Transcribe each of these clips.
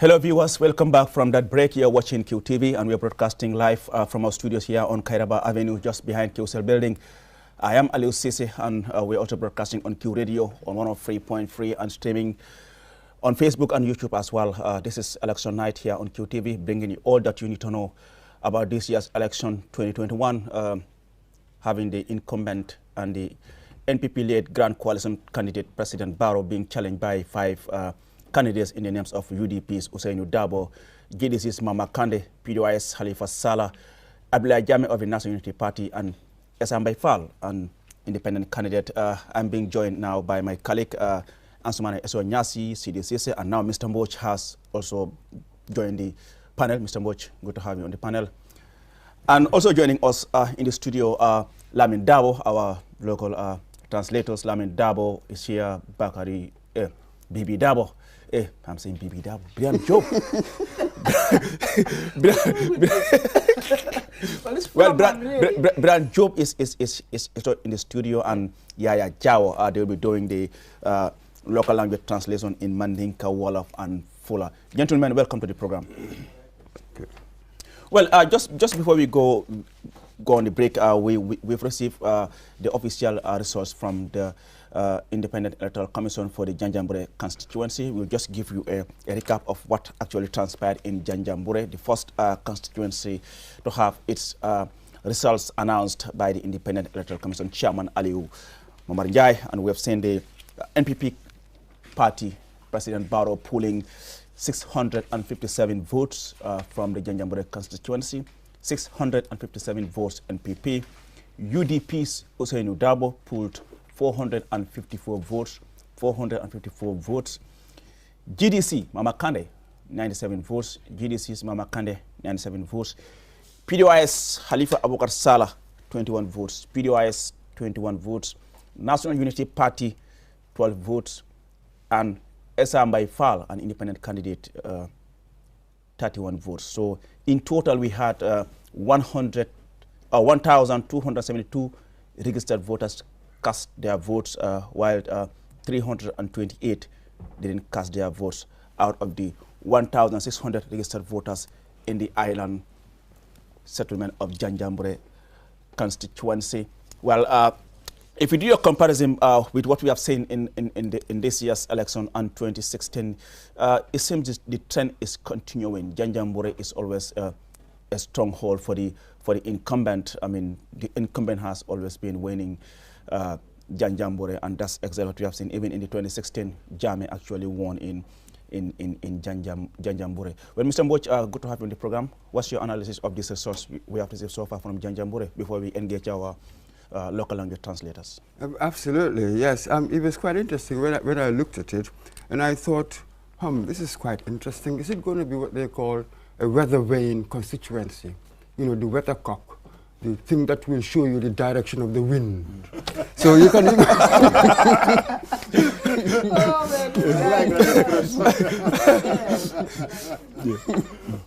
Hello viewers, welcome back from that break. You're watching QTV and we're broadcasting live from our studios here on Kairaba Avenue, just behind QCell building. I am Aliu Sisi and we're also broadcasting on Q Radio on 103.3 and streaming on Facebook and YouTube as well. This is election night here on QTV, bringing you all that you need to know about this year's election 2021, having the incumbent and the NPP-led Grand Coalition candidate President Barrow being challenged by five candidates in the names of UDP's Usainu Dabo, GDC's Mama Kande, PDOI's Halifa Salah, Abdullah Jame of the National Unity Party, and Esambay Fall, an independent candidate. I'm being joined now by my colleague, Ansumane Esonyasi, CDCC, and now Mr. Mboch has also joined the panel. Mr. Mboch, good to have you on the panel. And also joining us in the studio, Lamin Dabo, our local translators. Lamin Dabo is here, Bakari, Bibi Dabo. I'm saying Bibi Dabo. Brian Job. Well, Brian Job is in the studio, and Yaya Jawo, they will be doing the local language translation in Mandinka, Wolof, and Fula. Gentlemen, welcome to the program. Good. Well, just before we go on the break, we've received the official results from the Independent Electoral Commission for the Janjanbureh constituency. We'll just give you a recap of what actually transpired in Janjanbureh, the first constituency to have its results announced by the Independent Electoral Commission Chairman Aliu Mamarnjai, and we have seen the NPP party, President Barrow, pulling 657 votes from the Janjanbureh constituency, 657 votes NPP. UDP's Usainu Dabo pulled 454 votes, 454 votes. GDC, Mama Kande, 97 votes. GDC's Mama Kande, 97 votes. PDOI's Halifa Abubakar Salah, 21 votes. PDOI's 21 votes. National Unity Party, 12 votes. And Esambay Fall, an independent candidate, 31 votes. So in total, we had 1,272 registered voters cast their votes, while 328 didn't cast their votes out of the 1,600 registered voters in the island settlement of Janjanbureh constituency. Well, if we do a comparison with what we have seen in this year's election and 2016, it seems the trend is continuing. Janjanbureh is always a stronghold for the incumbent. I mean, the incumbent has always been winning Janjanbureh, and that's exactly what we have seen. Even in the 2016, Jame actually won in Janjanbureh. Well, Mr. Mboch, good to have you on the program. What's your analysis of these results we have received so far from Janjanbureh before we engage our local language translators? Absolutely, yes. It was quite interesting when I looked at it, and I thought, this is quite interesting. Is it going to be what they call a weather vane constituency? You know, the weathercock, the thing that will show you the direction of the wind. So you can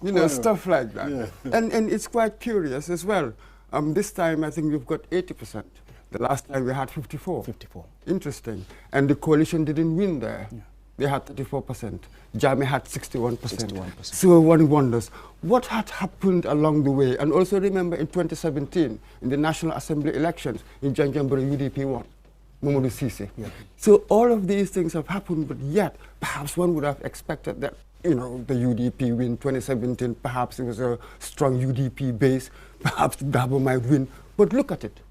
you know, stuff like that. Yeah. And it's quite curious as well. This time I think we've got 80%. The last time we had 54. 54. Interesting. And the coalition didn't win there. Yeah. They had 34%. Jame had 61%. 61%. So one wonders, what had happened along the way? And also remember in 2017, in the National Assembly elections, in Janjanbureh, UDP won. Mamadou Cissé. Yeah. So all of these things have happened, but yet, perhaps one would have expected that, you know, the UDP win 2017, perhaps it was a strong UDP base, perhaps Dabo might win, but look at it.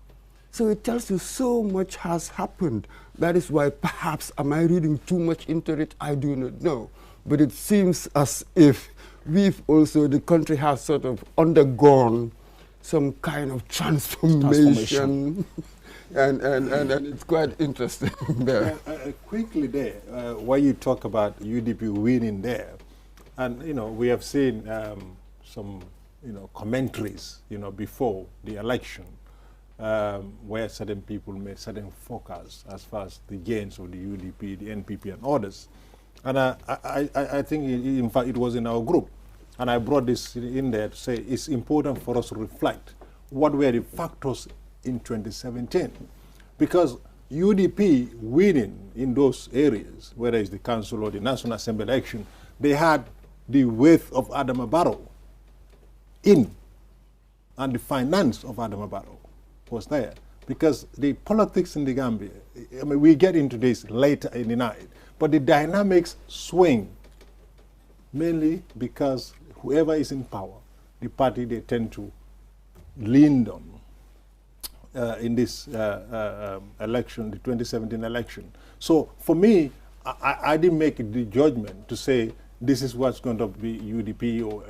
So it tells you so much has happened. That is why perhaps, am I reading too much into it? I do not know. But it seems as if we've also, the country has sort of undergone some kind of transformation. and it's quite interesting there. Quickly there, while you talk about UDP winning there, and, you know, we have seen some, you know, commentaries, you know, before the election, where certain people made certain forecasts as far as the gains of the UDP, the NPP, and others. And I think, in fact, it was in our group, and I brought this in there to say it's important for us to reflect what were the factors in 2017. Because UDP winning in those areas, whether it's the council or the National Assembly election, they had the wealth of Adama Barrow in, and the finance of Adama Barrow was there. Because the politics in the Gambia, I mean, we get into this later in the night, but the dynamics swing mainly because whoever is in power, the party they tend to lean on in this election, the 2017 election. So for me, I didn't make the judgment to say this is what's going to be UDP or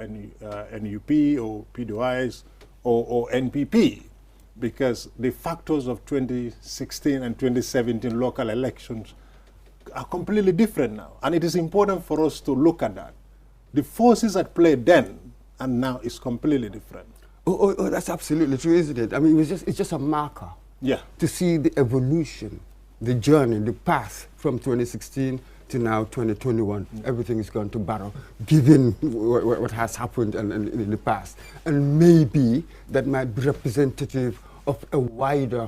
NUP or PDOIs or NPP, because the factors of 2016 and 2017 local elections are completely different now. And it is important for us to look at that. The forces at play then and now is completely different. Oh, that's absolutely true, isn't it? I mean, it's just a marker. Yeah. To see the evolution, the journey, the path from 2016 to now 2021. Everything is going to Barrow, given what has happened in the past. And maybe that might be representative of a wider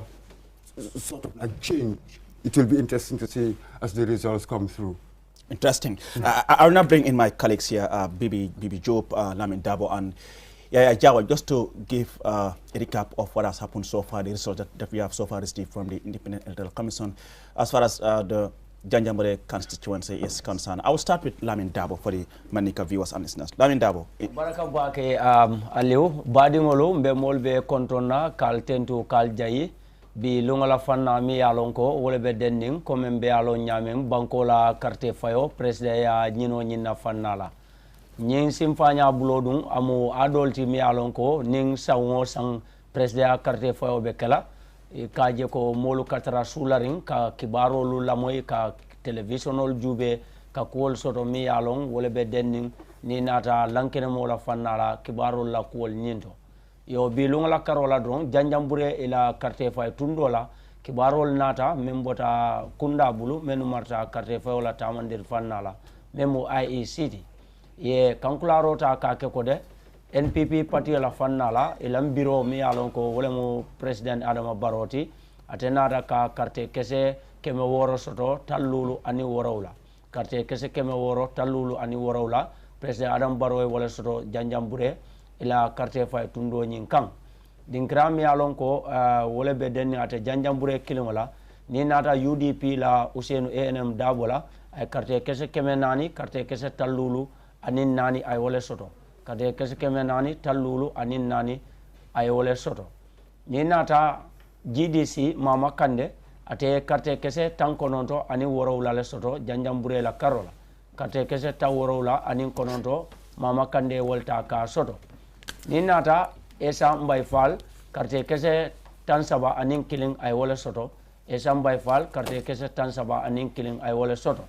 sort of like change. It will be interesting to see as the results come through. Interesting. I will now bring in my colleagues here, Bibi Job, Lamin Dabo, and Yaya Jawa, just to give a recap of what has happened so far, the results that we have so far received from the Independent Electoral Commission, as far as the Janjanbureh constituency is concerned. I will start with Lamin Dabo for the Manika viewers and listeners. Lamin Dabo. Baraka bake Aliou, badingolo mbe molbe kontrona kal tentu kal jayi bi lungola fanna mi yalonko wole be denning comme mbe yalo nyamen banko la carte fayo presde ya nyino nyina fannala nyin simfanya bulodun amu adolti mi yalonko ning sawo sang presde ya carte fayo be kala kaje ko molu katara sularin ka kibarolu lamoy ka televisionol jube ka kuol soto mi yalon wole be denning ni nata lankene mola fannala kibarol la kuol nyinto yo bilung la karola don Janjanbureh ila carte fay tundola kibarol nata membota kunda bulu menu marta carte fay wala tamandir fannala memu IECT ye kankularo ta ka ke kode NPP party la fannala ilam biro mi alon ko wala mu president Adama Baroti atenata ka carte kese keme woro soto tallulu ani worawla carte kese keme woro tallulu ani worawla president Adama Barrow wala soto Janjanbureh ila carte fay tundo nyin kan dinkram ya lon ko wala be den ata Janjanbureh kilimola ni nata UDP la Ousainou ANM Dabola ay carte kese keme nani carte kese tallulu anin nani ay wala soto carte kese keme nani tallulu anin nani ay wala soto ni nata GDC Mama Kande ate carte kese tankononto ani worowla le soto Janjanbureh la karola carte kese ta worowla anin kononto Mama Kande wolta ka soto ni nata Esa Mbay Fall carte kese tansaba anin killing ay wala soto Esa Mbay Fall carte kese tansaba anin killing ay wala soto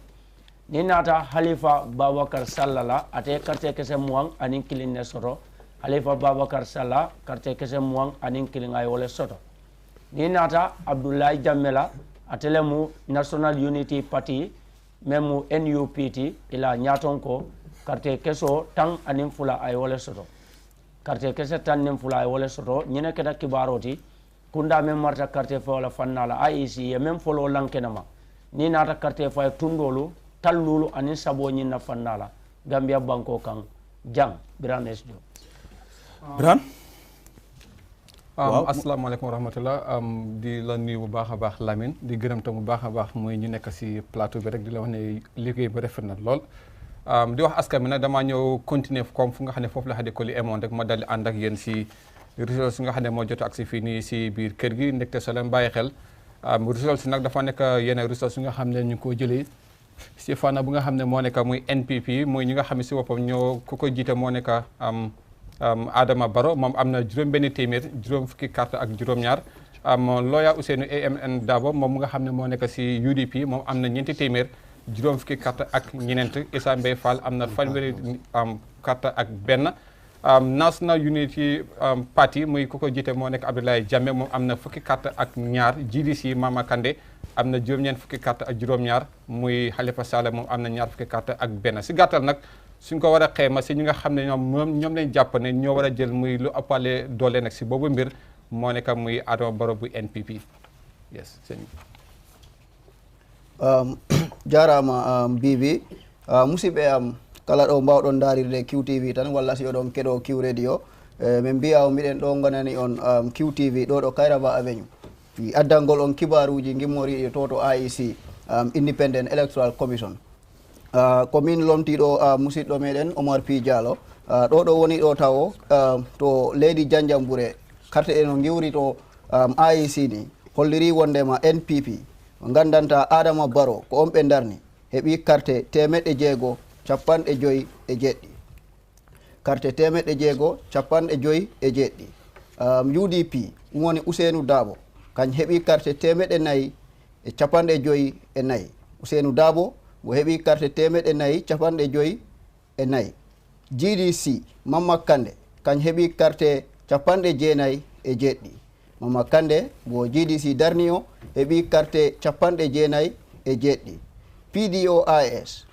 ni nata Halifa Babakar Sallala ate carte kese muang anin killing ne soto Halifa Babakar Salla carte kese muang anin killing ay wala soto ni nata Abdoulaye Jammela atelemu National Unity Party memu NUPT ila nyatonko carte keso tang anin fula ay wala soto carte kese tan nim fula ay wala soto nyene keda kibaroti kunda mem marta carte fa wala fannala IEC ye mem folo lankenama ni nata carte fa tundolu tallulu anin sabo nyina fannala Gambia banko kan jang Biran Esjo Biran asalaamaaleykum wa rahmatullah di la nuyu bu baax a baax Lamine di gërëm tam bu baax a baax mooy ñu nekk si plateau bi rek di la wax ne liggéey ba rafet na lool di wax askan bi nag damaa ñëw continuer comme fu nga xam ne foofu la xade ko li emoon rek ma daldi ànd ak yéen si results nga xam ne moo jot ak si fii nii si biir kër gi ndekte soo leen bàyyi xel results nag dafa nekk yenn results nga xam ne ñu ngi ko jëlee si fànn bu nga xam ne moo nekk muy NPP mooy ñi nga xam ne si boppam ñoo ku ko jiite moo nekk Adama Barrow moom am na juróom-benn téeméer juróom fukki carte ak juróom-ñaar lawyer Ousainou AMN Dabo moom mu nga xam ne moo nekk si UDP moom am na ñeenti téeméer juróom fukki carte ak ñeneent Essa Mbay Fall am na fanweeri carte ak benn National Unity Party muy ku ko jiite moo nekk Abdoulaye Jammeh moom am na fukki carte ak ñaar GDC Mama Kandeh am na juróom-ñeent fukki carte ak juróom-ñaar muy Halifa Sallah moom am na ñaar fukki carte ak benn si gàttal nag suñ ko war a xeema si ñi nga xam ne ñoom lañ jàpp ne ñoo war a jël muy lu ëppale doole nag si boobu mbir moo nekk muy Adama Barrow bu NPP yes sëñ jarama Bibi musidɓe am kala ɗo mbawɗon darirde QTV tan walla si oɗon keɗo Q radio min mbiya miɗen ɗo gonani on QTV ɗo ɗo Kairaba Avenue fi addangol on kibaruji gimmoriɗi to IEC Independent Electoral Commission ko min lomtiɗo musidɗo meɗen Omar P Diallo ɗo woni ɗo tawo to leydi Janjanbureh carte ɗe no giwri to IEC ni holliri wondema NPP gandanta Adama Barrow ko on ɓe darni heɓi carte 657 carte 657 UDP woni Ousseynou Dabo kañ heɓi carte 454 Ousseynou Dabo mo heɓi carte 454 GDC Mamma Kande kañ heɓi carte 97 Mamma Kande mo GDC darni o heɓi carte 97 PDOIS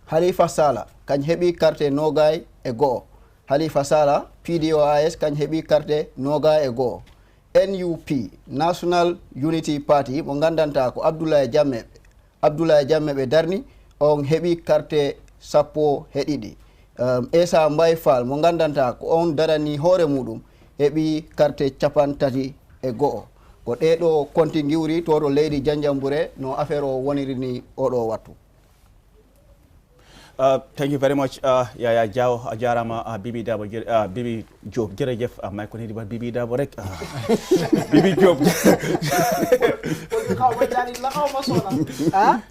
Halifa Sala kañ heɓi carte 21 Halifa Sala PDOIS kañ heɓi carte 21 NUP National Unity Party mo gandanta ko Abdoulaye Jammeh ɓe darni on heɓi carte 12 Esa Mbaye Fall mo gandanta ko on darani hoore muɗum heɓi carte 31 ko ɗeɗo konti giwri to ɗo leydi Janjanbureh no affaire o woniri ni oɗo wattu. Thank you very much, Yaya Jaw, Ajarama, Bibi Dabo, Bibi Job, Jerejef, my colleague, Bibi Dabo, Bibi Job.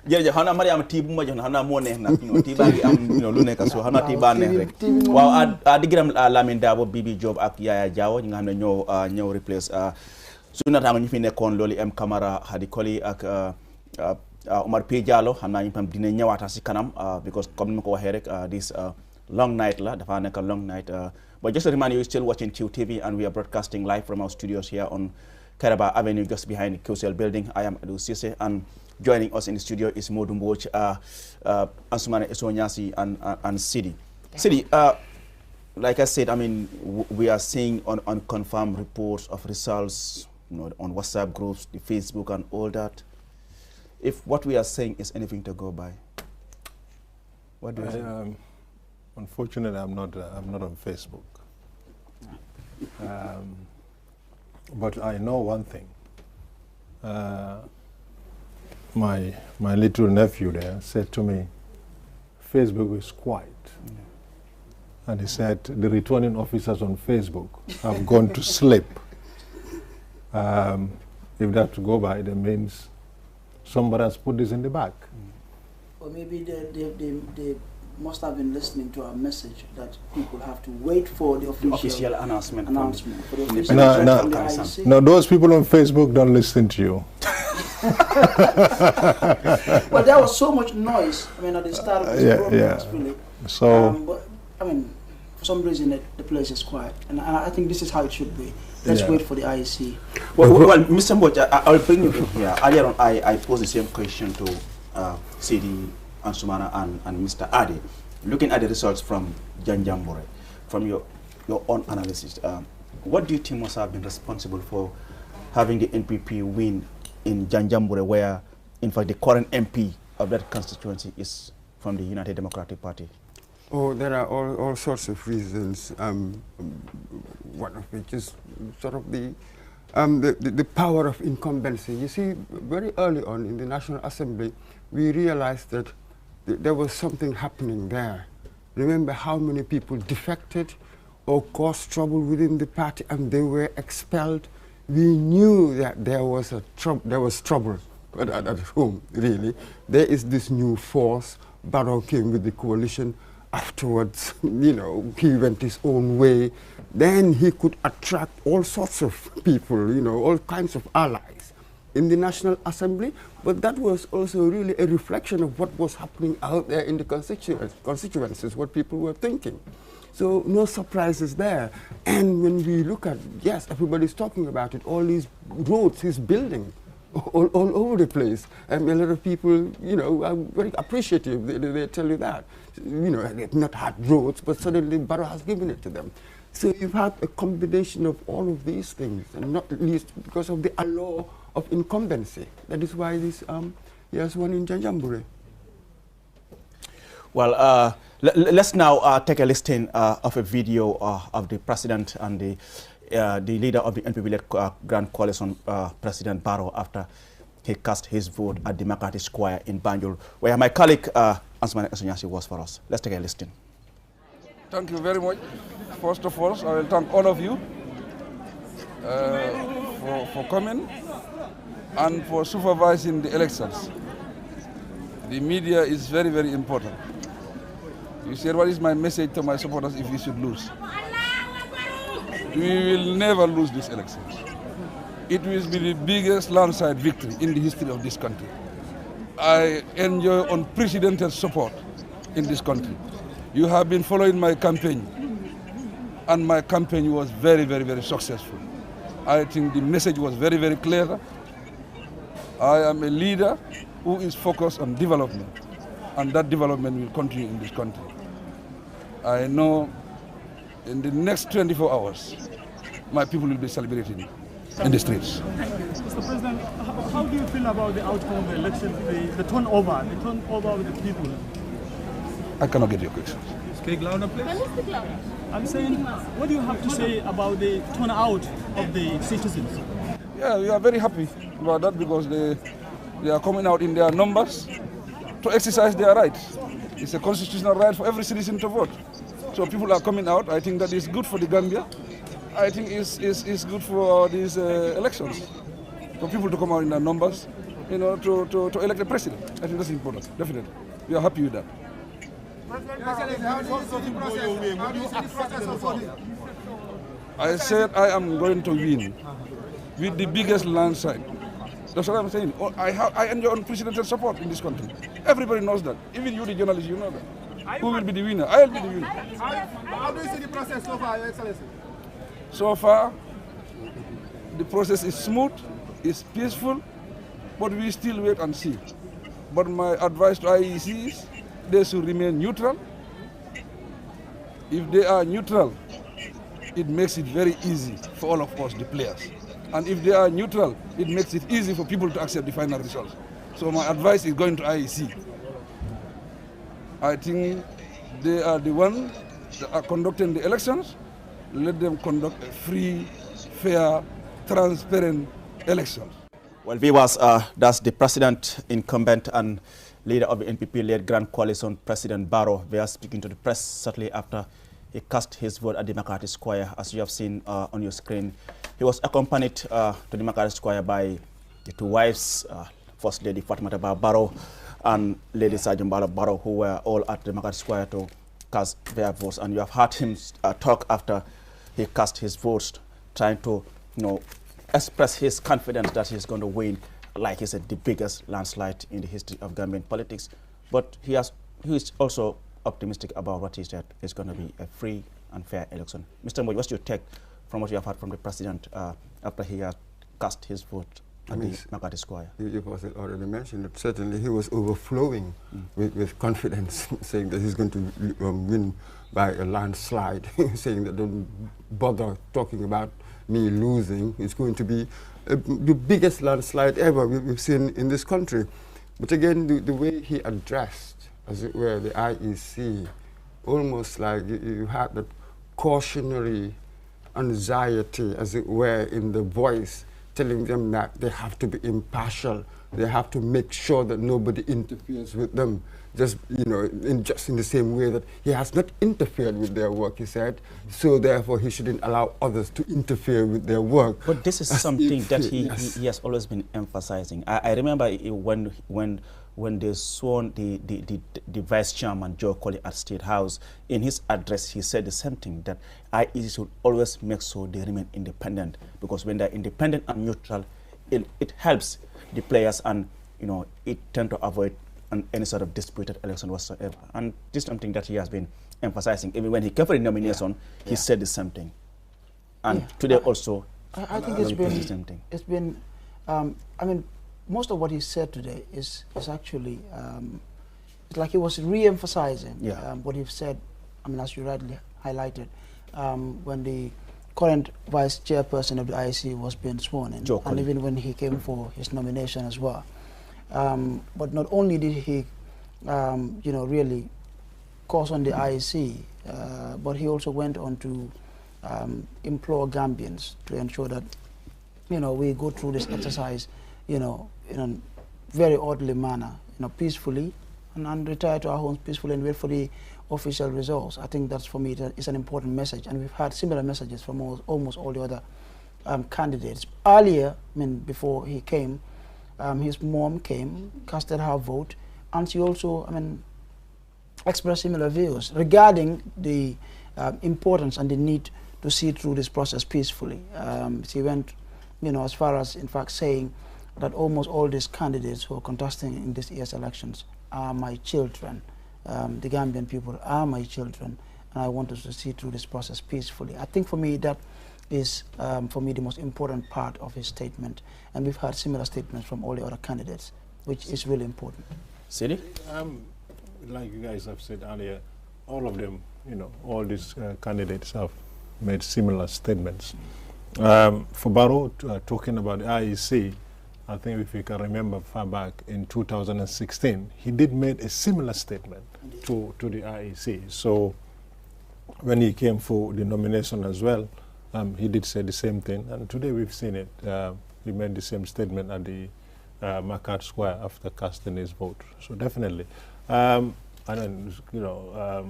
Jerejef, Hana Mariam Tibu, Hana Mone, Tibagi, Luneka, so Hana Tibane. Wow, Adigram Lamin Dabo, Bibi Job, Yaya Jaw, you have no replace. Soon at I'm in a con Loli M. Kamara, Hadikoli, Omar P Diallo xamna ñu tam dina ñëwaata ci kanam because comme niko waxé rek this long night la dafa nek a long night but just to remind you, you're still watching QTV and we are broadcasting live from our studios here on Kairaba Avenue just behind the QCL building. I am Adu Sise and joining us in the studio is Modou Mbodj, Ansumana Esonyasi and Sidi. Sidi, like I said, I mean we are seeing on unconfirmed reports of results, on WhatsApp groups, the Facebook and all that. If what we are saying is anything to go by, what do you think? Unfortunately, I'm not on Facebook. But I know one thing. My little nephew there said to me, Facebook is quiet. And he said the returning officers on Facebook have gone to sleep. If that to go by, that means somebody has put this in the bag. Or maybe they must have been listening to our message that people have to wait for the official announcement. For the official from the IEC. No, those people on Facebook don't listen to you. Well, there was so much noise, I mean, at the start of this program, really. So, but, I mean, for some reason, the place is quiet. And I think this is how it should be. Let's wait for the IEC. Well, Mr. Mbodj, I'll bring you in here. Earlier on, I posed the same question to Sidi, Ansumana, and Mr. Adi. Looking at the results from Janjanbureh, from your own analysis, what do you think must have been responsible for having the NPP win in Janjanbureh, where, in fact, the current MP of that constituency is from the United Democratic Party? Oh, there are all sorts of reasons. One of which is sort of the power of incumbency. You see, very early on in the National Assembly, we realized that there was something happening there. Remember how many people defected or caused trouble within the party and they were expelled? We knew that there was trouble at home, really. There is this new force. Barrow came with the coalition. Afterwards, he went his own way. Then he could attract all sorts of people, all kinds of allies in the National Assembly. But that was also really a reflection of what was happening out there in the constituencies, what people were thinking. So no surprises there. And when we look at, yes, everybody's talking about it, all these roads he's building all over the place. And a lot of people, are very appreciative. They tell you that. They've not had roads, but suddenly Barrow has given it to them. So you've had a combination of all of these things, and not least because of the allure of incumbency. That is why this he has won in Janjanbureh. Well, Let's now take a listen of a video of the president and the leader of the NPP-led Grand Coalition, President Barrow, after he cast his vote at the Makati Square in Banjul, where my colleague Ansman Esonyasi was for us. Let's take a listen. Thank you very much. First of all, I will thank all of you for coming and for supervising the elections. The media is very, very important. You said, what is my message to my supporters if we should lose? We will never lose these elections. It will be the biggest landslide victory in the history of this country. I enjoy unprecedented support in this country. You have been following my campaign, and my campaign was very, very, very successful. I think the message was very, very clear. I am a leader who is focused on development, and that development will continue in this country. I know in the next 24 hours, my people will be celebrating in the streets. Mr. President, how do you feel about the outcome of the election, the turnover of the people? I cannot get your question. Speak louder, please. I'm saying, what do you have to say about the turnout of the citizens? Yeah, we are very happy about that because they are coming out in their numbers to exercise their rights. It's a constitutional right for every citizen to vote. So people are coming out. I think that is good for the Gambia. I think it's good for these elections, for people to come out in their numbers, you know, to elect a president. I think that's important, definitely. We are happy with that. I said I am going to win with the biggest landslide. That's what I'm saying. I enjoy unprecedented support in this country. Everybody knows that. Even you, the journalists, you know that. Who will be the winner? I will be the winner. How do you see the process so far, Your Excellency? So far, the process is smooth, it's peaceful, but we still wait and see. But my advice to IEC is they should remain neutral. If they are neutral, it makes it very easy for all of us, the players. And if they are neutral, it makes it easy for people to accept the final results. So my advice is going to IEC. I think they are the ones that are conducting the elections. Let them conduct a free, fair, transparent election. Well, viewers, that's the president, incumbent, and leader of the NPP-led Grand Coalition, President Barrow. They are speaking to the press shortly after he cast his vote at the Makati Square. As you have seen on your screen, he was accompanied to the Makati Square by the two wives, First Lady Fatimata Barrow and Lady Sergeant Barrow, who were all at the Makati Square to cast their votes. And you have heard him talk after he cast his votes, trying to, express his confidence that he's going to win, like he said, the biggest landslide in the history of Gambian politics. But he is also optimistic about what he said is going to be a free and fair election. Mr. Moy, what's your take from what you have heard from the president after he had cast his vote at the Makati Square? You already mentioned it. Certainly he was overflowing with confidence, saying that he's going to win by a landslide, saying that don't bother talking about me losing. It's going to be the biggest landslide ever we've seen in this country. But again, the way he addressed, as it were, the IEC, almost like you had that cautionary anxiety, as it were, in the voice, telling them that they have to be impartial. They have to make sure that nobody interferes with them. Just, in the same way that he has not interfered with their work, he said. So therefore, he shouldn't allow others to interfere with their work. But this is something that he has always been emphasizing. I remember when they sworn the vice chairman, Joe Colley, at State House, in his address, he said the same thing, that IEC should always make sure they remain independent, because when they're independent and neutral, it helps the players, and it tend to avoid any sort of disputed election whatsoever. And this is something that he has been emphasizing. Even when he came for the nomination, he said the same thing. And today also, I think it's been, I mean, most of what he said today is actually, it's like he was re-emphasizing what he said, I mean, as you rightly highlighted, when the current vice chairperson of the IEC was being sworn in, and even when he came for his nomination as well. But not only did he, really course, on the IEC, but he also went on to implore Gambians to ensure that, we go through this exercise, in a very orderly manner, peacefully, and retire to our homes peacefully and wait for the official results. I think that's, for me, it's an important message, and we've had similar messages from almost all the other candidates. Earlier, before he came, his mom came, casted her vote, and she also, expressed similar views regarding the importance and the need to see through this process peacefully. She went, as far as, in fact, saying that almost all these candidates who are contesting in this year's elections are my children. The Gambian people are my children, and I want us to see through this process peacefully. I think, for me, that is, for me, the most important part of his statement, and we've had similar statements from all the other candidates, which is really important. Sidi? Like you guys have said earlier, all of them, all these candidates have made similar statements. For Barrow, talking about the IEC, I think if you can remember far back in 2016, he did make a similar statement to the IEC. So when he came for the nomination as well, he did say the same thing. And today we've seen it. He made the same statement at the Market Square after casting his vote. So definitely. And then,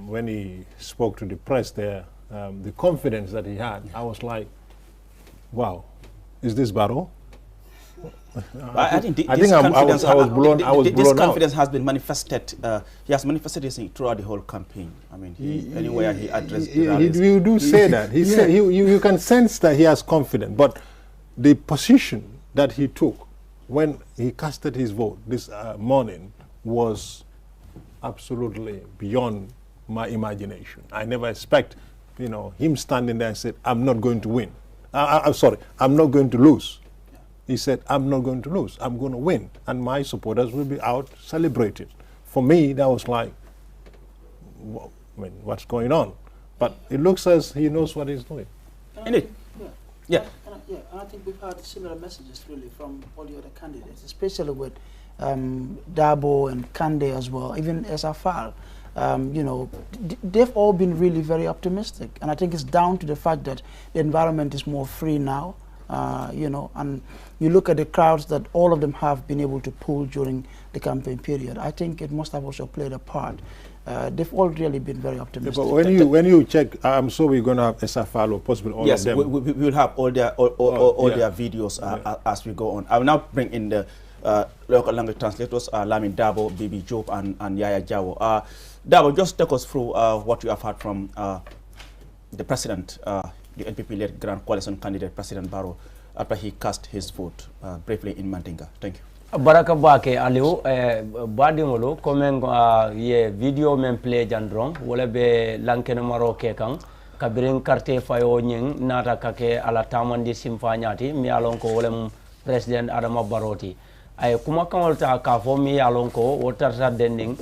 when he spoke to the press there, the confidence that he had, I was like, wow, is this Barrow? I think this confidence has been manifested. He has manifested this throughout the whole campaign. Anywhere he addressed the rallies. You do say that. He said you can sense that he has confidence, but the position that he took when he casted his vote this morning was absolutely beyond my imagination. I never expect, him standing there and said, "I'm not going to win. I'm sorry, I'm not going to lose." He said, "I'm not going to lose. I'm going to win, and my supporters will be out celebrating." For me, that was like, what's going on? But it looks as he knows what he's doing. Indeed. Yeah. I think we've had similar messages, really, from all the other candidates, especially with Dabo and Kande as well, even SFR. They've all been really very optimistic, and I think it's down to the fact that the environment is more free now. And you look at the crowds that all of them have been able to pull during the campaign period. I think it must have also played a part. They've all really been very optimistic. Yeah, but when you check, I'm sure we're going to have SFR or possibly all of them. Yes, we will have all their their videos as we go on. I will now bring in the local language translators, Lamin Dabo, Bibi Job, and Yaya Jawo. Dabo, just take us through what you have heard from the president, the NPP-led Grand Coalition candidate, President Barrow, after he cast his vote briefly in Mandinga. Thank you. Baraka Bake Aliou, Badingolo, comment ye video men play jandrong, wole be lankene maroke kang, kabirin karte fayo nying, nata kake ala tamandi simfanyati, mi alonko wole President Adama Baroti. Ay kuma kamolta ka fo mi alonko wotarta dending,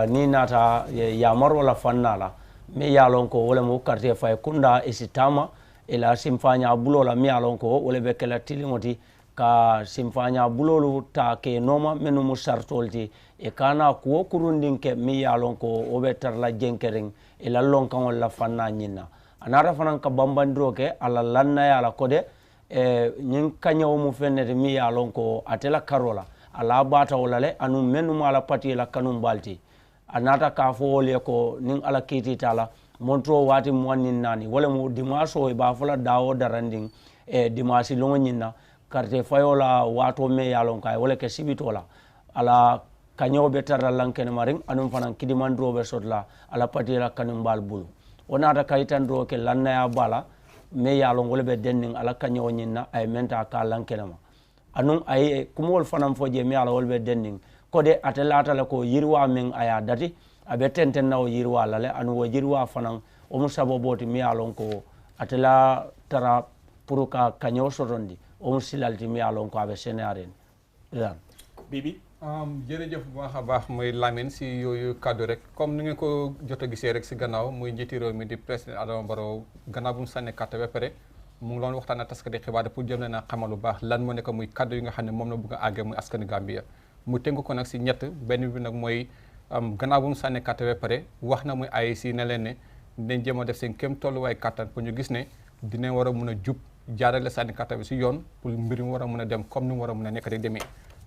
ni nata yamar wala fannala. Mi yalonko wole mu karte fay kunda isitama ila simfanya bulola mi yalonko wole be kala tilimoti ka simfanya bulolu ta ke noma menu musartolti e kana ko kurundinke mi yalonko obe tarla jenkering ila lonkan wala fanna nyina anara fanan ka bambandro ke ala lanna yala kode nyin kanyawo mu fenete mi yalonko atela karola ala bata wala le anu menu mala pati la kanum balti anata ka fo wole ko nin ala kiti tala montro wati mwannin nani wala mu dimaso e ba fula dawo daranding dimasi longo nyina karte fayola wato me yalon kay wala ke sibitola ala kanyo betara lankene maring anum fanan kidimandro be sodla ala patira kanum bal bulu onata kayitandro ke lanna ya bala me yalon wala be denning ala kanyo nyina ay menta ka lankene ma anum ay kumol fanan foje me yalon wala be denning kode atelata la ko yirwa men aya dati abe tenten nawo yirwa lale anu wo yirwa fanan o musabo boti mi yalon ko atela tara puruka kanyo sorondi o musilalti mi yalon ko abe senaren ran Bibi jërëjëf bu baax a baax muy Lamine si yooyu kaddu rek comme ni ngeen ko jot a gisee rek si gannaaw muy njiiti réew mi di président Adama Barrow gannaaw bu mu sànni carte ba pare mu ngi doon waxtaan ak taskati xibaar pour jëm leen a xamal lu baax lan moo nekk muy kaddu yi nga xam ne moom la bëgg a àggee muy askani Gambia mu tënk ko nag si ñett benn bi nag mooy gannaaw bu mu sànni carte ba pare wax na muy IEC ne leen ne dinañ jéem a def seen kéem tolluwaay kattan pour ñu gis ne dinañ war a mun a jub jaarale sànni carte bi si yoon pour mbir mi war a mun a dem comme ni mu war a mun a nekk di demee.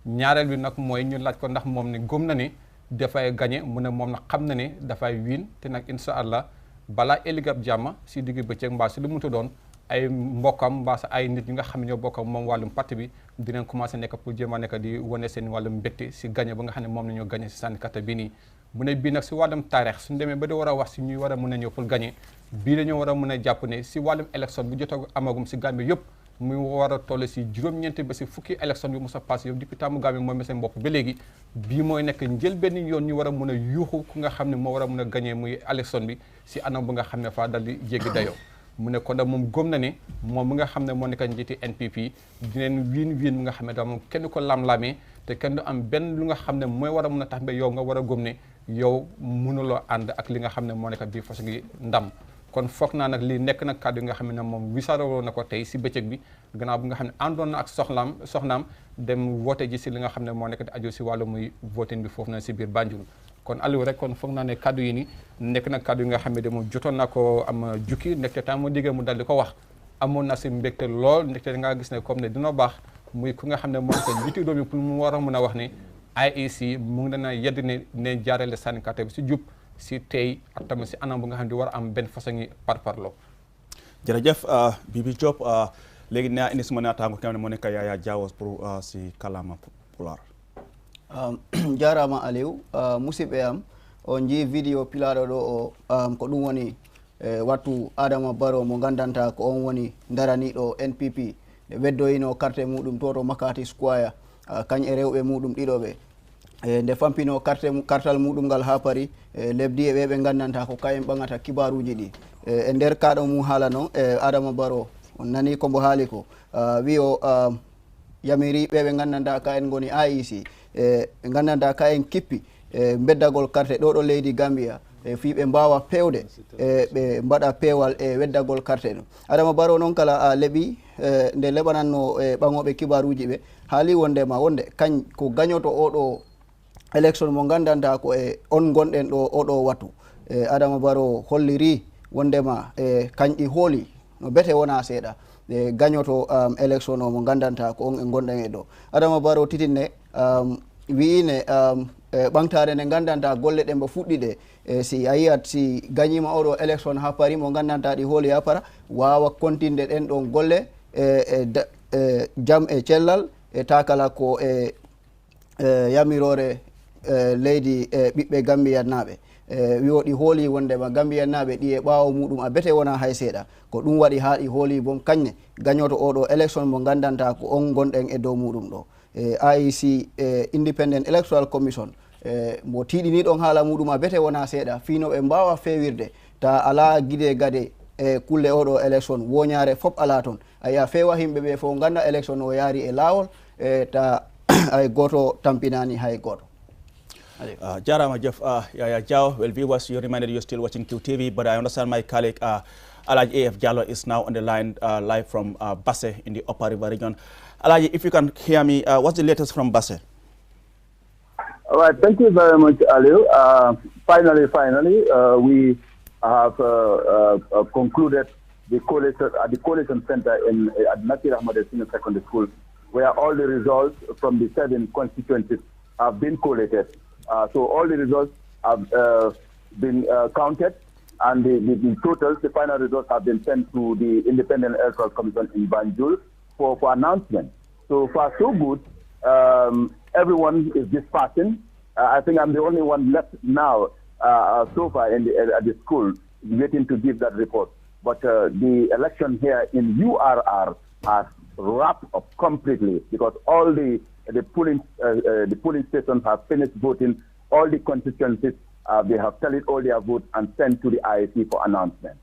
ñaareel bi nag mooy ñu laaj ko ndax moom ne gëm na ne dafay gagné mu ne moom nag xam na ne dafay wiin te nag incha allah balaa ëllëg ab jàmm si digg bëccëg mbaa si lu mu doon ay mbokkam mbaa sa ay nit ñi nga xam ne ñoo bokkam moom wàllum parti bi dinañ commencé nekk pour jéem a nekk di wane seen wàllum mbégte si gagné ba nga xam ne moom la ñoo gagné si sànni carte bi nii. mu ne bii nag si wàllum taarix suñu demee ba di war a wax si ñuy war a mën a ñëw pour gagné bii dañoo war a mën a jàpp ne si wàllum élection bu jot amagum si Gambie yëpp muy war a toll si juróom-ñeenti ba si fukki élection bi mos a passé yow depuis tàmmu Gambie mooy seen bopp ba léegi bii mooy nekk njël benn yoon ñu war a mën a yuuxu ku nga xam ne moo war a mën a gagné muy élection bi si anam bu nga xam ne fa dal di jéggi dayoo mu ne kon nag moom gëm na ne moom mi nga xam ne moo nekk njiiti NPP dineen wiin bi nga xam ne daal moom kenn ko lam-lamee te kenn du am benn lu nga xam ne mooy war a mën a tax ba yow nga war a gëm ne yow mënuloo ànd ak li nga xam ne moo nekk bii façon gi ndam kon foog naa nag lii nekk nag kàddu yi nga xam ne moom wisaaroo na ko tey si bëccëg bi gannaaw bi nga xam ne àndoon na ak soxnaam dem voté ji si li nga xam ne moo nekk di aju si wàllu muy voté bi foofu na si biir Banjul kon Aliou rek kon foog naa ne kàddu yi ni nekk nag kàddu yi nga xam ne de moom jotoon na ko am jukki nekk temps moo déggee mu dal di ko wax amoon na si mbégte lool nekk da ngaa gis ne comme ne dina baax muy ku nga xam ne moo nekk njiitu réew mi pour mu war a mën a wax ne IEC mu ngi dana yedd ne jaarale sànni carte bi si jub si tey ak tamit si anam bu nga xam ne war a am benn façon yi parparloo. jërëjëf Bibi Diop léegi naa indi suma naataango ki nga xam ne moo nekk Yaya Jawo pour si kàllaama Pulaar. jarama Aliou musidɓe am on jii vidéo pilaɗo ɗo o ko ɗum woni wattu Adama Barrow mo gandanta ko on woni daraniɗo NPP weddoyino carte muɗum to to Makati Square kañ e rewɓe muɗum ɗiɗoɓe nde fampino kartal muɗum ngal ha paari lebdi e ɓe gandanta ko kayen ɓagata kibaruji ɗi e nder kaɗo mum haala noon Adama Barrow on nani kombo haali ko wi o yamiri ɓe gandanta ka en goni IEC ɓe gandanta ka en kippi beddagol carte ɗo ɗo leydi Gambia fi ɓe mbawa pewde ɓe mbaɗa pewal e weddagol carte ɗum Adama Barrow noon kala leeɓi nde leɓananno ɓaŋoɓe kibaruji ɓe haali wondema wonde kañ ko gañoto oɗo élection mo gandanta ko e on gonɗen ɗo oɗo wattu Adama Barrow holliri wondema kañƴi hooli no bete wona seeɗa gañoto élection o mo gandanta ko on e gonɗen e ɗo Adama Barrow titinne wiine ɓamtare nde gandanta golle ɗe mbo fuɗɗi ɗe si a yiyat si gañima oɗo élection ha paari mo gandanta ɗi hooli ha para wawa kontinde ɗen ɗon golle jaam e cellal e takala ko e yamirore leydi ɓiɓɓe Gambiyannaɓe wiwo ɗi hooli wondema Gambiyannaɓe ɗi e ɓawo muɗum a bete wona hay seeɗa ko ɗum waɗi ha ɗi hooli bom kañne gañoto oɗo élection mo gandanta ko on gonɗen e dow muɗum ɗo IEC Independent Electoral Commission mo tiiɗini ɗon haala muɗum a bete wona seeɗa fino ɓe mbawa fewirde ta ala guide gade e kulle oɗo élection woñare foof ala toon a yiya fewa himɓe ɓe fof ganda élection o yaari e lawol ta hay goto tampinani hay goto. Jarama Jeff Yaya Jawo. Well, viewers, you're reminded you're still watching QTV, but I understand my colleague Alaji AF Jallo is now on the line live from Basse in the Upper River region. Alaji, if you can hear me, what's the latest from Basse? All right, thank you very much, Aliu. Finally, we have concluded the coalition at the coalition center at Nakir Ahmad Senior Secondary School, where all the results from the 7 constituencies have been collated. So all the results have been counted, and the totals, the final results, have been sent to the Independent Electoral Commission in Banjul for announcement. So far, so good. Everyone is dispersing. I think I'm the only one left now so far at the school waiting to give that report. But the election here in URR has wrapped up completely because all the polling stations have finished voting. All the constituencies, they have tallied all their votes and sent to the IEC for announcement.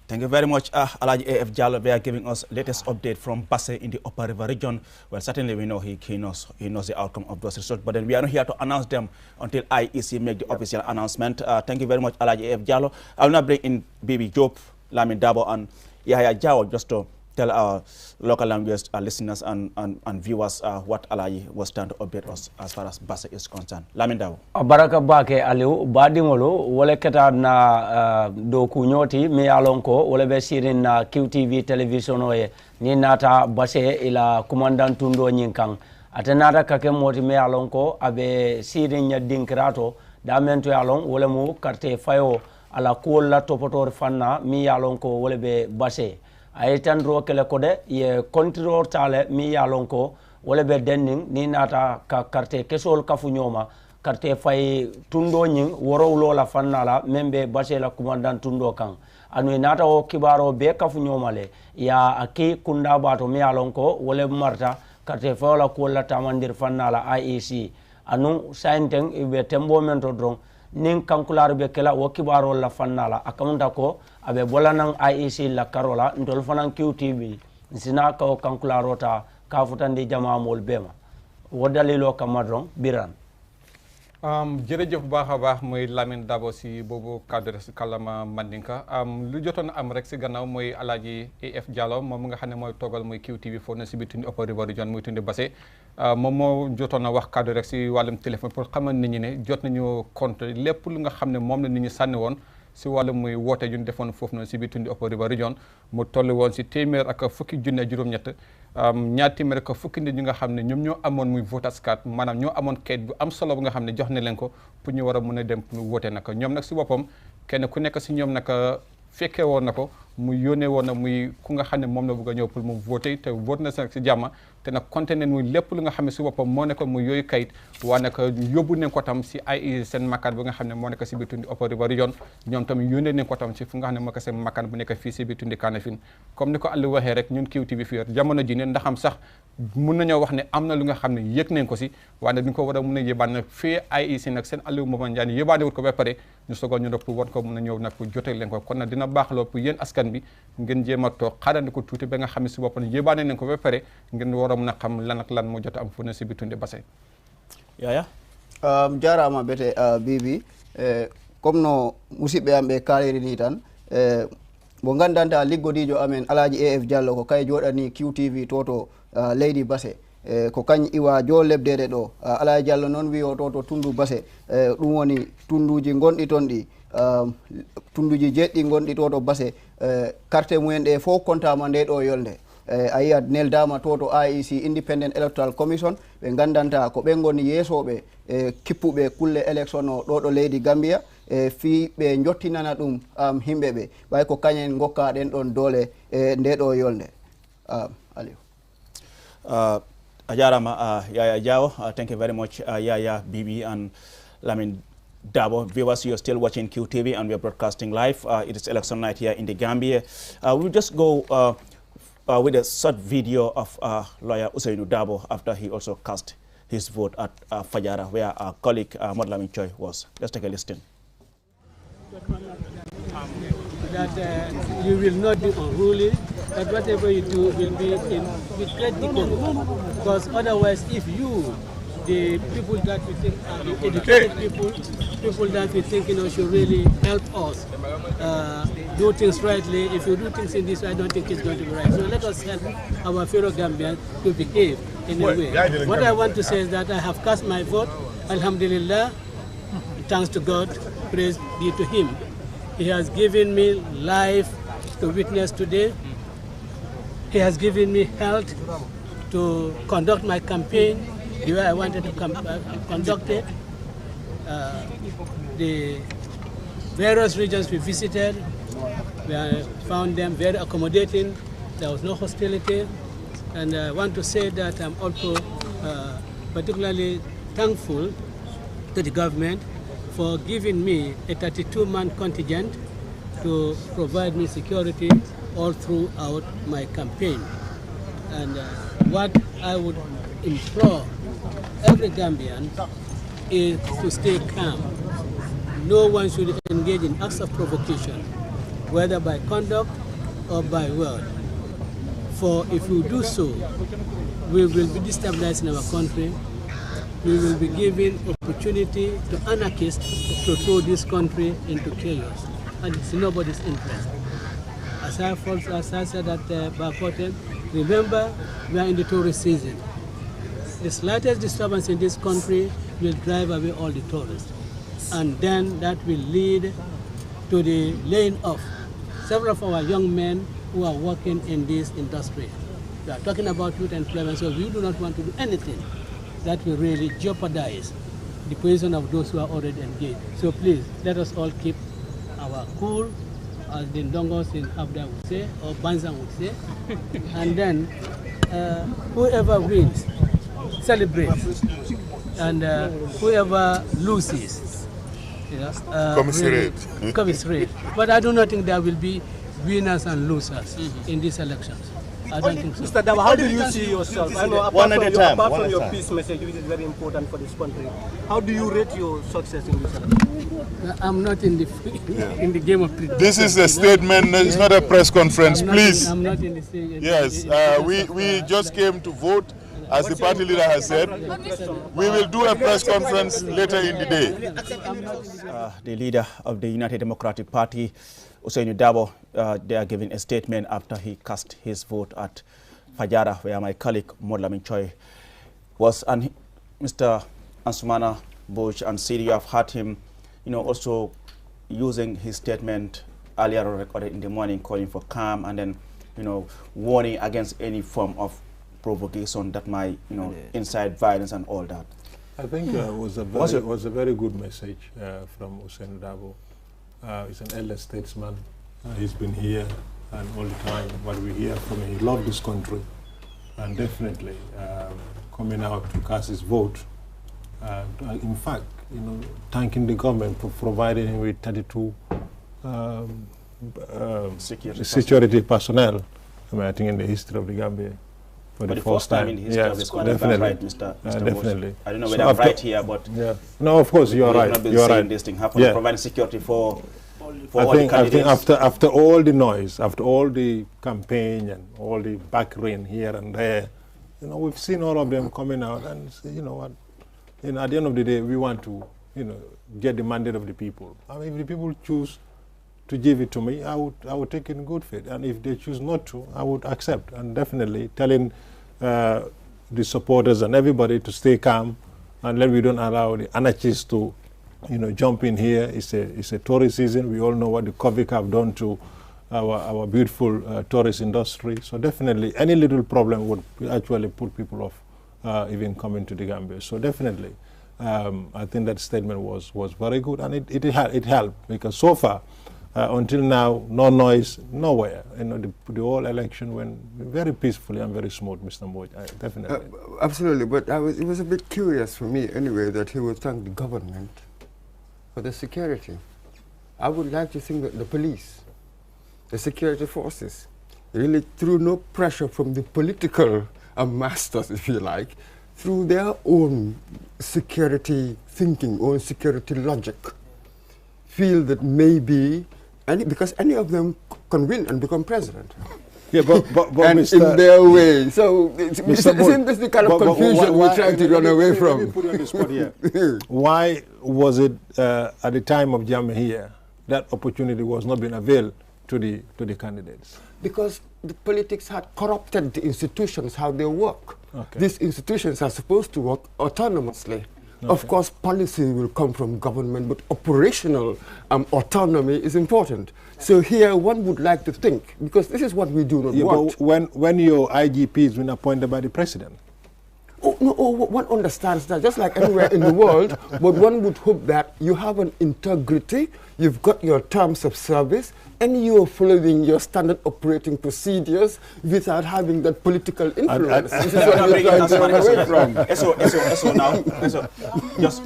Thank you very much, Alaji AF Jallo. They are giving us latest update from Basse in the Upper River region. Well, certainly we know he knows the outcome of those results, but then we are not here to announce them until IEC make the official announcement. Thank you very much, Alaji AF Jallo. I will now bring in Bibi Diop, Lamin Dabo, and Yaya Jawo just to tell our local language listeners and viewers what Alaji was trying to update us as far as Basse is concerned. Lamin Dawo. Baraka bake aliu badingolo wole keta na do kunyoti me alonko wole be sirin na QTV television oye ni nata Basse ila kumandan tundo nyinkang atenata kake moti me alonko abe sirin nya dinkrato da mento alon wole mu carte fayo ala kuola topotor fanna mi alonko wole be Basse ayetandro kele kode ye control tale mi yalonko wala be denning ni nata ka carte kesol kafunyoma carte fay tundo nyin worowlo la fannala membe Basse la commandant tundo kan anu nata o kibaro be kafunyoma le ya aki kunda bato mi yalonko wala marta carte fay la ko la tamandir fannala IEC anu sainteng be tembo mento dron nin kankular be kala wo kibaro la fannala akamunda ko abe bolanang IEC la karola ndol fanan QTV sina ka kankularota ka futandi jama mol bema wodalilo kamadron biran jërëjëf baax a baax mooy Lamine Dabo si boobu cadre si kalama mandinka lu jotoon am rek si gannaaw mooy Alaaji AF Diallo moom nga xam ne mooy toogal mooy QTV foofu na si biir tundi Upper River Region muy tundi Basse moom moo jotoon a wax cadre rek si wàllum téléphone pour xamal nit ñi ne jot nañu compte lépp lu nga xam ne moom la nit ñi sànni woon si wàllum muy woote yu ñu defoon foofu noonu si biir tundi Upper River Region mu toll woon si téeméer ak fukki junne juróom-ñett ñaar téeméer ak fukki nit ñi nga xam ne ñoom ñoo amoon muy voters card maanaam ñoo amoon kayit bu am solo bu nga xam ne jox na leen ko pour ñu war a mën a dem pour woote nag ñoom nag si boppam kenn ku nekk si ñoom nag fekkee woon na ko mu yónnee woon na muy ku nga xam ne moom la bëgg a ñëw pour mu voté te vote na si nag si jàmm te nag compté nañ muy lépp lu nga xam ne si boppam moo nekkoon muy yooyu kayit waa nag yóbbu nañ ko tam si ay seen makkaan bu nga xam ne moo nekk si biir tundi Upper River Region ñoom tam yónnee nañ ko tam si fu nga xam ne moo nekk seen makkaan bu nekk fii si biir tundi Kanifing comme ni ko Aliou waxee rek ñun QTV fii jamono ji ne ndaxam sax mun nañoo wax ne am na lu nga xam ne yëg nañ ko si waaye nag duñ ko war a mun a yëbaan nag fii IEC nag seen Aliou Momar Njie yëbaane wut ko ba pare ñu sogal ñu nag pour war ko mun a ñëw nag pour jotee leen ko kon nag dina baax loo pour yéen askan bi ngeen jéem a toog xaarandi ko tuuti ba nga xam ne si boppam yëbaane nañ ko ba pare ngeen war a mun a xam lan ak lan moo jot am fu ne si biir tundi Basse Yaya jarama bete bibi comme no musidɓe am ɓe kaliri ni tan mo gandanta liggodijo amen Alaaji AF Diallo ko kay joɗani QTV toto leydi Basse ko kañ iwa jo lebdede ɗo Alaaji Diallo noon wi o toto tundu Basse ɗum woni tunduji gonɗi toon ɗi tunduji jeɗɗi gonɗi toto Basse carte mumen ɗe fof kontama nde ɗo yolde a yiyat neldama toto IEC Independent Electoral Commission ɓe gandanta ko ɓen goni yeesoɓe kippuɓe kulle élection o ɗo ɗo leydi Gambia fi ɓe jottinana ɗum himɓe ɓe ɓay ko kañen gokka ɗen ɗon doole nde ɗo yolde Aliou a jarama Yaya Jawo, thank you very much Yaya, Bibi and Lamin Dabo. Viewers, you're still watching QTV and we're broadcasting live. It is election night here in the Gambia. We'll just go with a short video of lawyer Usainu Dabo after he also cast his vote at Fajara, where our colleague Modlamin Choi was. Let's take a listen. That you will not be unruly, that whatever you do will be with great dignity. Because otherwise, if you, the people that we think are the educated people that we think should really help us do things rightly. If you do things in this way, I don't think it's going to be right. So let us help our fellow Gambians to behave in a way. What I want to say is that I have cast my vote. Alhamdulillah, thanks to God, praise be to Him. He has given me life to witness today. He has given me health to conduct my campaign the way I wanted to conduct it. The various regions we visited, we found them very accommodating. There was no hostility. And I want to say that I'm also particularly thankful to the government for giving me a 32-man contingent to provide me security all throughout my campaign. And what I would implore every Gambian is to stay calm. No one should engage in acts of provocation, whether by conduct or by word. For if we do so, we will be destabilizing our country. We will be giving opportunity to anarchists to throw this country into chaos, and it's in nobody's interest. as I said at Bakoten, remember, we are in the tourist season. The slightest disturbance in this country will drive away all the tourists. And then that will lead to the laying off several of our young men who are working in this industry. We are talking about youth employment, so we do not want to do anything that will really jeopardize the position of those who are already engaged. So please, let us all keep our cool, as the Ndongos in Abda would say, or Banza would say, and then whoever wins, celebrates, and whoever loses, commiserate. But I do not think there will be winners and losers in these elections. I don't think so. Mr. Daba, how do you see yourself? I know apart from your peace message, which is very important for this country, how do you rate your success in this election? I'm not in the game of politics. This is a statement, it's not a press conference, please. I'm not in the stage. Yes, we just came to vote, as the party leader has said. We will do a press conference later in the day. The leader of the United Democratic Party, Usainu Dabo, they are giving a statement after he cast his vote at Fajara, where my colleague Modlamin Choi was. And Mr. Ansumana Bush and Siri, you have heard him, also using his statement earlier recorded in the morning, calling for calm and then, warning against any form of provocation that might, incite violence and all that. I think it was a very good message from Usainu Dabo. He's an elder statesman. He's been here and all the time. What we hear from him, he loved this country, and definitely coming out to cast his vote. In fact, thanking the government for providing him with 32 security personnel. I think in the history of the Gambia. For the first time in the history of this country, definitely. Right, Mr. Definitely. I don't know whether I'm right here, but no, of course you are right. You are right. This thing happen, providing security for all the candidates. I think after all the noise, after all the campaign and all the back rain here and there, we've seen all of them coming out and say, what, at the end of the day, we want to, get the mandate of the people. I mean, if the people choose to give it to me, I would take it in good faith. And if they choose not to, I would accept. And definitely telling the supporters and everybody to stay calm and let we don't allow the anarchists to, jump in here. It's a tourist season. We all know what the COVID have done to our beautiful tourist industry. So definitely any little problem would actually put people off even coming to the Gambia. So definitely, I think that statement was very good, and it helped because so far, until now, no noise, nowhere. The whole election went very peacefully and very smooth, Mr. Mboj, definitely. Absolutely, but it was a bit curious for me anyway that he would thank the government for the security. I would like to think that the police, the security forces, really threw no pressure from the political masters, if you like, through their own security thinking, own security logic, feel that maybe because any of them can win and become president. Yeah, but and Mr. in their way. So isn't this the kind of confusion we're trying to run away from? Let me put you on the spot here. Why was it at the time of Jammeh here that opportunity was not being availed to the candidates? Because the politics had corrupted the institutions, how they work. Okay. These institutions are supposed to work autonomously. Okay. Of course, policy will come from government, but operational autonomy is important. So here, one would like to think, because this is what we do not want. But when your IGP has been appointed by the president? One understands that, just like anywhere in the world, but one would hope that you have an integrity, you've got your terms of service, and you're following your standard operating procedures without having that political influence. This is what we're trying to run away from. So now, just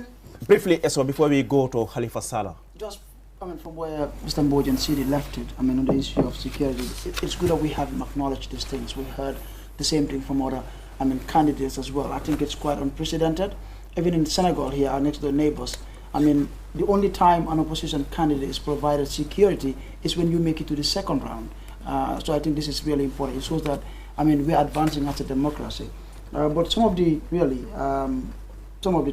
briefly, before we go to Khalifa Saleh. Just from where Mr. Mboj and Sidi left it, on the issue of security, it's good that we have acknowledged these things. We heard the same thing from other candidates as well. I think it's quite unprecedented. Even in Senegal here, our next door neighbors, the only time an opposition candidate is provided security is when you make it to the second round. So I think this is really important. It shows that, we're advancing as a democracy. But some of the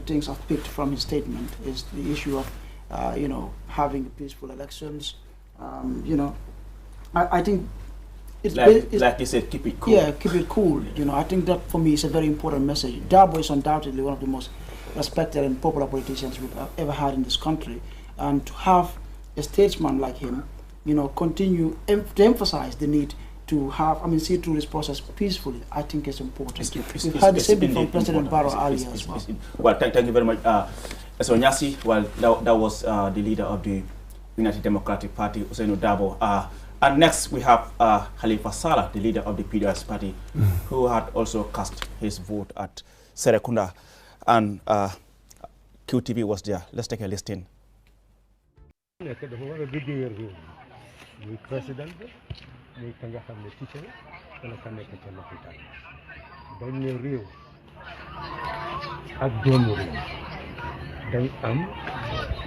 things I've picked from his statement is the issue of, having peaceful elections. I think like you said, keep it cool. Yeah, keep it cool. You know, I think that for me is a very important message. Darboe is undoubtedly one of the most respected and popular politicians we've ever had in this country, and to have a statesman like him, you know, continue to emphasize the need to have, see through this process peacefully, I think is important. We've had the same thing from President Barrow earlier as well. Well, thank you very much. So Nyasi, well, that was the leader of the United Democratic Party, Ousainou Darboe. And next we have Halifa Sallah, the leader of the PDS party, who had also cast his vote at Serekunda. And QTV was there. Let's take a listen. muy président muy ka nga xam ne teacher wala ka nekk ca lopitaan dañ ne réew ak doomu réew dañ am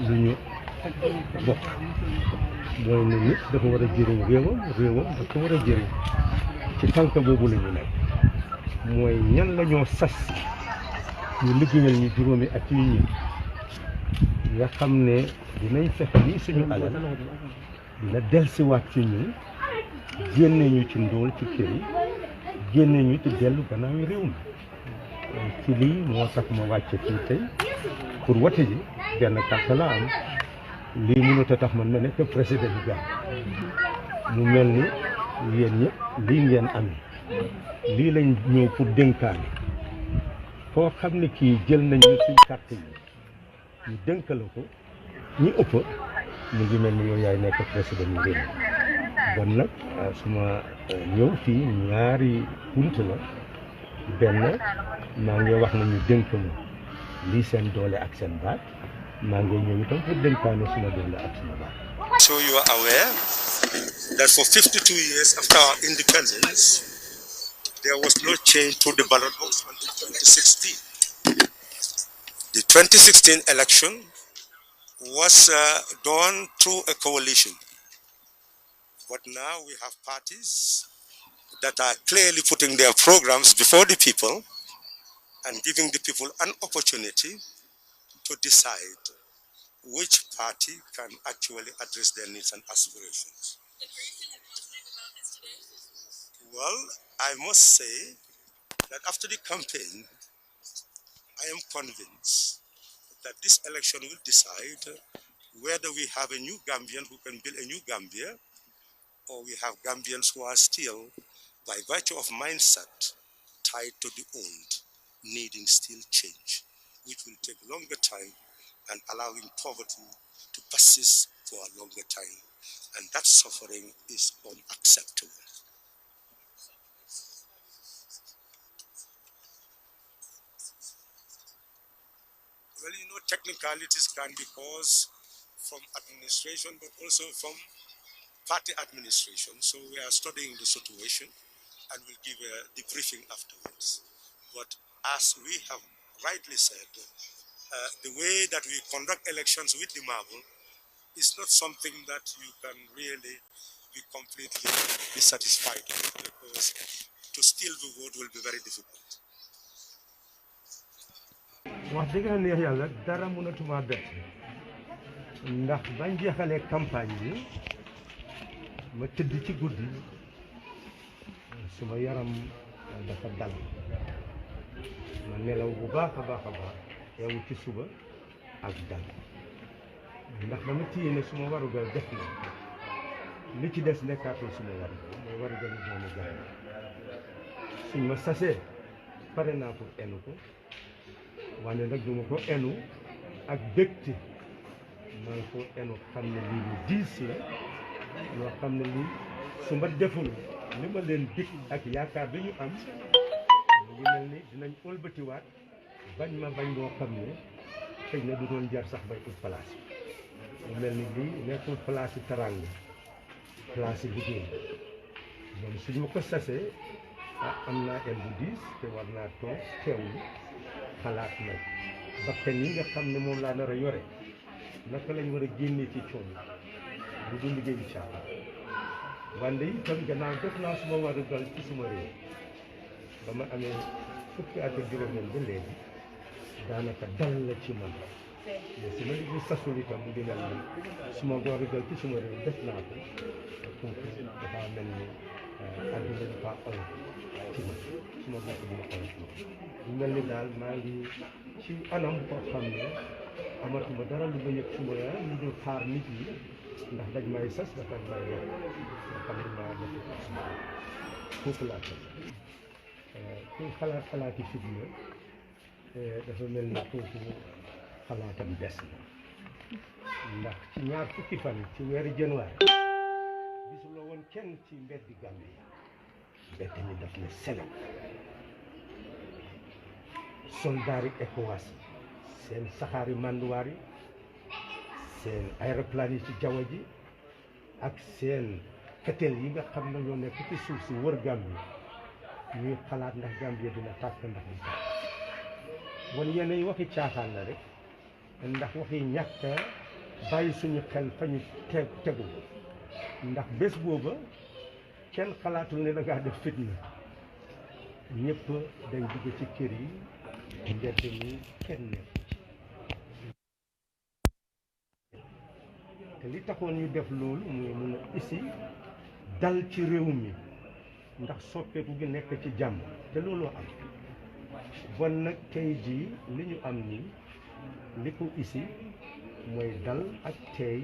lu ñu bokk mooy ne nit dafa war a jëriñ réewam dafa war a jëriñ ci tànk boobu la ñu nekk mooy ñan la ñoo sas ñu liggéeyal ñu juróomi at yi ñi nga xam ne dinañ fexe ni suñu alal dina dellusiwaat ci ñun génne ñu ci ndóol ci kër yi génne ñu ci dellu gannaaw réew mi ci lii moo tax ma wàcce fii tey pour wote ji benn carte la am lii mënut a tax man ma nekk président bi gàmm mu mel ni yéen ñëpp lii ngeen amee lii lañ ñëw pour dénkaane foo xam ne kii jël nañu suñ carte yi ñu dénkale ko ñi ëpp mu ngi mel ni yow yaay nekk président yu réew bon nag suma ñëw fii ñaari punt la benn maa ngi wax nañu dénk ma lii seen doole ak seen baat maa ngi ñëw itam pour dénkaane suma doole ak suma baat. So you are aware that for 52 years after our independence there was no change to the ballot box until 2016. The 2016 election was done through a coalition. But now we have parties that are clearly putting their programs before the people and giving the people an opportunity to decide which party can actually address their needs and aspirations. Well, I must say that after the campaign, I am convinced that this election will decide whether we have a new Gambian who can build a new Gambia, or we have Gambians who are still, by virtue of mindset, tied to the old, needing still change, which will take longer time and allowing poverty to persist for a longer time. And that suffering is unacceptable. Well, you know, technicalities can be caused from administration, but also from party administration. So we are studying the situation and we'll give a debriefing afterwards. But as we have rightly said, the way that we conduct elections with the marble is not something that you can really be completely dissatisfied with, because to steal the vote will be very difficult. wax dëgg neex yàlla dara mënatuma bett ndax bañ jeexalee campagne bi ma tëdd ci guddi suma yaram dafa dal ma nelaw bu baax a baax yeewu ci suba ak dal ndax dama téye ne suma warugal def na li ci des nekkaatul suma warugal mooy warugal doomu jaay suñ ma sasee pare naa pour enu ko wante nag duma ko enu ak bégte maa ngi ko enu xam ne lii lu diis la loo xam ne lii su ma deful li ma leen dig ak yaakaar bi ñu am mu ngi mel ni dinañ ëlbatiwaat bañ ma bañ boo xam ne xëy na du doon jar sax bay ut place mu mel ni lii nekkul place yi taranga place yi liggéey donc suñ ma ko sasee am naa el bu diis te war naa toog teewlu xalaat nag bakkan yi nga xam ne moom laa nar a yore naka lañ war a génnee ci coono lu dul liggéeyu caaxaan wante itam gannaaw def naa suma warugal ci suma réew ba ma amee fukki at ak juróomeel ba léegi daanaka dal la ci man mais su ma liggéey sasul itam mu di mel ni suma warugal ci suma réew def naa ko donc dafa mel ni oyof ci man suma bopp dina oyof lu mel ni daal maa ngi ci anam boo xam ne amatuma dara lu ma yëg suma yaram lu dul xaar nit ñi ndax dañ may sas dafa may yokk nga xam ne maa def foofu laa ko kuy xalaati fitna dafa mel ni foofu xalaatam des na ndax ci ñaar fukki fan ci weeru janvier gisuloo woon kenn ci mbeddi Gambie mbedd mi daf ne selen soldaari ECOWAS seen saxaari manduwaar yi seen aéroplane yi ci jaww ji ak seen fetel yi nga xam ne ñoo nekk ci suuf si wër Gambie ñuy xalaat ndax Gambie dina tàkk ndax di tàkk wan yenn waxi caaxaan la rek ndax waxi ñàkk bàyyi suñu xel fa ñu tegu ndax bés booba kenn xalaatul ne da ngaa def fitna ñëpp dañ dugg ci kër yi mbedd mi kenn nekk te li taxoon ñu def loolu muy mun a isi dal ci réew mi ndax soppeeku gi nekk ci jàmm te looloo am bon nag tey jii li ñu am nii li ko isi mooy dal ak tey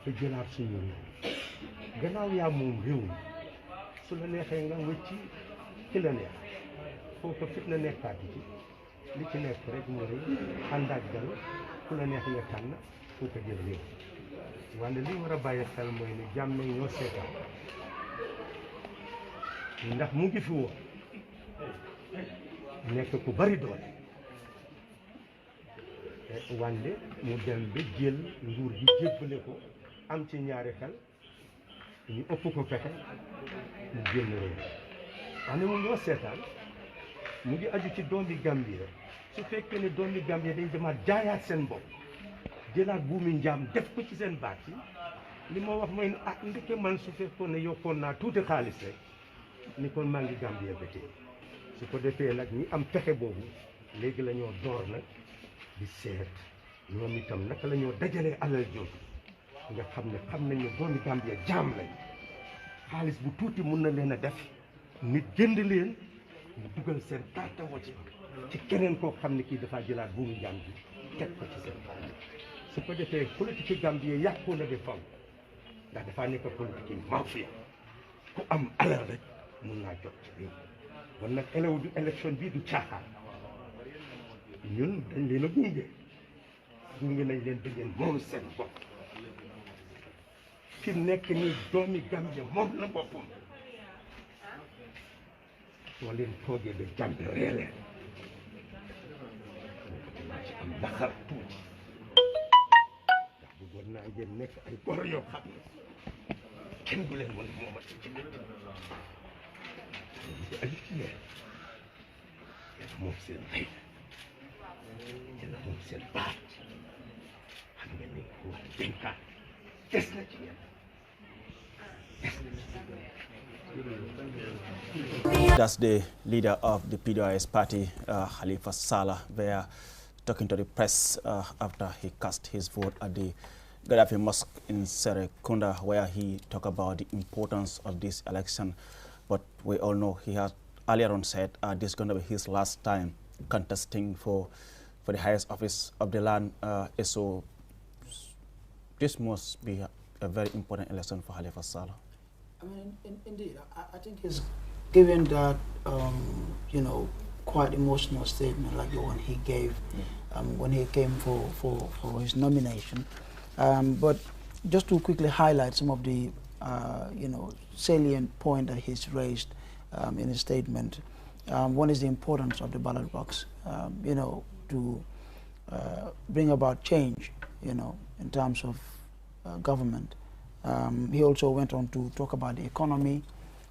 te jëlaat suñu réew gannaaw yaa moom réew mi su la neexee nga wëcci ki la neex foofu fitna nekkaati ci li ci nekk rek mooy ànd ak dal ku la neex nga tànn foofu jël réew wante li war a bàyyi xel mooy ne jàmm ñoo seetaan ndax mu ngi fi woon nekk ku bari doole wande mu dem ba jël nguur gi jébbale ko am ci ñaari xel ñu ëpp ko pexe mu génn réew wante mu ñoo seetaan mu ngi aju ci doomi Gambie su fekkee ne doomi Gambie dañ demaat jaayaat seen bopp jëlaat buumi njaam def ko ci seen baat yi li ma wax mooy ah ndeke man su fekkoon ne yokkoon naa tuuti xaalis rek ni kon maa ngi Gambie ba tey su ko defee nag ñi am pexe boobu léegi la ñoo door nag di seet ñoom itam naka la ñoo dajalee alal jooju nga xam nañ ne doomi Gambie jaam lañ xaalis bu tuuti mun na leen a def nit jënd leen mu dugal seen carte ci keneen koo xam ne kii dafaa jëlaat buumu njaam bi teg ko ci seen xaalis su ko defee politique Gambie yàqu na de faw ndax dafaa nekk politique mafia ku am alal rek mun naa jot ci réew kon nag élection bii du caaxaan ñun dañ leen a gunge nañ leen ba ngeen moom seen bopp fi nekk ni doomi Gambie moom la boppam soo leen toogee ba jàmbi reeleen dinaa ci am naxar tuuti ndax bëggoon naa ngeen nekk ay goro yoo xam ne kenn du leen mën moomati ci nit ay ci yéen yéen moom seen rëy yéen moom seen baat xam ngeen ni ko dénkaan des na ci yéen That's the leader of the PDOIS party, Khalifa Sallah, there talking to the press after he cast his vote at the Gaddafi Mosque in Serekunda, where he talked about the importance of this election. But we all know he has earlier on said this is going to be his last time contesting for the highest office of the land. So this must be a very important election for Khalifa Sallah. I mean, indeed, I think he's given that, you know, quite emotional statement like the one he gave when he came for his nomination. But just to quickly highlight some of the, you know, salient point that he's raised in his statement. One is the importance of the ballot box, you know, to bring about change, you know, in terms of government. He also went on to talk about the economy,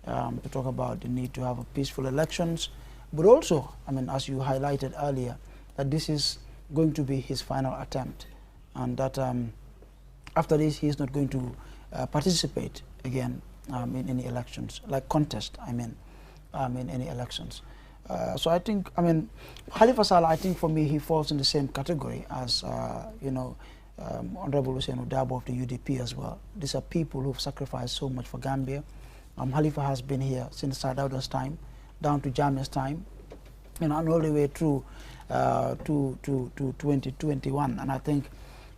to talk about the need to have a peaceful elections, but also, I mean, as you highlighted earlier, that this is going to be his final attempt, and that after this, he's not going to participate again in any elections, like contest, I mean, in any elections. So I think, I mean, Khalifa Sallah, I think for me, he falls in the same category as, you know, Honorable Hussein Udabo of the UDP as well. These are people who've sacrificed so much for Gambia. Halifa has been here since Sadauda's time, down to Jammeh's time, and all the way through to 2021. And I think,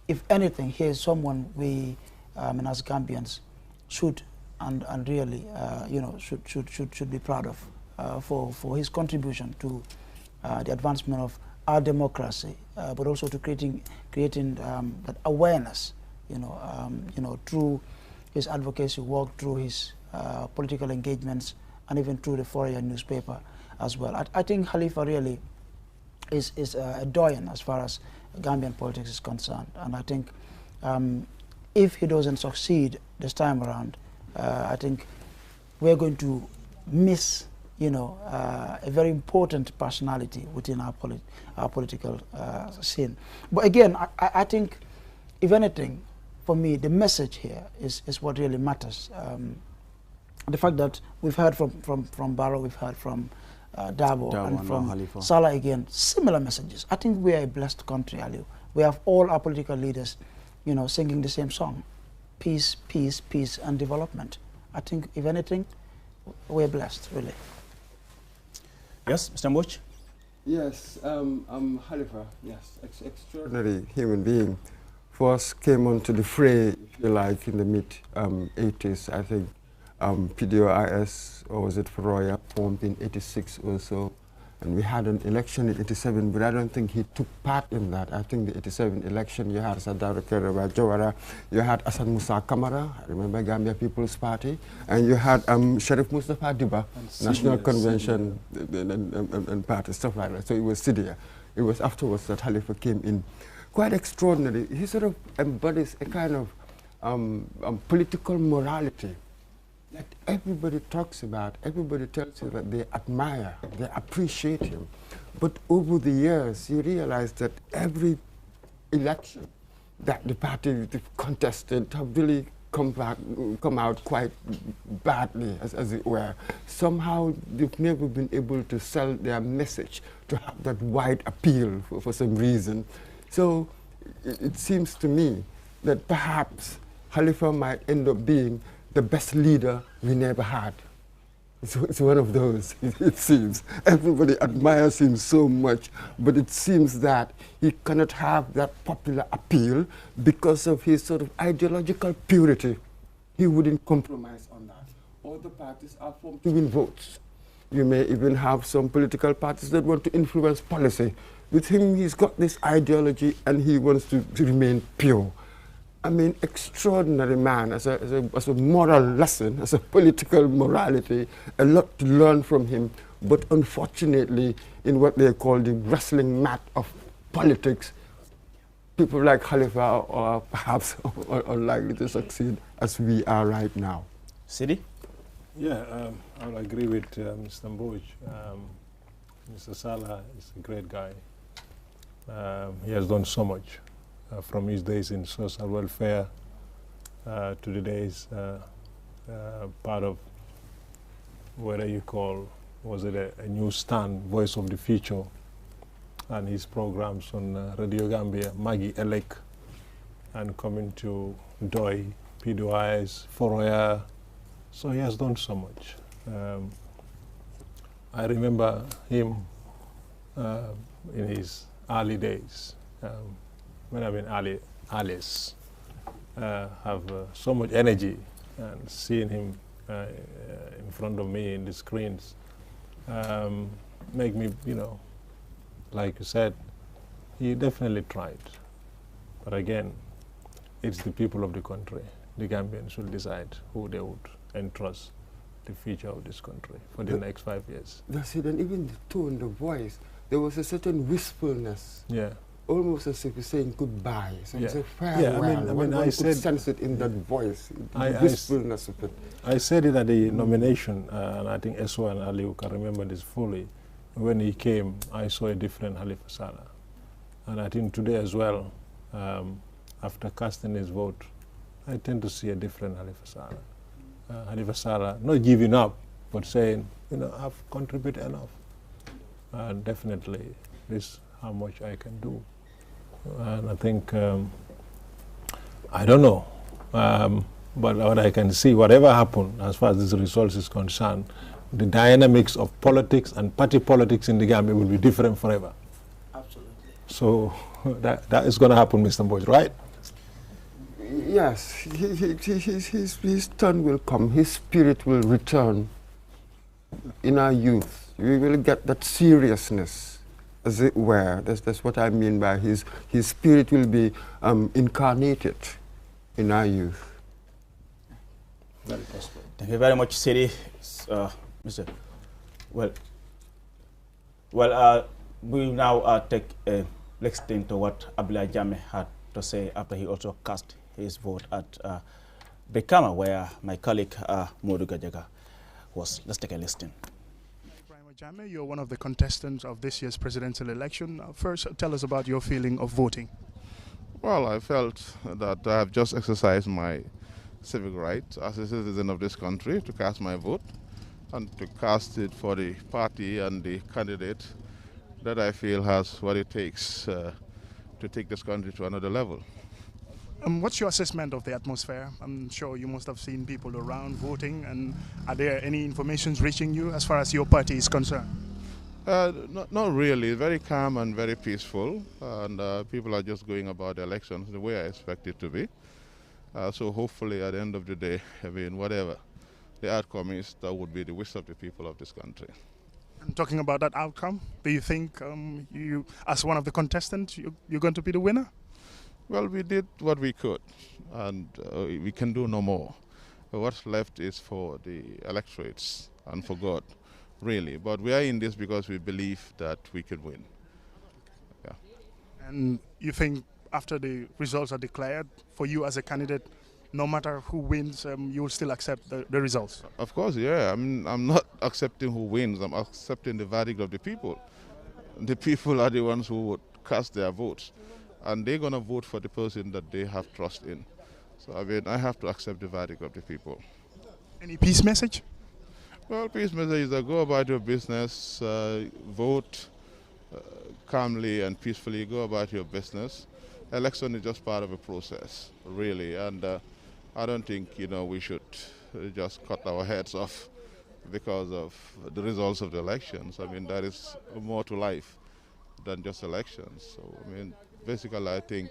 if anything, he is someone we, as Gambians, should and really, should be proud of for his contribution to the advancement of our democracy, but also to creating that awareness, through his advocacy work, through his political engagements, and even through the Foreign newspaper as well. I think Halifa really is a doyen as far as Gambian politics is concerned, and I think if he doesn't succeed this time around, I think we're going to miss, a very important personality within our political scene. But again, I think, if anything, for me, the message here is what really matters. The fact that we've heard from Barrow, we've heard from Dabo and from Halifa. Salah again, similar messages. I think we are a blessed country, Aliu. We have all our political leaders, singing the same song: peace, peace, peace, and development. I think, if anything, we're blessed, really. Yes, Mr. Mboch? Yes, Halifa, yes, extraordinary human being. First came onto the fray, if you like, in the mid-80s, I think. PDOIS, or was it Foroya, formed in 86 or so. And we had an election in 87, but I don't think he took part in that. I think the 87 election, you had Sadara Keraba Jawara, you had Asan Musa Kamara, I remember Gambia People's Party, and you had Sheriff Mustafa Diba, National Convention and party, stuff like that. So it was Sidia. It was afterwards that Halifa came in. Quite extraordinary. He sort of embodies a kind of political morality that everybody talks about, everybody tells you that they admire, they appreciate him. But over the years, you realize that every election that the party contested have really come out quite badly, as it were. Somehow they've never been able to sell their message, to have that wide appeal for some reason. So it seems to me that perhaps Halifa might end up being the best leader we never had. It's one of those, it seems. Everybody admires him so much, but it seems that he cannot have that popular appeal because of his sort of ideological purity. He wouldn't compromise on that. All the parties are formed to win votes. You may even have some political parties that want to influence policy. With him, he's got this ideology and he wants to remain pure. I mean, extraordinary man, as a moral lesson, as a political morality, a lot to learn from him. But unfortunately, in what they call the wrestling mat of politics, people like Halifa are perhaps unlikely to succeed as we are right now. Sidi? Yeah, I would agree with Mr. Mboch. Mr. Salah is a great guy. He has done so much. From his days in social welfare to the days part of whether you call, was it a news stand, Voice of the Future, and his programs on Radio Gambia, Maggie Elek, and coming to Doi, PDOIS, Foroya. So he has done so much. I remember him in his early days. When I've been Alice, have so much energy, and seeing him in front of me in the screens make me, like you said, he definitely tried. But again, it's the people of the country. The Gambians will decide who they would entrust the future of this country for the next 5 years. That's it, and even the tone, the voice, there was a certain wistfulness. Yeah. Almost as if you're saying goodbye. So it's a farewell. Yeah, I mean, I could sense it in that voice, the wistfulness of it. I said it at the nomination, and I think Eswa and Aliu can remember this fully. When he came, I saw a different Halifa Salah. And I think today as well, after casting his vote, I tend to see a different Halifa Salah. Halifa Salah, not giving up, but saying, I've contributed enough. Definitely, this is how much I can do. And I think, I don't know, But what I can see, whatever happened, as far as this results is concerned, the dynamics of politics and party politics in the Gambia will be different forever. Absolutely. So that is going to happen, Mr. Boyd, right? Yes, his turn will come. His spirit will return in our youth. We will get that seriousness, as it were. That's what I mean by his spirit will be incarnated in our youth. Very possible. Thank you very much, Siri. Mr. Well, we now take a listen to what Abdullah Jammeh had to say after he also cast his vote at Brikama, where my colleague Modu Gajaga was. Let's take a listen. Jammeh, you're one of the contestants of this year's presidential election. First, tell us about your feeling of voting. Well, I felt that I have just exercised my civic right as a citizen of this country to cast my vote and to cast it for the party and the candidate that I feel has what it takes to take this country to another level. What's your assessment of the atmosphere? I'm sure you must have seen people around voting, and are there any information reaching you as far as your party is concerned? Not really. Very calm and very peaceful, and people are just going about the elections the way I expect it to be. So hopefully at the end of the day, I mean, whatever the outcome is, that would be the wish of the people of this country. And talking about that outcome, do you think you, as one of the contestants, you're going to be the winner? Well, we did what we could, and we can do no more. What's left is for the electorates and for God, really. But we are in this because we believe that we can win. Yeah. And you think after the results are declared, for you as a candidate, no matter who wins, you will still accept the results? Of course, yeah. I'm not accepting who wins. I'm accepting the verdict of the people. The people are the ones who would cast their votes, and they're going to vote for the person that they have trust in. So, I mean, I have to accept the verdict of the people. Any peace message? Well, peace message is that go about your business, vote calmly and peacefully, go about your business. Election is just part of a process, really, and I don't think, we should just cut our heads off because of the results of the elections. I mean, there is more to life than just elections. So, I mean, basically, I think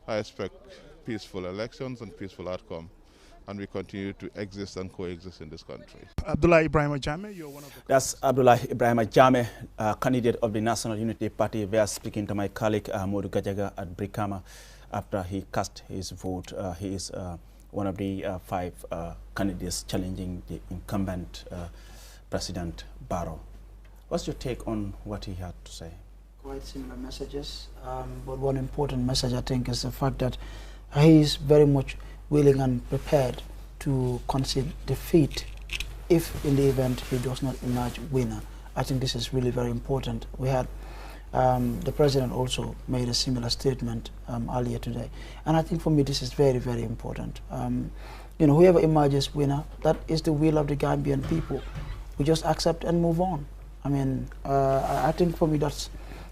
I expect peaceful elections and peaceful outcome, and we continue to exist and coexist in this country. Abdullah Ibrahim Jammeh, you're one of the... That's Abdullah Ibrahim Jammeh, candidate of the National Unity Party. We are speaking to my colleague Modu Gajaga at Brikama after he cast his vote. He is one of the 5 candidates challenging the incumbent President Barrow. What's your take on what he had to say? Quite similar messages, but one important message I think is the fact that he is very much willing and prepared to concede defeat if in the event he does not emerge winner. I think this is really very important. We had the president also made a similar statement earlier today, and I think for me this is very, very important. Whoever emerges winner, that is the will of the Gambian people. We just accept and move on. I mean, I think for me that's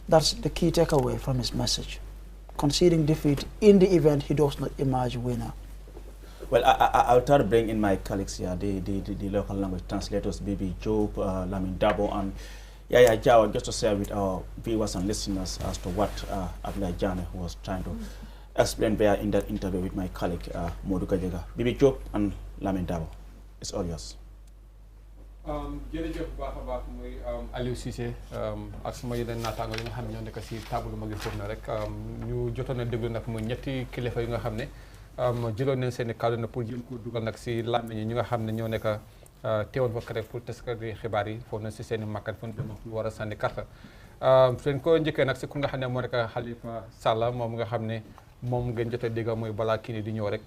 the key takeaway from his message. Conceding defeat in the event he does not emerge winner. Well, I'll try to bring in my colleagues here, the local language translators, Bibi Job, Lamin Dabo, and Yaya Jawa, just to share with our viewers and listeners as to what Abdullah Jammeh was trying to explain there in that interview with my colleague, Modu Gajaga. Bibi Job and Lamin Dabo, it's all yours. jërëjëf bu baax a baax muy Aliou Cissé ak sama yeneen naataango yi nga xam ne ñoo nekk si table mag yi foofu na rek ñu jotoon a déglu nag muy ñetti kilifa yu nga xam ne jëloon nañ seen i kàddu na pour jëm ko dugal nag si làmmiñ ñi nga xam ne ñoo nekk teewoon fa rek pour taskati xibaar yi foofu na si seen i makkat fu ñu war a sànni carte fen ko njëkkee nag si ku nga xam ne moo nekk Halifa Sallah moom nga xam ne moom ngeen jot a dégg muy balaa kii ni di ñëw rek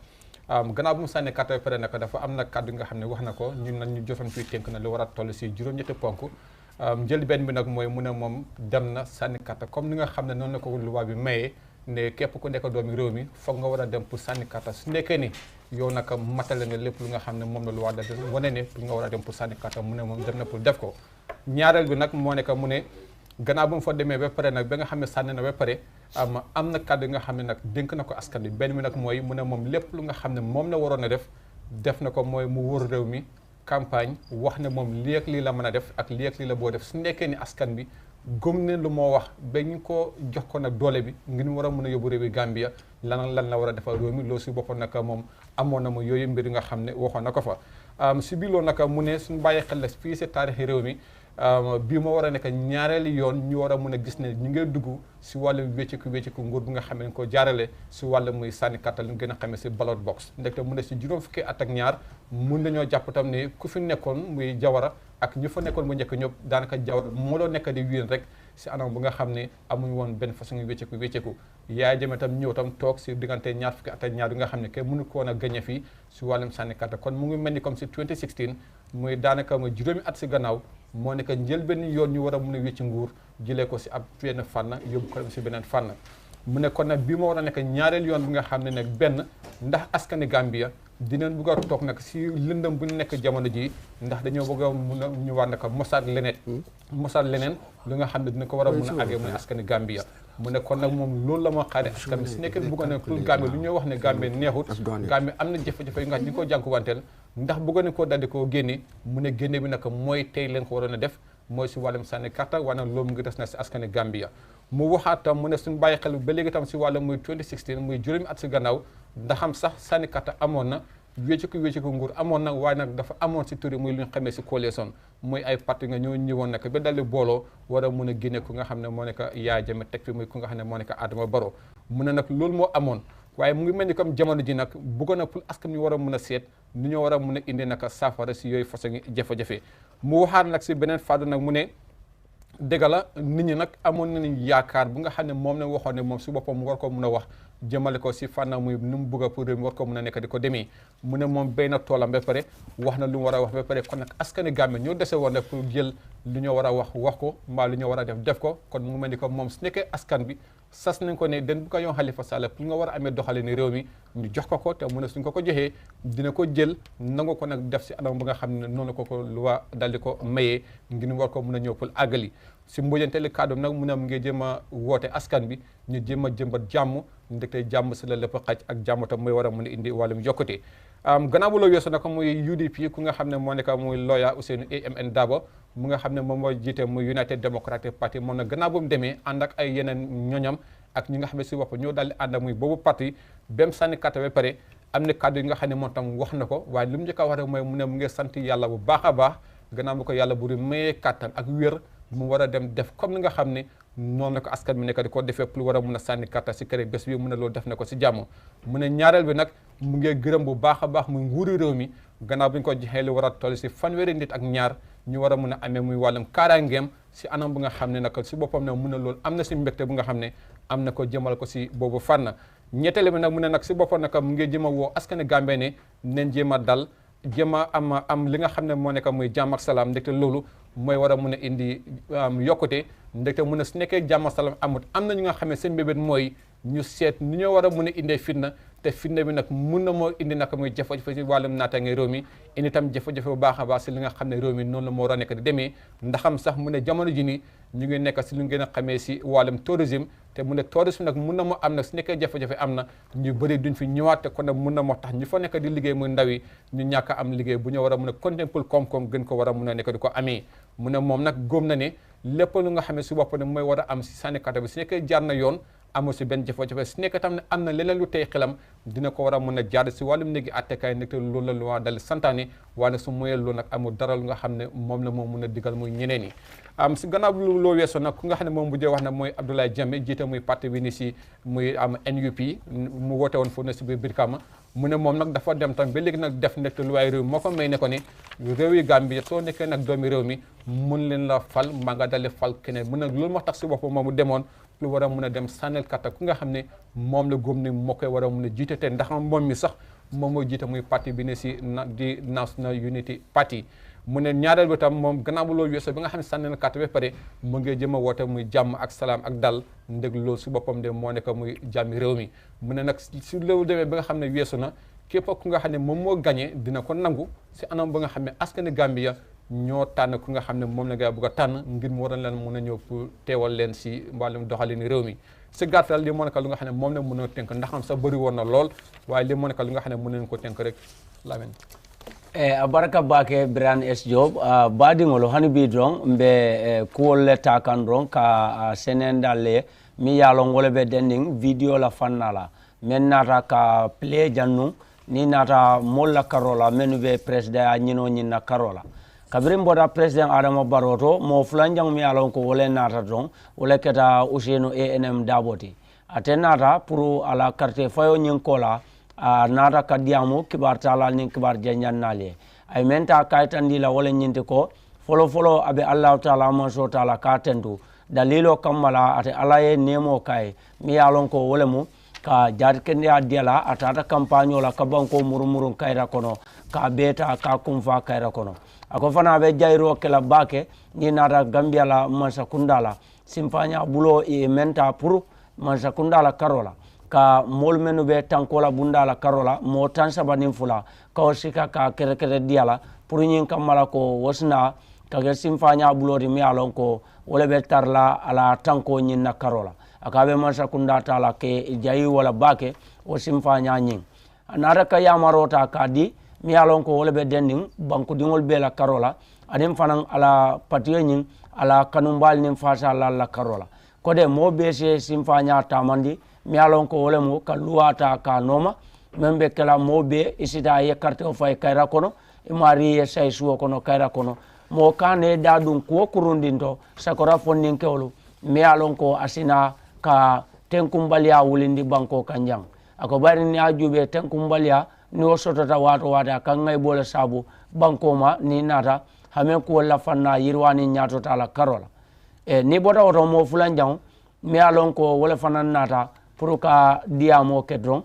gannaaw bu mu sànni carte pare nag dafa am na kàddu nga xam ne wax na ko ñun nag ñu jotoon fii tënk na lu war a toll si juróom-ñetti ponk jël benn bi nag mooy mu ne moom dem na sànni carte comme ni nga xam ne noonu la ko loi bi mayee ne képp ku nekk doomi réew mi foog nga war a dem pour sànni carte su nekkee ni yow nag matale nga lépp lu nga xam ne moom la loi da wane ne pour nga war a dem pour sànni carte mu ne moom dem na pour def ko ñaareel bi nag moo nekk mu ne gannaaw ba mu fa demee ba pare nag ba nga xam ne sànni na ba pare am na kàddu nga xam ne nag dénk na ko askan bi benn mi nag mooy mu ne moom lépp lu nga xam ne moom la waroon a def na ko mooy mu wër réew mi campagne wax ne moom lii ak lii la mën a def ak lii ak lii la boo def su nekkee ni askan bi gëm ne lu moo wax ba ñu ko jox ko nag doole bi ngir mu war a mën a yóbbu réewi Gambia lan la war a defal réew mi loolu si boppam nag moom amoon na ma yooyu mbir nga xam ne waxoon na ko fa si biir loolu nag mu ne suñu bàyyi xel la fii si taarixi réew mi bii moo war a nekk ñaareeli yoon ñu war a mën a gis ne ñu ngi dugg si wàllu wécciku nguur bi nga xam ne ko jaarale si wàllu muy sànni kàttal ñu gën a xamee si ballot box ndekte mu ne si juróom fukki at ak ñaar mun nañoo jàpp tam ne ku fi nekkoon muy Jawara ak ñu fa nekkoon bu njëkk ñëpp daanaka Jawara moo doon nekk di wiin rek si anam bu nga xam ne amuñu woon benn façon wécceeku Yaya Jammeh tam ñëw tam toog si diggante ñaar fukki at ak ñaar yi nga xam ne kenn mënu ko woon a gañe fii si wàllum sànni kàttal kon mu ngi mel ni comme si 2016 muy daanaka muy juróomi at si gannaaw moo nekk njëlbéen yoon ñu war a mun a wécci nguur jëlee ko si ab benn fànn yóbbu ko si beneen fànn mu ne kon nag bii ma war a nekk ñaareel yoon bi nga xam ne nag benn ndax askani Gambia dinañ bëgg a toog nag si lëndëm bu ñu nekk jamono ji ndax dañoo bëgg a mun a ñu war naka mosaat leneen lu nga xam ne dina ko war a mun a àggee muy askani Gambia mu ne kon nag moom loolu la moo xaare askan bi si nekk bëgg ne pour Gambia lu ñuy wax ne Gambia neexut Gambia am na jafe-jafe yu nga xam ne ñu ko jànkuwanteel ndax bëgg ne koo daldi koo génne mu ne génne bi nag mooy tey leen ko waroon a def mooy si wàllum sànni karta waaye nag loolu mu ngi des na si askani Gambia mu waxaat tam mu ne suñu bàyyi xel ba léegi tam si wàllum muy 2016 muy juróomi at si gannaaw ndaxam sax sànni karta amoon na wécciku nguur amoon na waaye nag dafa amoon si turi muy lu ñu xamee si coalition muy ay parti nga ñoo ñëwoon nag ba daldi booloo war a mun a génne ku nga xam ne moo nekk Yaya Jammeh teg fi muy ku nga xam ne moo nekk Adama Barrow mu ne nag loolu moo amoon waaye mu ngi mel ni comme jamono ji nag bëggoon na pour askan ñu war a mun a seet ni ñoo war a mun a indi nag saafara si yooyu façon jafe-jafe mu waxaat nag si beneen fàddu nag mu ne dëgg la nit ñi nag amoon nañu yaakaar bu nga xam ne moom la waxoon ne moom si boppam mu war ko mun a wax jëmale ko si fànn muy nu mu bëgg a pour réew mi war ko mun a nekk di ko demee mu ne moom béy na toolam ba pare wax na lu mu war a wax ba pare kon nag askani Gambie ñoo dese woon nag pour jël lu ñu war a wax ko mbaa lu ñu war a def ko kon mu mel ni ko moom su nekkee askan bi sas nañ ko ne den bu ko yoon Halifa Sallah pour nga war a amee doxale ni réew mi ñu jox ko te mu ne suñ ko joxee dina ko jël nangu ko nag def si anam bu nga xam ne noonu ko loi daldi ko mayee ngir war ko mun a ñëw pour àggali si mbojanteli kàddu nag mu ne mu ngi jéem a woote askan bi ñu jéem a jëmbat jàmm ndekte jàmm si la lépp xaj ak jàmm tam mooy war a mun a indi wàllum yokkute gannaaw bu la weesoo nag muy UDP ku nga xam ne moo nekk muy lawyer Ousainou AMN Darboe mu nga xam ne moom moo jiite muy United Democratic Party moom nag gannaaw bu mu demee ànd ak ay yeneen ñoñam ak ñi nga xam ne si bopp ñoo daal di ànd ak muy boobu parti bem sànni kàtta ba pare am na kàddu yi nga xam ne moom tam wax na ko waaye li mu njëkk a wax rek mooy mu ne mu ngi sant yàlla bu baax a baax gannaaw bu ko yàlla buri mayee kàttan ak wér mu war a dem def comme ni nga xam ne noonu la ko askan bi nekk di ko defee pour war a mun a sànni karta si kër bés bi mu ne loolu def na ko si jàmm mu ne ñaareel bi nag mu ngi gërëm bu baax a baax muy nguuri réew mi gannaaw bi ñu ko joxee li war a toll si fanweeri nit ak ñaar ñu war a mun a amee muy wàllum kaaraangeem si anam bu nga xam ne nag si boppam ne mun na loolu am na si mbégte bu nga xam ne am na ko jëmal ko si boobu fànn ñetteel bi nag mu ne nag si boppam nag mu ngi jëm a woo askani Gambie ne nañ jéem a dal jéem a am li nga xam ne moo nekk muy jàmm ak salaam ndekte loolu mooy war a mun a indi yokkute ndekte mun a su nekkee jàmm ak salaam amut am na ñu nga xam ne seen mbébét mooy ñu seet ni ñoo war a mun a indee fitna te fitna bi nag mun na moo indi nag muy jafe-jafe si wàllum naataange réew mi indi tam jafe-jafe bu baax a baax si li nga xam ne réew mi noonu la moo war a nekk di demee ndaxam sax mu ne jamono ji nii ñu ngi nekk si lu ngeen a xamee si wàllum tourisme te mu ne tourisme nag mun na moo am nag su nekkee jafe-jafe am na ñu bëri duñ fi ñëwaat te kon nag mun na moo tax ñu fa nekk di liggéey muy ndaw yi ñu ñàkk a am liggéey bu ñu war a mun a contempler koom-koom gën ko war a mun a nekk di ko amee mu ne moom nag góom na ne lépp lu nga xam ne si bopp ne mooy war a am si sànni kàtta bi su nekkee jaar na yoon amul si benn jafe-jafe su nekkee tam ne am na leneen lu tey xelam dina ko war a mun a jaar si wàllum néegi attekaay nekk loolu la lu waa dal santaane waaye su moyee loolu nag amul dara lu nga xam ne moom la moo mun a digal muy ñeneen yi si gannaaw loo weesoo nag ku nga xam ne moom bu jee wax na mooy Abdoulaye Jammeh jiite muy parti bi ni si muy am NUP mu woote woon foofu na si biir Brikama mu ne moom nag dafa dem tam ba léegi nag def nekk lu waay réew moo ko may ne ko ne réew yi Gambie soo nekkee nag doomi réew mi mun leen la fal maa nga dale fal keneen mu ne loolu moo tax si boppam moomu demoon lu war a mun a dem sànnel katta ku nga xam ne moom la góom ne moo koy war a mun a jiite te ndax moom mi sax moom moo jiite muy parti bi ne si di National Unity Party mu ne ñaareel bi tam moom gannaaw bu loolu weesoo bi nga xam ne sànnel katta ba pare mu ngi jëm a woote muy jàmm ak salaam ak dal ndég loolu si boppam de moo nekk muy jàmmi réew mi mu ne nag si loolu demee ba nga xam ne weesu na képp ku nga xam ne moom moo gagné dina ko nangu si anam ba nga xam ne askani Gambia ñoo tànn ku nga xam ne moom la nga bëgg a tànn ngir mu waroon leen mën a ñëw pour teewal leen si mboolem doxalin réew mi si gàttal li moo nekk lu nga xam ne moom la mën a tënk ndax am sax bëri woon na lool waaye li moo nekk lu nga xam ne mën nañu ko tënk rek Lamin abaraka bake Brian S. Job badingolo hani bi drong mbe kuolle takan drong ka senendale mi yalon wole be dending video la fannala men nata ka play jannu ni nata molla karola menu be president nyino nyina karola kabrim boda president Adama Baroto mo flanjang mi yalon ko wole nata drong wole keta usenu ANM daboti atenata pour ala carte fayo nyinkola nata kadiamu kibar tala nin kibar janyan nale ay menta kaytandi la wala nyinte ko folo abe Allah taala man so taala ka tendu dalilo kamala ate alaye nemo kay mi yalon ko wala mu ka jarkende adiala atata campagne la ka banko murumurun kayra kono ka beta ka kumfa kayra kono ako fana be jayro kala bake ni nata Gambia la mansa kundala simpanya bulo e menta pour mansa kundala karola ka mol menu be tankola bundala karola mo tan sabanin fula ka sika ka kere diala pour nyin kamala ko wasna ka ge simfanya bulori mi alon ko wala be tarla ala tanko nyin na karola akabe mansa kunda tala ke jayi wala bake o simfanya nyin anara ka yamarota ka di mi alon ko wala be dending banku dingol be la karola adim fanan ala patiyo nyin ala kanumbal nim fasa la karola kode mo be se simfanya tamandi mi alon ko wala mo ka luwata ka noma membe kala mobe isida ye carte o fay kayra kono e mari e say suwo kono kayra kono mo kane dadum ko kurundinto sakora fonnin kewlu mi alon ko asina ka tenkumbalia wulindi banko kanjang ako bari ni ajube tenkumbalia ni o sotota wato wata kan ngay bola sabu banko ma ni nata hamen ko la fanna yirwani nyato tala karola ni bota oto mo fulanjang mi alon ko wala fanan nata pour ka diamo kedron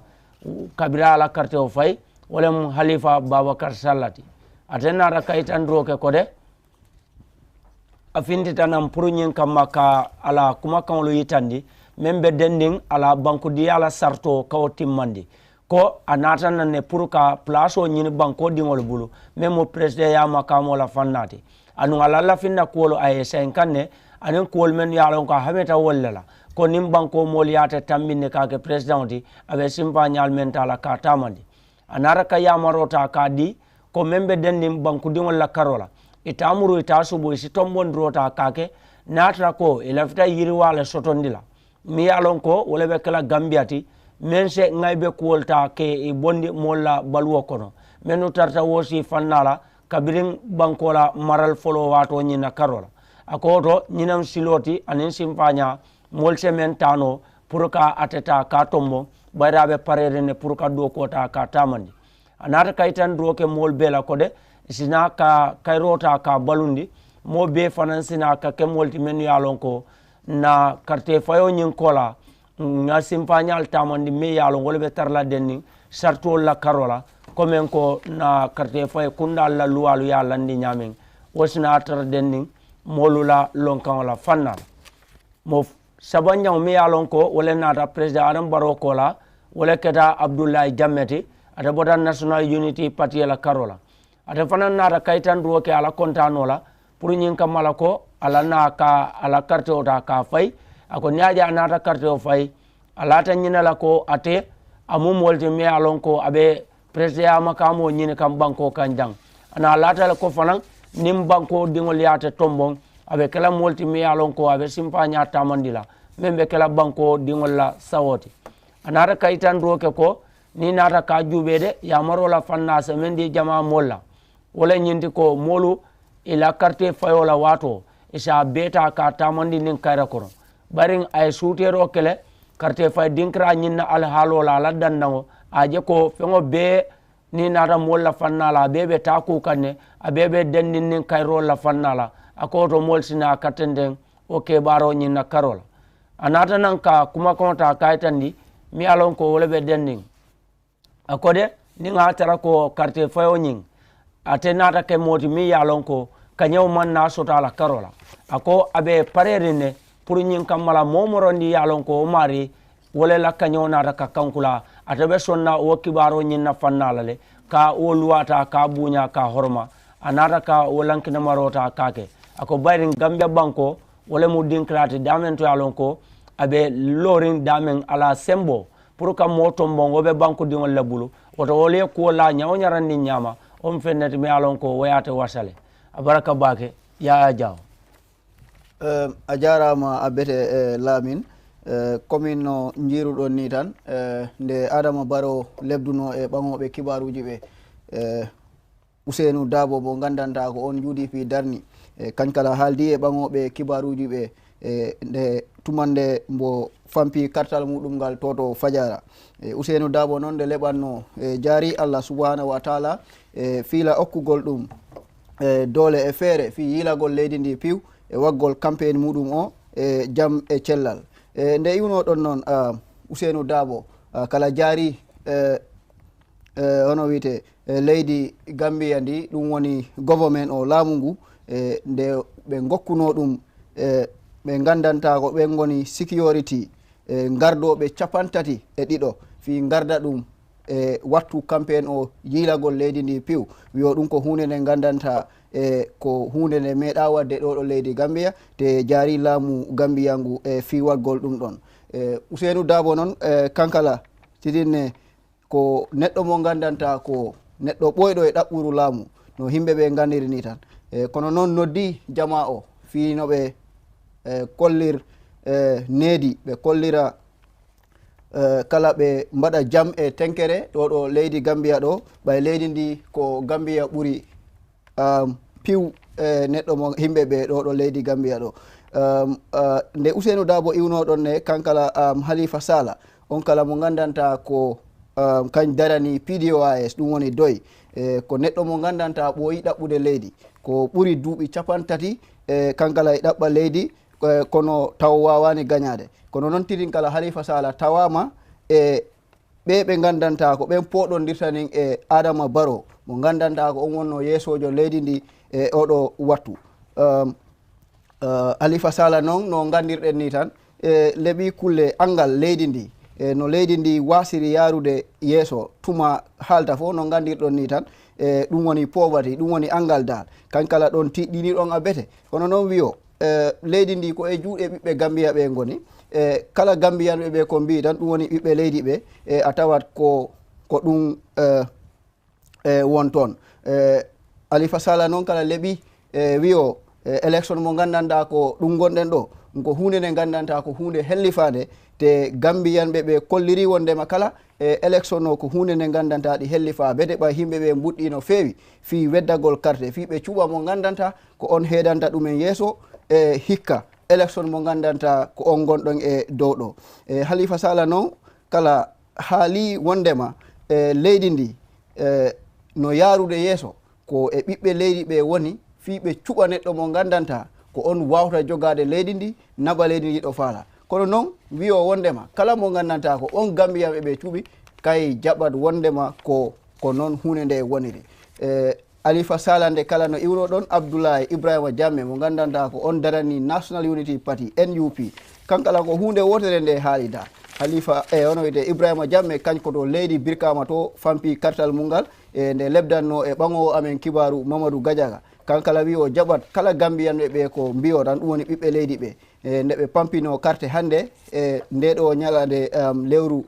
kabira la carte o fay wala Halifa Babakar Sallati atena ra kaytan roke kode afindi tanam pour nyin kamma ka ala kuma kan lo yitandi membe dending ala banku diala sarto kaw timmandi ko anata nanne pour ka place o nyin banko dingol bulu memo president ya makamo la fannati anu ala la finna ko lo ay 50 anen ko men ya lon ka hameta wallala ko nim banko moliyata tambinde kake president di abe simpa nyal mentala ka tamandi anara ka yamarota ka di ko membe dendim banku dingol la karola itamuru itasubo isi tombondrota kake natra ko ilafta yiri wala sotondila mi yalon ko wala be kala gambiati mense ngaybe kuolta ke e bondi molla balwo kono menu tarta wosi fannala kabirin bankola maral folo wato nyina karola akoto nyinam siloti anin simpanya molse men tano pour ka ateta ka tombo bayrabe parere ne pour ka do kota ka tamandi anata kaytan roke mol bela kode sina ka kayrota ka balundi mo be finansina ka ke molti men yalon ko na carte fayo nyin kola na simpanyal tamandi me yalon wala be tarla denni sarto la karola komen ko na carte fayo kunda la luwalu ya landi nyamen wosna tar denni molula lonkan la fanna mo sabanya mi yalon ko wala nata president Adam Barrow ko la wala keta Abdoulaye Jammeh ata boda National Unity Party la karola ata fanan nata kaytan do ke ala kontano la pour nyin kamala ko ala na ka ala carte o ta ka fay ako nyaaja nata carte o fay ala ta nyina la ko ate amu molti mi yalon ko abe president makamo nyine kam banko kanjang ana lata ko fanan nim banko dingol yaata tombon abe kala molti mi yalon ko abe simpanya tamandila membe kala banko dingol la sawoti anara kaytan roke ko ni nata ka jubede ya marola fanna se mendi jama molla wala nyinti ko molu ila carte fayola wato isa beta ka tamandi nin kayra kono baring ay sutero kele carte fay dinkra nyinna al halola la dandango aje ko fengo be ni nata molla fanna la bebe taku kanne abebe dennin nin kayro la fanna la akoto molsina katenden o ke baro nyinna karola anata nan ka kuma konta kaytandi mi alon ko wala be denning akode ni ngatara ko carte fayo nyin atenata ke moti mi yalon ko kanyew man na sota la karola ako abe parerine pour nyin kamala momorondi yalon ko mari wala la kanyew na ka kankula atabe sonna o kibaro nyin na fannala le ka o luwata ka bunya ka horma anata ka wolankina marota kake ako bayrin Gambia banko wala mu dinklati damen to yalon ko abe lorin damen ala sembo pour ka moto mbongo be banko dingol labulu woto wole ko la nyaaw nyarandi nyama on fennet mi yalon ko wayata wasale abaraka bake ya jaw a jarama abete Lamin commune no jiruɗon ni tan nde Adama Barrow lebduno e ɓaŋoɓe kibaruji ɓe Ousseynou Dabo mo gandanta ko on UDP darni kañ kala haaldi e ɓaŋoɓe kibaruji ɓe nde tumande mbo fampi kartal muɗum ngal toto Fajara Ousseynou Dabo noon nde leɓanno jaari Allah subhanahu wa taala fiila okkugol ɗum doole e feere fi yilagol leydi ndi piw e waggol campagne muɗum o jaam e cellal nde iwnoɗon noon Ousseynou Dabo kala jaari hono wiyete leydi Gambia ndi ɗum woni government o laamu ngu nde ɓe gokkuno ɗum ɓe gandanta ko ɓen goni sécurité gardoɓe 53 fi garda ɗum wattu campagne o yilagol leydi ndi piw wiyo ɗum ko hunde nde gandanta ko hunde nde meeɗa wadde ɗo leydi Gambia te jaari laamu Gambia ngu fi waggol ɗum ɗon Ousseynou Dabo noon kankala tidinne ko neɗɗo mo gandanta ko neɗɗo ɓoyɗo e ɗaɓɓuru laamu no himɓeɓe gandiri ni tan kono noon noddi jama o fi no ɓe kollir needi ɓe kollira kala ɓe mbaɗa jaam e tenkere ɗo leydi Gambia ɗo ɓay leydi ndi ko Gambia ɓuri piw neɗɗo mo himɓeɓe ɗo leydi Gambia ɗo nde Ousseynou Dabo iwnoɗon ne kankala Halifa Sallah on kala mo gandanta ko kañ darani PDOIS ɗum woni doy ko neɗɗo mo gandanta ɓooyi ɗaɓɓude leydi ko ɓuri duuɓi 30 kankala e ɗaɓɓa leydi kono taw wawani gañade kono noon tidin kala Halifa Sallah tawama e ɓe gandanta ko ɓen poɗondirtanin e Adama Barrow mo gandanta ko on wonno yeesojo leydi ndi e oɗo wattu Halifa Sallah noon no gandirɗen ni tan leeɓi kulle angal leydi ndi no leydi ndi wasiri yarude yeeso tuma haalta fo no gandirɗon ni tan ɗum woni poverty ɗum woni angal dal kankala ɗon tiɗɗini ɗon a bete kono noon wiyo leydi ndi ko e juuɗe ɓiɓɓe Gambia ɓe goni kala Gambiyanɓe ɓe ko mbi tan ɗum woni ɓiɓɓe leydi ɓe a tawat ko ɗum won toon Halifa Sallah noon kala leeɓi wiyo élection mo gandanta ko ɗum gonɗen ɗo ko hunde nde gandanta ko hunde hellifade te Gambiyanɓe ɓe kolliri wondema kala élection o ko hunde nde gandanta ɗi hellifa bede ɓa himɓeɓe mbuɗɗi no feewi fi weddagol carte fi ɓe cuuɓa mo gandanta ko on heedanta ɗumen yeeso hikka élection mo gandanta ko on gonɗon e dow ɗo Halifa Sallah noon kala haali wondema leydi ndi no yarude yeeso ko e ɓiɓɓe leydi ɓe woni fi ɓe cuɓa neɗɗo mo gandanta ko on wawta jogade leydi ndi naɓa leydi ndi ɗo faala kono noon wiyo wondema kala mo gandanta ko on Gambiyaɓe ɓe cuuɓi kay jaɓat wondema ko noon hunde nde woniri Halifa Sallah nde kala no iwno ɗon Abdoulaye Ibrahima Jammeh mo gandanta ko on darani National Unity Party NUP kankala ko hunde wotere nde haalida Halifa ono wiyete Ibrahima Jammeh kañko to leydi Birkama to fampi kartal mungal nde lebdanno e ɓaŋowo amen kibaru Mamadou Gadiaga kankala wi o jaɓat kala Gambiyanɓe ɓe ko mbiyo tan ɗum woni ɓiɓɓe leydi ɓe nde ɓe pampino carte hannde nde ɗo ñalade lewru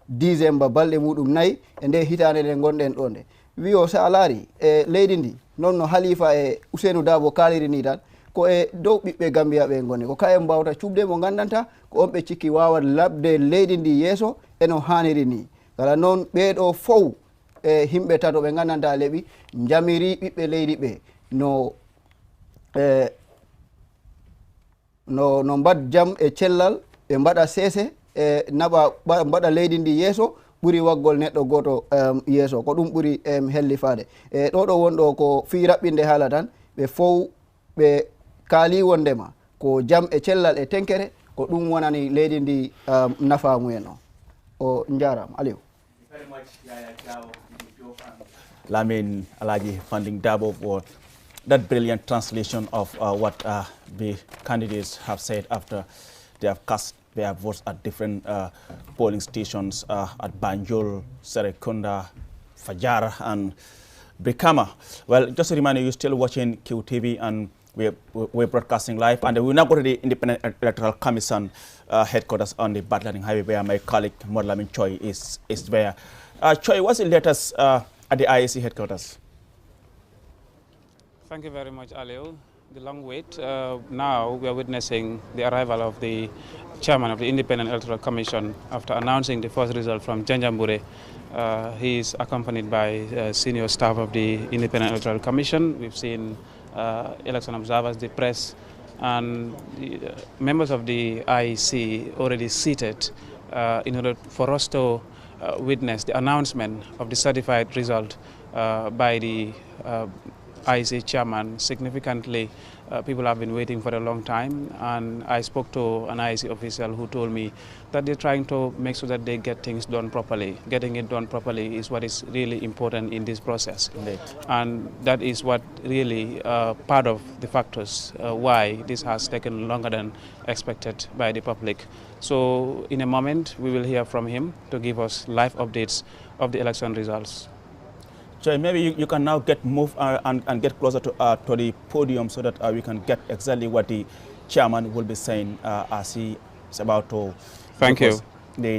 décembre balɗe muɗum 4 e nde hitande nde gonɗen ɗo nde wi o sa laari leydi ndi noon no Halifa e Ousseynou Dabo kaliri ni tan ko e dow ɓiɓɓe Gambia ɓe goni ko kayen mbawta cuɓde mo gandanta ko on ɓe cikki wawat labde leydi ndi yeeso eno haniri ni kala noon ɓeɗo fow himɓe tato ɓe gandanta leeɓi jamiri ɓiɓɓe leydi ɓe no mbad jaam e cellal ɓe mbaɗa seese naɓa mbaɗa leydi ndi yeeso ɓuri waggol neɗɗo goto yeeso ko ɗum ɓuri hellifade ɗo ɗo wonɗo ko fi raɓɓinde haala tan ɓe fof ɓe kaali wondema ko jaam e cellal e tenkere ko ɗum wonani leydi ndi nafa mumen o jarama Aliou. Lamin Alaji Funding Dabo for that brilliant translation of what the candidates have said after they have cast their votes at different polling stations at Banjul, Serekunda, Fajara, and Brikama. Well, just a reminder, you're still watching QTV and we're broadcasting live, and we're now going to the Independent Electoral Commission headquarters on the Badlanning Highway, where my colleague Morlamin Choi is there. Choi, what's the latest at the IEC headquarters? Thank you very much, Alio. The long wait. Now we are witnessing the arrival of the chairman of the Independent Electoral Commission after announcing the first result from Janjambure. He is accompanied by senior staff of the Independent Electoral Commission. We've seen election observers, the press, and the members of the IEC already seated in order for us to witness the announcement of the certified result by the IEC chairman. Significantly, people have been waiting for a long time, and I spoke to an IEC official who told me that they're trying to make sure that they get things done properly. Getting it done properly is what is really important in this process. Indeed. And that is what really part of the factors why this has taken longer than expected by the public. So in a moment, we will hear from him to give us live updates of the election results. So maybe you can now move and get closer to the podium so that we can get exactly what the chairman will be saying as he is about to. Thank you. The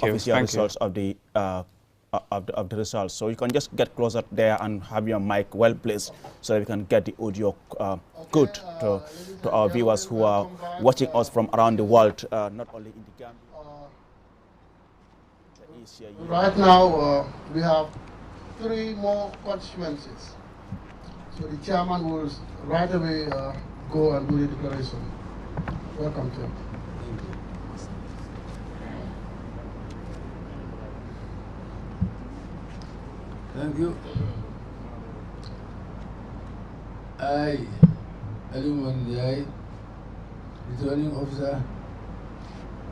official results of the results. So you can just get closer there and have your mic well placed so that we can get the audio good to our viewers who are watching us from around the world, not only in the Gambia. Right now we have 3 more constituencies. So the chairman will right away go and do the declaration. Welcome, Chair. Thank you. I, Aliman Jai, returning officer,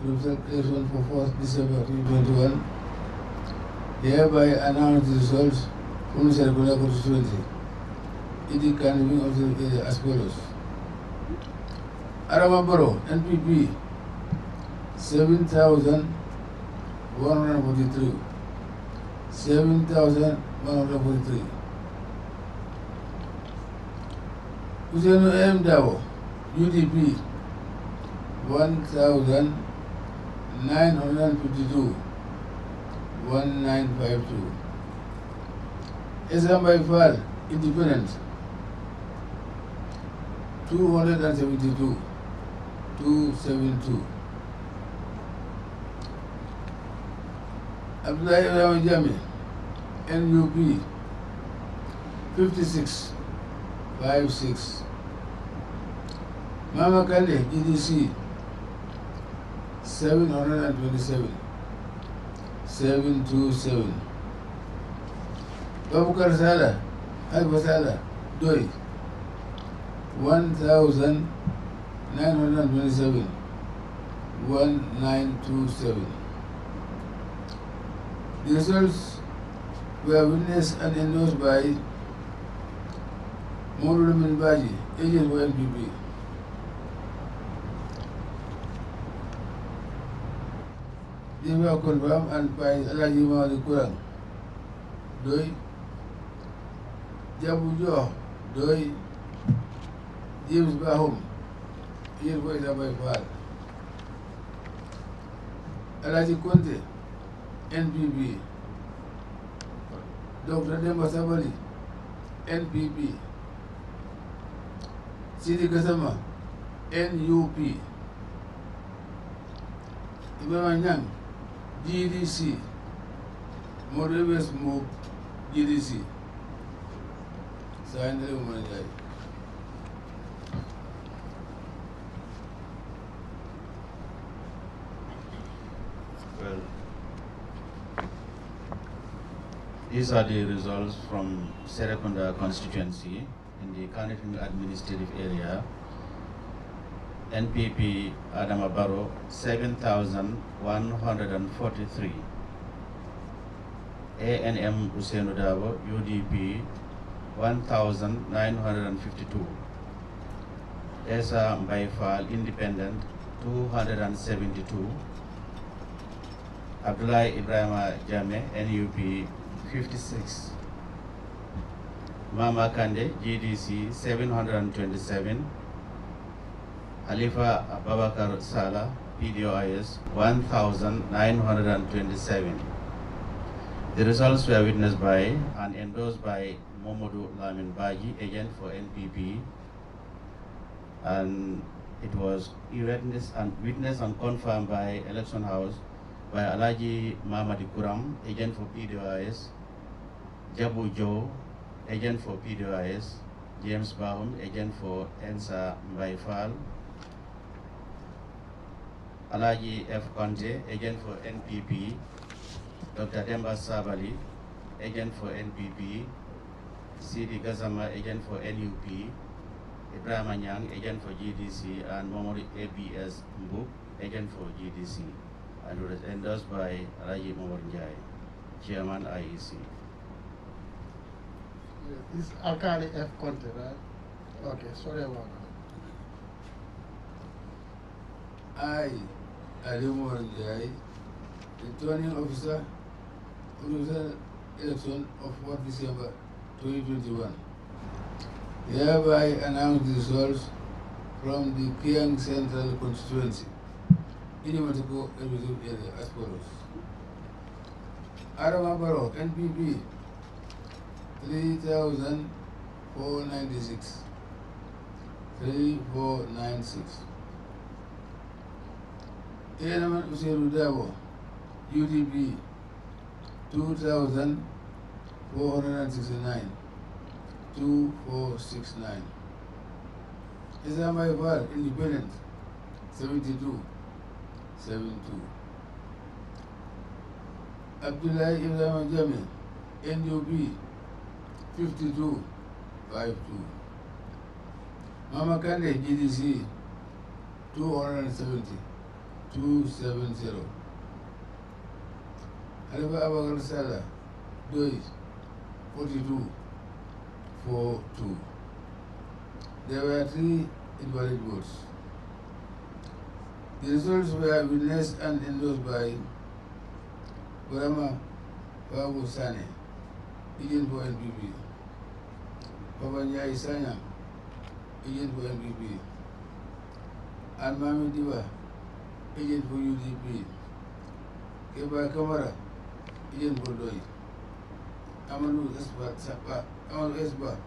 election for 4th December 2021, hereby announce the results from the circular constituency. It is convening of the as follows. Adama Barrow, NPP, 7,143. 7,143. Hussein M. Davo, UDP, 1,952. 1952. Islam Baifal, Independent, 272. 272. Abdullah Jami, NUP, 56. 56. Mama Kande, GDC, 727. 727. Babukar Sala, Alba Sala, Doi, 1,927. 1927. The results were witnessed and endorsed by Mouramin Baji, agent for NPP. They were confirmed and by Alaji Mahdi Kurang, Doi, Jabu Jo, Doi, James Bahum, agent for Islam Baifal. Alaji Conte, NPP. Dr. Demba Sabali, NPP. Sidi Kasama, NUP. Ibrahim Nyang, GDC. Moreves Move, GDC. Signed the Umanjai. Well, these are the results from Serekunda constituency in the Kanifing administrative area. NPP Adama Barrow 7,143. ANM Usainu Dabo UDP 1,952. Esa Mbaifal Independent 272. Abdullah Ibrahim Jame NUP 56. Mama Kande, GDC 727, Halifa Ababakar Sala, PDOIS 1,927. The results were witnessed by and endorsed by Momodu Lamin Baji, agent for NPP, and it was witnessed and confirmed by Election House by Alaji Mamadi Kuram, agent for PDOIS, Jabu Joe, agent for PDOIS, James Bahum, agent for ENSA Mbaifal, Alaji F. Conte, agent for NPP, Dr. Demba Sabali, agent for NPP, Sidi Gazama, agent for NUP, Ibrahim Anyang, agent for GDC, and Momori ABS Mbuk, agent for GDC, and it was endorsed by Alaji Momor Njai, chairman IEC. This Alkali F. Conte, right? Okay, sorry about that. Ali Momor Njai, returning officer, election of 4 December 2021. Hereby announce the results from the Kiang Central Constituency in the Matako Executive Area as follows. Adama Barrow, NPP, 3,496. 3496. Enaman Useru Dabo, UDP, 2,469. 2469. Islamai Bar, Independent, 72. 72. Abdullah Ibrahim Jami, NUP, 52. 52. Mama Kande, GDC, 270. 270. Halifa Abakar Sala, Doi, 42. 42. There were 3 invalid votes. The results were witnessed and endorsed by Burama Babu Sane, agent for NPP, Papanya Isanya, agent for NPP, and Mami Diva, agent for UDP, Keba Kamara, agent for Doi, Amadou Esba,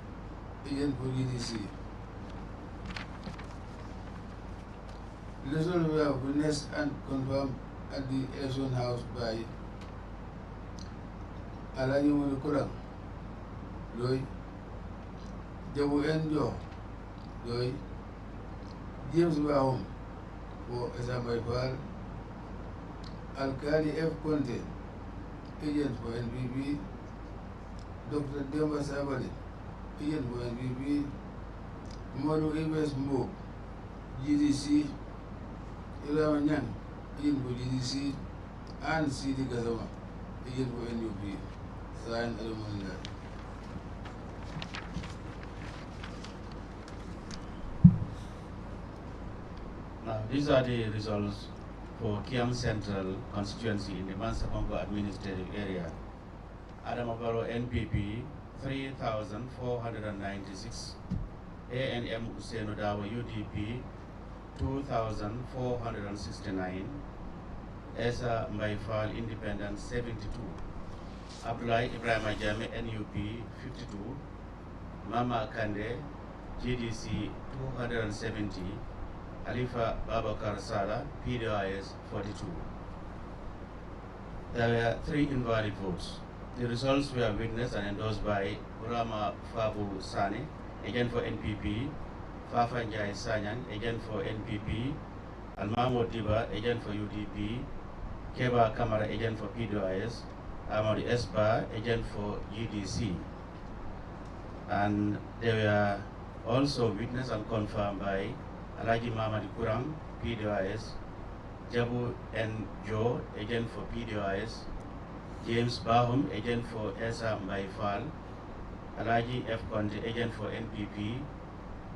agent for GDC. The results were witnessed and confirmed at the election house by Alaji Munukurang, Doi, Jabu Enjo, Doi, James Bahum for Esambaifal, Alkali F. Conte, agent for NPP, Dr. Demba Sabali, agent for NPP, Modu Ibes Mbok, GDC, Ibrahim Nyang, agent for GDC, and Sidi Gazama, agent for NUP, signed Alumanda. Now, these are the results for Kiang Central constituency in the Mansakongo administrative area. Adama Barrow NPP 3,496, ANM Usenu Dawa UDP 2,469, Esa Mbaifal Independent 72, Abdullah Ibrahim Ajame NUP 52, Mama Kande GDC 270, Halifa Babakar Sala PDIS 42. There were 3 invalid votes. The results were witnessed and endorsed by Burama Fabu Sane, agent for NPP, Fafa Njai Sanyang, agent for NPP, Almamo Diba, agent for UDP, Keba Kamara, agent for PDIS, Amadi Esba, agent for GDC. And they were also witnessed and confirmed by Alaji Mamadi Kurang, PDIS, Jabu N. Joe, agent for PDIS, James Bahum, agent for Esa Mbaifal, Alaji F. Conte, agent for NPP,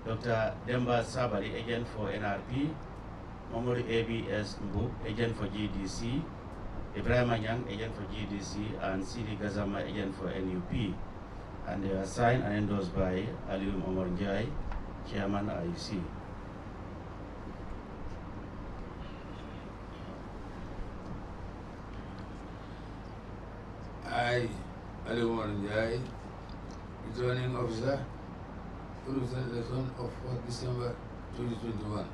Dr. Demba Sabali, agent for NRP, Momori ABS Mbuk, agent for GDC, Ibrahim Anyang, agent for GDC, and Sidi Gazama, agent for NUP. and they are signed and endorsed by Alium Omar Njai, Chairman IEC. I, Alium Omar Njai, returning officer, for the election of 4th December 2021.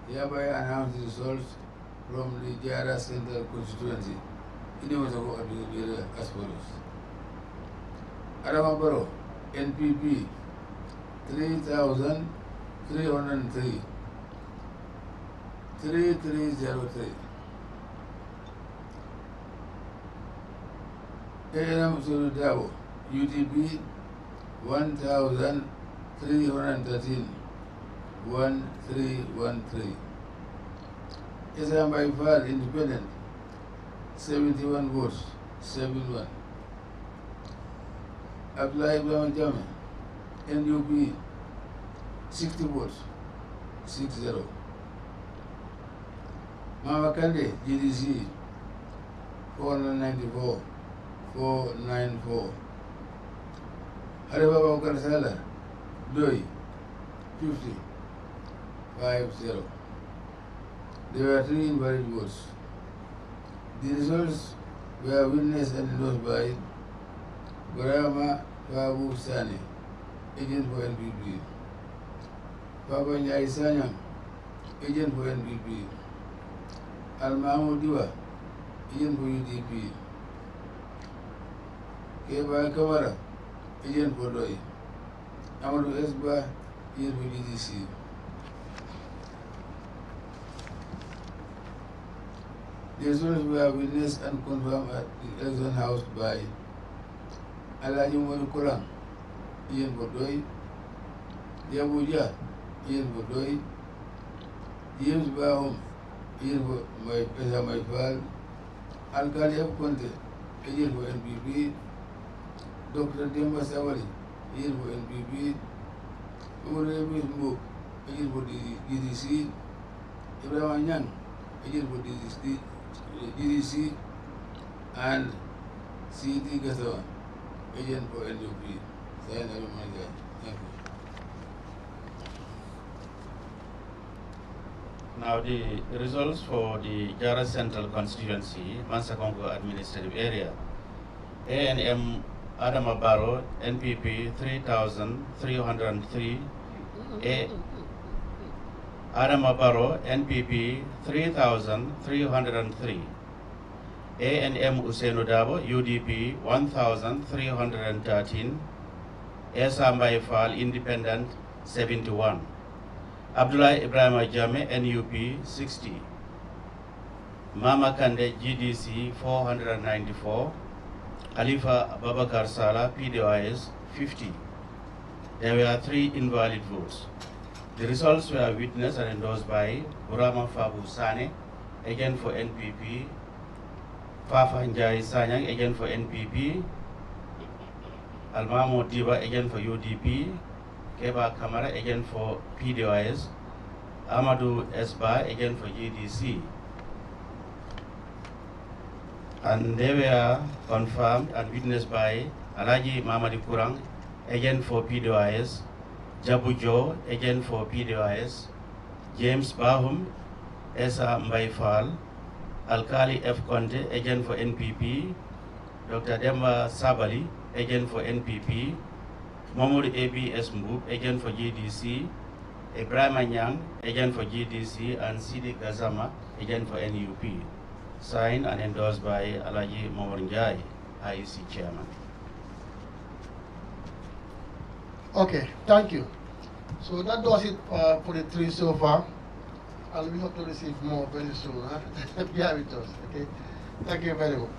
Hereby announce the results from the Jara Central constituency in the Motoko area as follows. Adama Barrow, NPP, 3,303, 3303. A.M. Surudabo, UTP, 1,313, 1313. Islam by far independent, 71 votes, 71. Abdullah Ibrahim Jame, NUP, 60 votes, 60. Mama Kande, GDC, 494, 494. Haribaba Karsala, Doi, 50, 50. There were 3 invalid votes. The results were witnessed and endorsed by Burama Babu Sani, agent for NPP. Papa Njai Sanyang, agent for NPP. Al-Mahmoud Diwa, agent for UDP. Keba Kamara, agent for Doi. Amadou Esba, agent for GDC. The results were witnessed and confirmed at the election house by Alaji Modu Kurang, agent for Doi. Yabuja, agent for Doi. James Bahom, agent for my file. Alkali F. Conte, agent for NPP. Dr. Demba Savali, agent for NPP. Umar Mbo, agent for the GDC. Ibrahim Anyang, agent for the GDC. And C.D. Gasawa, agent for NUP. Thank you. Now the results for the Jara Central constituency, Mansakongo administrative area. A&M Adama Barrow, NPP 3,303. Adama Barrow, NPP 3,303. A&M Usenu Dabo, UDP 1,313. Esa Mbaifal, Independent 71. Abdullah Ibrahim Jame, NUP 60. Mama Kande, GDC 494. Khalifa Babakar Sala, PDOIS 50. There were 3 invalid votes. The results were witnessed and endorsed by Burama Fabu Sane, agent for NPP, Fafa Njai Sanyang, agent for NPP, Almamo Diba, agent for UDP, Keba Kamara, agent for PDOIS, Amadou Esba, agent for GDC. And they were confirmed and witnessed by Alaji Mamadi Kurang, agent for PDOIS, Jabu Jo, agent for PDOIS, James Bahum, Esa Mbaifal, Alkali F. Conte, agent for NPP, Dr. Demba Sabali, agent for NPP, Mahmoud A.B.S. Mbub, agent for GDC, Ibrahim Anyang, agent for GDC, and Sidi Gazama, agent for NUP. Signed and endorsed by Alaji Momorinjai, IEC chairman. Okay, thank you. So that does it for the 3 so far. And we hope to receive more very soon. Huh? Bear with us, okay? Thank you very much.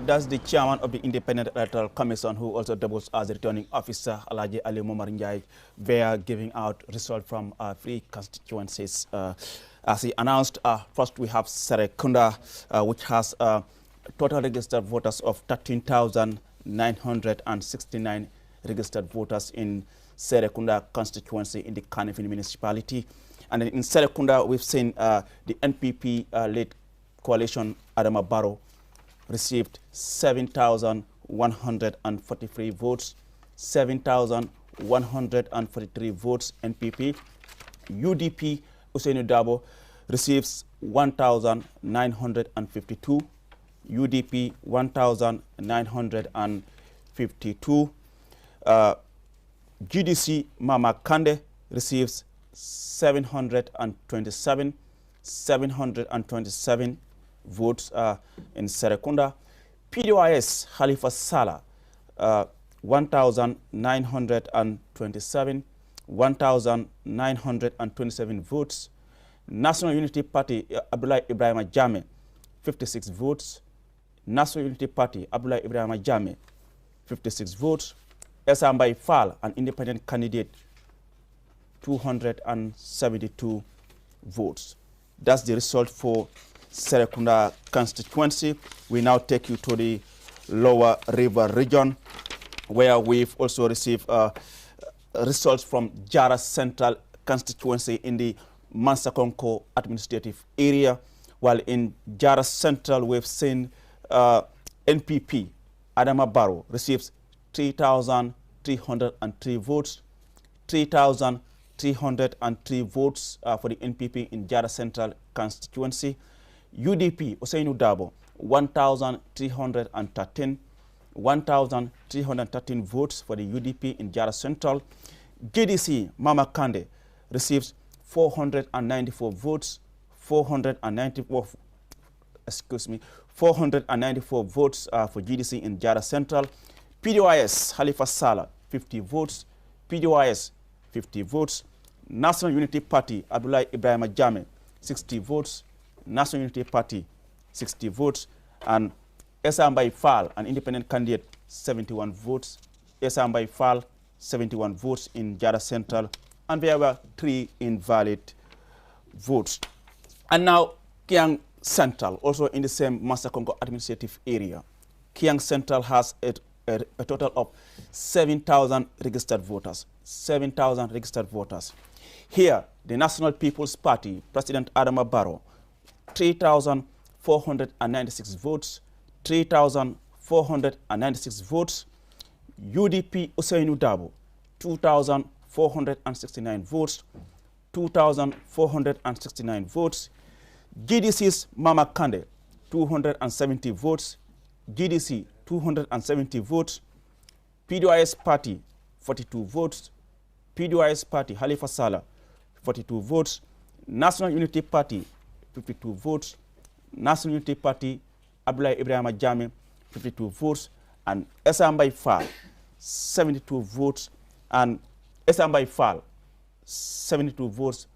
That's the chairman of the Independent Electoral Commission, who also doubles as the returning officer, Alaji Ali Momarinjai. They are giving out results from 3 constituencies. As he announced, first we have Serekunda, which has total registered voters of 13,969 registered voters in Serekunda constituency in the Kanifing municipality. And in Serekunda, we've seen the NPP-led coalition, Adama Barrow, received 7,143 votes. 7,143 votes. NPP. UDP Usainu Dabo receives 1,952. UDP 1,952. GDC Mama Kande receives 727 votes in Serekunda. PDOIS Khalifa Salah 1,927 votes. National Unity Party Abdullah Ibrahim Jame 56 votes. National Unity Party Abdullah Ibrahim Jame 56 votes. Esambai Fall, an independent candidate, 272 votes. That's the result for Serekunda constituency. We now take you to the Lower River region, where we've also received results from Jara Central constituency in the Mansakonko administrative area. While in Jara Central, we've seen NPP Adama Barrow receives 3,303 votes. 3,303 votes for the NPP in Jara Central constituency. UDP Usainu Dabo 1,313. 1,313 votes for the UDP in Jara Central. GDC Mama Kande receives 494 votes. 494 votes for GDC in Jara Central. PDOIS Khalifa Salah 50 votes. PDOIS 50 votes. National Unity Party Abdullah Ibrahim Jame 60 votes. National Unity Party 60 votes. And Esambai Fall, an independent candidate, 71 votes. Esambai Fall 71 votes in Jara Central. And there were 3 invalid votes. And now Kiang Central, also in the same Mansakonko administrative area. Kiang Central has a total of 7,000 registered voters. 7,000 registered voters. Here, the National People's Party, President Adama Barrow, 3,496 votes. 3,496 votes. UDP Usainu Dabo, 2,469 votes. 2,469 votes. GDC's Mama Kande, 270 votes. GDC, 270 votes. PDOIS Party, 42 votes. PDOIS Party, Khalifa Salah, 42 votes. National Unity Party, 52 votes. National Unity Party, Abdullah Ibrahim Jame, 52 votes. And Esambai Fall, 72 votes. And Esambai Fall, 72 votes.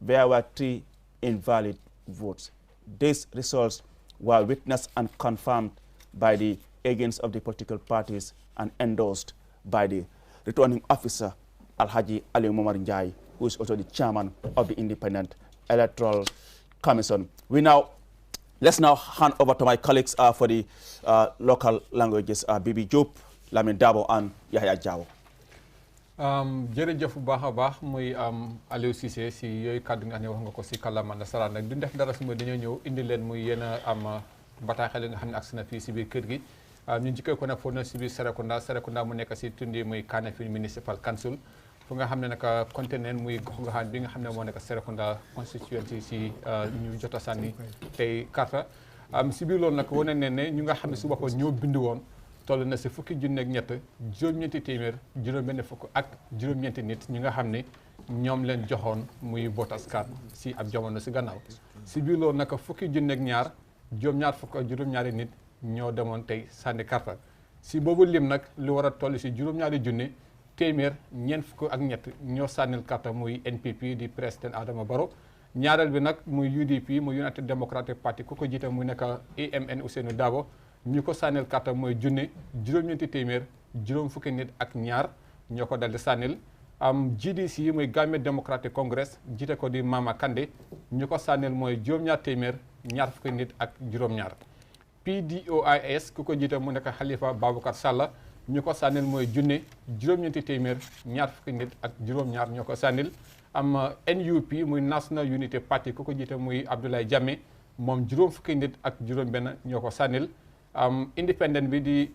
There were 3 invalid votes. These results were witnessed and confirmed by the agents of the political parties and endorsed by the returning officer, Alhaji Ali Momar Njai, who is also the chairman of the Independent Electoral Commission. Let's now hand over to my colleagues for the local languages, Bibi Diop, Lamin Dabo, and Yahya Jawo. jërëjëf bu baax a baax muy Aliou Cissé si yooyu kàddu nga xam ne wax nga ko si kàllaama nasaraan nag duñ def dara su ma dañoo ñëw indi leen muy yéen a am bataaxal yi nga xam ne agsi na fii si biir kër gi ñu njëkkee ko nag foofu na si biir Serekunda mu nekk si tundi muy Kanifing Municipal Council fu nga xam ne nag conteneen muy gox goxaan bi nga xam ne moo nekk Serekunda constituency si ñu jot a sànni tey karta si biir loolu nag wane ne ne ñu nga xam ne si boppam ñoo bind woon toll na si fukki junne ak ñett juróom-ñeenti téeméer juróom-benn fukk ak juróom-ñeenti nit ñi nga xam ne ñoom leen joxoon muy voters card si ab jamono si gannaaw si biir loolu nag fukki junne ak ñaar juróom-ñaar fukk ak juróom-ñaari nit ñoo demoon tey sànni karta si boobu lim nag lu war a toll si juróom-ñaari junne téeméer ñeent fukk ak ñett ñoo sànnil karta muy NPP di président Adama Barrow ñaareel bi nag muy UDP muy United Democratic Party ku ko jiite muy nekk AMN Ousainou Darboe ñu ko sànnil karta mooy junne juróom-ñeenti téeméer juróom fukki nit ak ñaar ñoo ko dal di sànnil GDC muy Gambia Democratic Congress jiite ko di Mama Kandeh ñu ko sànnil mooy juróom-ñaar téeméer ñaar fukki nit ak juróom-ñaar PDOIS ku ko jiite mu nekk Halifa Baboucarr Sallah ñu ko sànnil mooy junne juróom-ñeenti téeméer ñaar fukki nit ak juróom-ñaar ñoo ko sànnil NUP muy National Unity Party ku ko jiite muy Abdoulaye Jammeh moom juróom fukki nit ak juróom benn ñoo ko sànnil independent bi di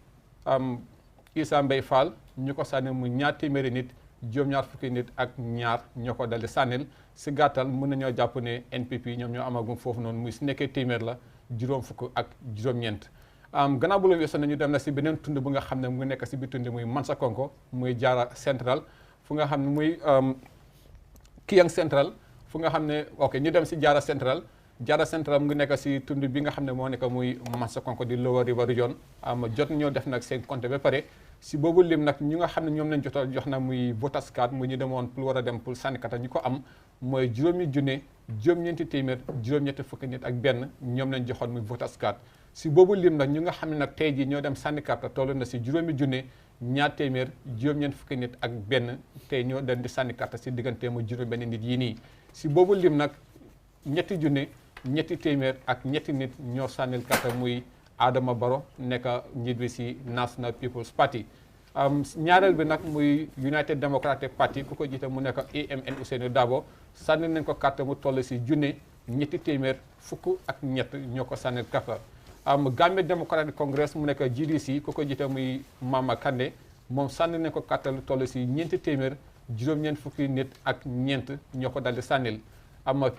Issa Mbay Fall ñu ko sànni mu ñaar téeméeri nit juróom-ñaar fukki nit ak ñaar ñoo ko dal di sànnil si gàttal mën nañoo jàpp ne NPP ñoom ñoo amagum foofu noonu muy si nekkee téeméer la juróom fukk ak juróom-ñeent gannaaw bu loolu weesoo nañu dem na si beneen tund bu nga xam ne mu ngi nekk si biir tund muy Mansakonko muy Jara Central fu nga xam ne muy Kiyang Central fu nga xam ne ok ñu dem si Jara Central mu ngi nekk si tund bi nga xam ne moo nekk muy Mansakonko di Lower River Region jot ñoo def nag seen compte ba pare si boobu lim nag ñu nga xam ne ñoom lañ jot a jox na muy voters card muy ñu demoon pour war a dem pour sànnikata ñu ko am mooy juróom-ñeenti téeméer juróom-ñetti fukki nit ak benn ñoom lañ joxoon muy voters card si boobu lim nag ñu nga xam ne nag tey jii ñoo dem sànnikata toll na si ñaar téeméer juróom-ñeent fukki nit ak benn tey ñoo dem di sànnikata si diggante mu juróom benn nit yii nii si boobu lim nag ñetti téeméer ak ñetti nit ñoo sànnil carte muy Adama Barrow nekk njiit bi si National People's Party ñaareel bi nag muy United Democratic Party ku ko jiite mu nekk AMN Ousainou Darboe sànni nañ ko carte mu toll si ñetti téeméer fukk ak ñett ñoo ko sànnil carte Gambia Democratic Congress mu nekk GDC ku ko jiite muy Mama Kandeh moom sànni nañ ko carte lu toll si ñeenti téeméer juróom-ñeent fukki nit ak ñeent ñoo ko dal di sànnil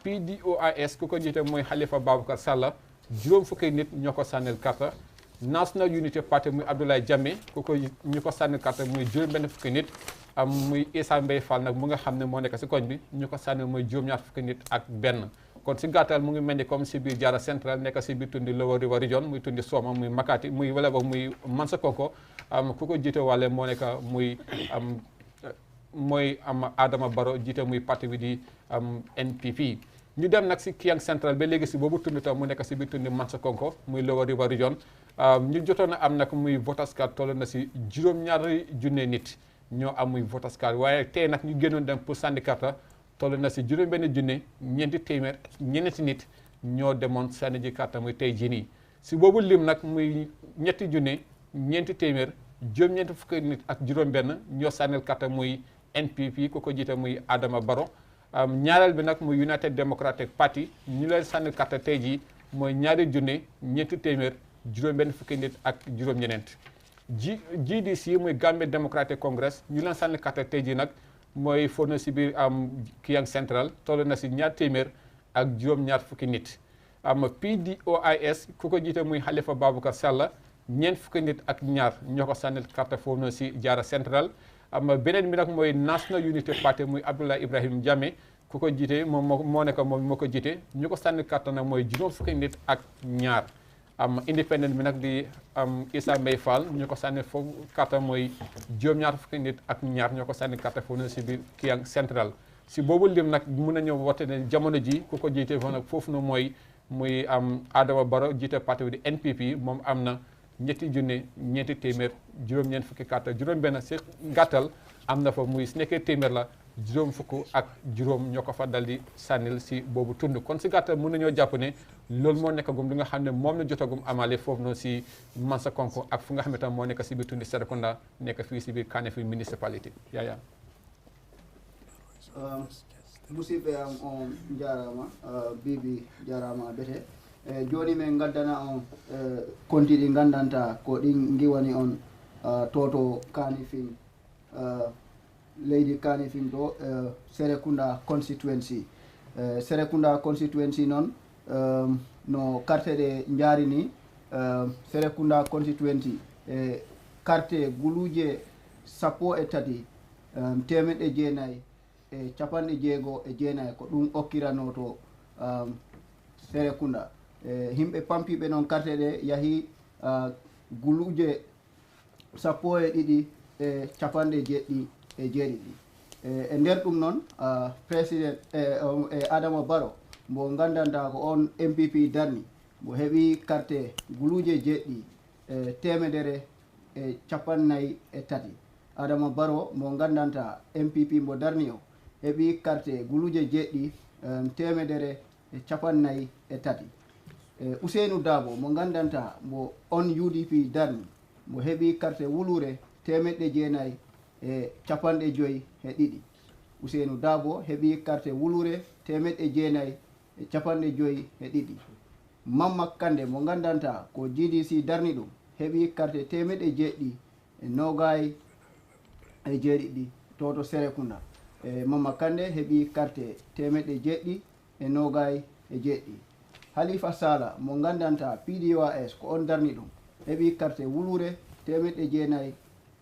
PDOIS ku ko jiite mooy Halifa Babacar Sallah juróom fukki nit ñoo ko sànnil carte National Unity Party muy Abdoulaye Jammeh ñu ko sànnil carte muy juróom benn fukki nit muy Issa Mbay Fall nag mu nga xam ne moo nekk si koñ bi ñu ko sànnil mooy juróom-ñaar fukki nit ak benn kon si gàttal mu ngi mel ni comme si biir Jara Central nekk si biir tundi Lower River Region muy tundi Soma muy Makati muy wala boog muy Mansakonko ku ko jiite wàlle moo nekk mooy Adama Barrow jiite muy parti bi di NPP ñu dem nag si Kiyang Central ba léegi si boobu tundi tam mu nekk si biir tundi Mansakonko muy Lower River Region ñu jotoon a am nag muy voters card toll na si juróom-ñaari junne nit ñoo am muy voters card waaye tey nag ñu génnoon dem pour sànni carte toll na si juróom benn junne ñeenti téeméer ñeneenti nit ñoo demoon sànni ji carte muy tey jii nii si boobu lim nag muy ñetti junne ñeenti téeméer juróom-ñeenti fukki nit ak juróom benn ñoo sànnil carte muy NPP ku ko jiite muy Adama Barrow ñaareel bi nag muy United Democratic Party ñu leen sànni carte tey jii mooy ñaari junne ñeenti téeméer juróom benn fukki nit ak juróom-ñeneent GDC muy Gambia Democratic Congress ñu leen sànni carte tey jii nag mooy foo na si biir Kiyang Central toll na si ñaar téeméer ak juróom-ñaar fukki nit PDOIS ku ko jiite muy Halifa Babacar Sallah ñeent fukki nit ak ñaar ñoo ko sànnil carte foofu na si Jara Central beneen bi nag mooy National Unity Party muy Abdoulaye Ibrahim Jammeh ku ko jiite moom moo nekk moom moo ko jiite ñu ko sànni carte nag mooy juróom fukki nit ak ñaar independent bi nag di Issa Mbay Fall ñu ko sànni foofu carte mooy juróom-ñaar fukki nit ak ñaar ñoo ko sànni carte foofu na si biir Kiyang Central si boobu lim nag mun nañoo woote ne jamono ji ku ko jiite foofu nag foofu na muy Adama Barrow jiite parti bi di NPP moom am na ñetti junne ñeenti téeméer juróom-ñeent fukki carte juróom benn si gàttal am na fa muy si nekkee téeméer la juróom fukk ak juróom ñoo ko fa dal di sànnil si boobu tund kon si gàttal mën nañoo jàpp ne loolu moo nekkagum li nga xam ne moom la jotagum amale foofu noonu si Mansakonko ak fu nga xam ne tam moo nekk si biir tundi Serekunda nekk fii si biir Kanifing municipality yaaya musidɓe am on jarama bibi jarama bete joni min gaddana on konti ɗi gandanta ko ɗin giwani on toto Kanifing leydi Kanifing ɗo Serekunda constituency Serekunda constituency noon no carte ɗe jaari ni Serekunda constituency carte guluje 13 temeɗɗe jeenayyi e capanɗe jeego e jeenayyi ko ɗum okkirano to Serekunda himɓe pampiɓe noon carte ɗe yahi guluje 12 e capanɗe jeeɗiɗi e jeeɗiɗi e nder ɗum noon président e Adama Barrow mo gandanta ko on MPP darni mo heeɓi carte guluje jeeɗiɗi e temedere e capannayyi e tati Adama Barrow mo gandanta MPP mo darni o heeɓi carte guluje jeeɗiɗi temedere e capannayyi e tati Ousainou Darboe mo gandanta mo on UDP darni mo heeɓi carte wulure temeɗɗe jeenayyi e capanɗe joyyi e ɗiɗi Ousainou Darboe heeɓi carte wulure temeɗɗe jeenayyi e capanɗe joyyi e ɗiɗi Mamma Kande mo gandanta ko GDC darni ɗum heɓi carte temeɗe jeeɗiɗi e nogay e jeeɗiɗi toto Serekunda. Mamma Kande heɓi carte temeɗe jeeɗiɗi e nogay e jeeɗiɗi. Halifa Sala mo gandanta PDOIS ko on darni ɗum heɓi carte wulure temeɗe jeenayi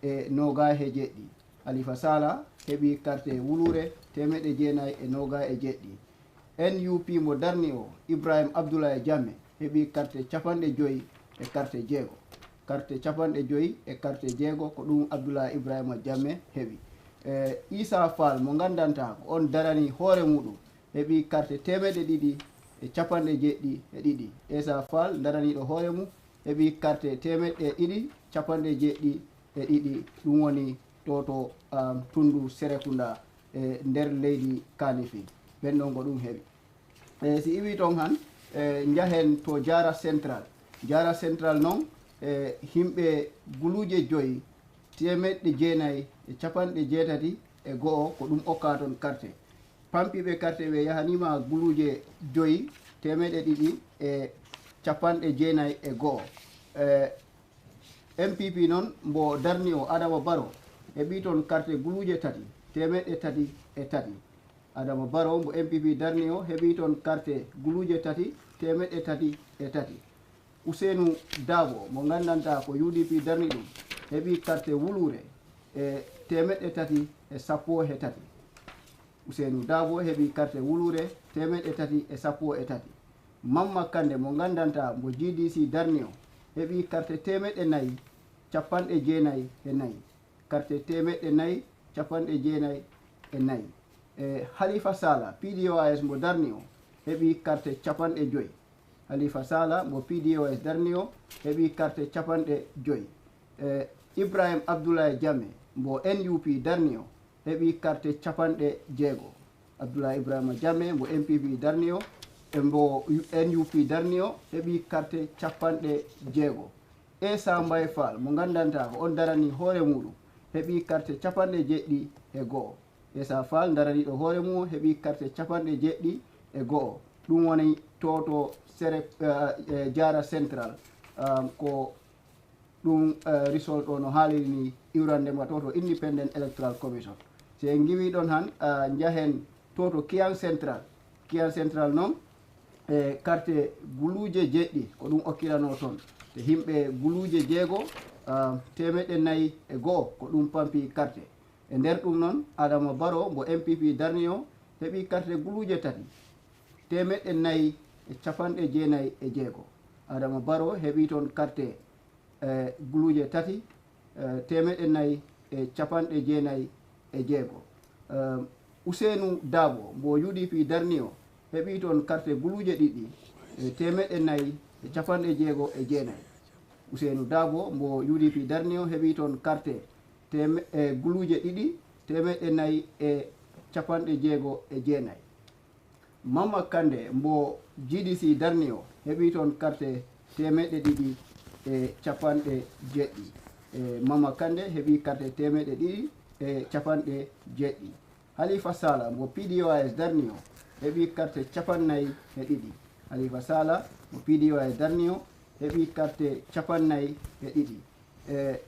e nogay e jeeɗiɗi. Halifa Sala heɓi carte wulure temeɗe jeenayi e nogay e jeeɗiɗi. NUP mo darni o Ibrahim Abdoulaye Jammeh heɓi carte capanɗe joyi e carte jeego. Carte capanɗe joyi e carte jeego ko ɗum Abdoulaye Ibrahima Jammeh heɓi. Issa Fall mo gandanta ko on darani hoore muɗum heɓi carte temeɗe ɗiɗi e capanɗe jeeɗiɗi e ɗiɗi. Issa Fall daraniɗo hoore mum heɓi carte temeɗe ɗiɗi capanɗe jeeɗiɗi e ɗiɗi. Ɗum woni toto tundu Serekunda e nder leydi Kanifing. ɓen ɗon ko ɗum heɓi. Si iwi toon han jahen to Jara Central. Jara Central noon himɓe guluje joyi temeɗɗe jeenayi e capanɗe jeetati e go'o ko ɗum okka toon carte. Pampiɓe carte ɓe yahanima guluje joyi temeɗe ɗiɗi e capanɗe jeenayi e go'o. MPP noon mbo darni o Adama Barrow heɓi toon carte guluje tati temeɗɗe tati e tati. Adama Barrow mbo MPP darni o heɓi toon carte guluje tati temeɗɗe tati e tati. Ousseynou Dabo mo gandanta ko UDP darni ɗum heɓi carte wulure e temeɗɗe tati e sappo e tati. Ousseynou Dabo heɓi carte wulure temeɗɗe tati e sappo e tati. Mamma Kande mo gandanta mo GDC darni o heɓi carte temeɗɗe nayi capanɗe jeenayi e nayi. Carte temeɗɗe nayi capanɗe jeenayi e nayi. Halifa Sala PDOIS mo darni o heɓi carte capanɗe joyi. Halifa Sala mo PDOIS darni o heɓi carte capanɗe joyi. Ibrahim Abdoulaye Jammeh mo NUP darni o heɓi carte capanɗe jeego. Abdoulaye Ibrahima Jammeh mo MPP darni o mbo NUP darni o heɓi carte capanɗe jeego. Essa Mbaye Fall mo gandanta ko on darani hoore muɗum heɓi carte capanɗe jeeɗiɗi e go'o. Essa Fall daraniɗo hoore mum heɓi carte capanɗe jeeɗiɗi e go'o. ɗum woni toto Jara Central ko ɗum result o no haaliri ni iwrandema toto Independent Electoral Commission. Si en giwi ɗon han jahen toto Kiang Central. Kiang Central noon carte guluje jeeɗɗi ko ɗum okkirano toon. Te himɓe guluje jeego temeɗɗe nayi e go'o ko ɗum pampi carte. E nder ɗum noon Adama Barrow mbo MPP darni o heɓi carte guluje tati temeɗɗe nayi e capanɗe jeenayi e jeego. Adama Barrow heɓi toon carte guluje tati temeɗɗe nayi e capanɗe jeenayi e jeego. Ousseynou Dabo mbo UDP darni o heɓi toon carte guluje ɗiɗi temeɗɗe nayi e capanɗe jeego e jeenayi. Ousseynou Dabo mbo UDP darni o heɓi toon carte guluje ɗiɗi temeɗɗe nayi e capanɗe jeego e jeenayi. Mamma Kande mbo GDC darni o heɓi toon carte temeɗɗe ɗiɗi e capanɗe jeeɗɗi. Mamma Kande heɓi carte temeɗɗe ɗiɗi e capanɗe jeeɗɗi. Halifa Sala mbo PDOIS darni o heɓi carte capannayi e ɗiɗi. Halifa Sala mo PDOIS darni o heɓi carte capannayi e ɗiɗi.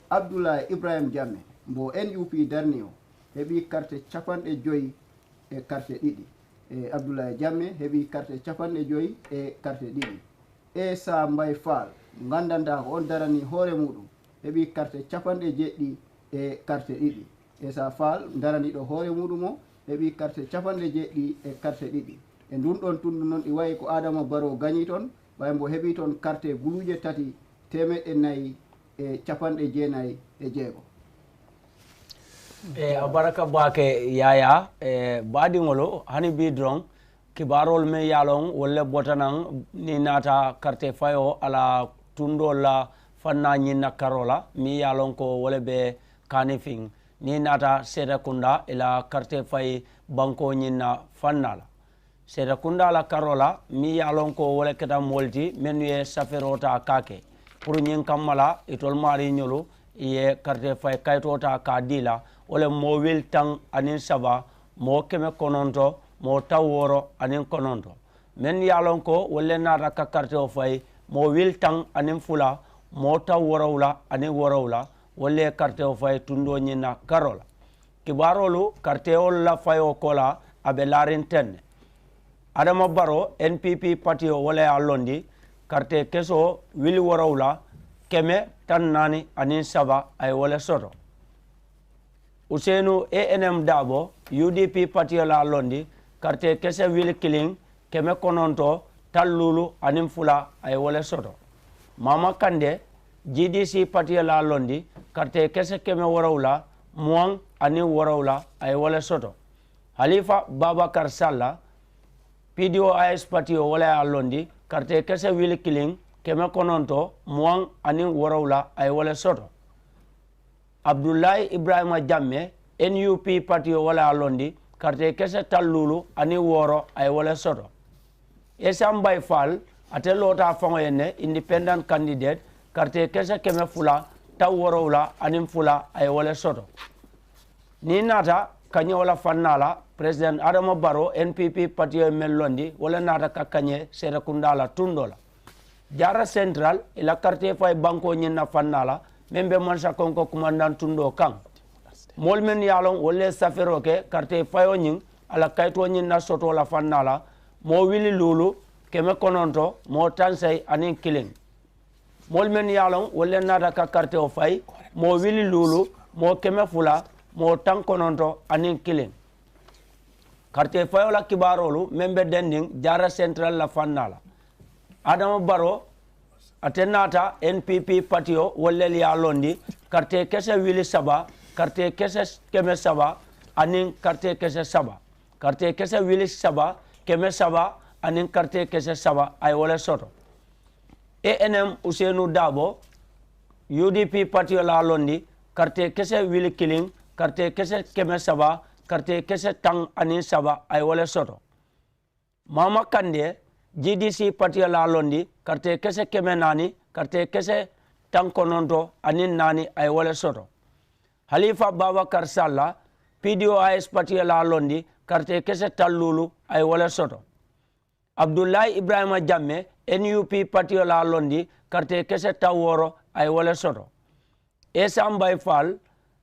Abdoulaye Ibrahim Jammeh mbo NUP darni o heɓi carte capanɗe joyi e carte ɗiɗi. Abdoulaye Jammeh heɓi carte capanɗe joyi e carte ɗiɗi. Essa Mbaye Fall gandanta ko on darani hoore muɗum heɓi carte capanɗe jeeɗɗi e carte ɗiɗi. Essa Fall daraniɗo hoore muɗum o heɓi carte capanɗe jeeɗɗi e carte ɗiɗi. E ndun ɗon tundu noon ɗi wayi ko Adama Barrow gañi toon ɓay mbo heɓi toon carte guluje tati temeɗɗe nayi e capanɗe jeenayi e jeego. Abaraka bake yaya baɗiŋolo hani bi dron kibarol me yalon wolle botanan ni nata carte fayo ala tundol la fanna ñinna karola mi yalon ko wole be Kanifing ni nata Serekunda ila carte fay banko ñinna fannala Serekunda la karola mi yalon ko wole keta molti menu ye saferota kake pour ñin kammala itol mari ñolu ye carte fay kaytota ka dila wole mo wel tan anin saba mo keme kononto mo taworo anin kononto men yalon ko wolle nata ka carte o fay mo wil tang anim fula mo taw worawla ani worawla wolle carte o fay tundo nyina karola kibarolu carte o la fayo kola abe larin tenne Adama Barrow NPP party o wala alondi carte keso wili worawla keme tan nani anin saba ay wala soto Usenu ANM Dabo UDP party la londi carte kese wili killing keme kononto talulu anim fula ay wala soto Mama Kande GDC party la londi carte kese keme worawla muang ani worawla ay wala soto Halifa Babakar Salla PDOIS party wala londi carte kese wili killing keme kononto muang ani worawla ay wala soto Abdullahi Ibrahima Jamme NUP party wala londi carte kese talulu ani woro ay wala soto Esam Bay Fall ate lota fangoyene independent candidate carte kese keme fula taw worowla anim fula ay wala soto ni nata kanye wala fannala president Adama Barrow NPP party melondi wala nata ka kanye serekundala tundola Jara Central ila carte fay banko nyina fannala membe mansa konko commandant tundo kang molmen yalon wolle safero ke carte fayo nyin ala kayto nyina soto la fannala mo wili lulu keme kononto mo tansay anin killing molmen yalon wolle nata ka carte o fay mo wili lulu mo keme fula mo tan kononto anin killing carte fayo la kibarolu membe dending Jara Central la fannala Adama Barrow atenata NPP patio wolle ya londi carte kese wili saba carte kese keme saba anin carte kese saba carte kese wili saba keme saba anin carte kese saba ay wala soto ANM Usenu Dabo UDP patio la londi carte kese wili killing carte kese keme saba carte kese tang anin saba ay wala soto Mama Kande GDC patio la londi carte kese keme nani carte kese tang kononto anin nani ay wala soto Halifa Babakar Salla PDOIS patio la londi carte kese talulu ay wala soto Abdullahi Ibrahima Jamme NUP patio la londi carte kese taworo ay wala soto Esam Bay Fall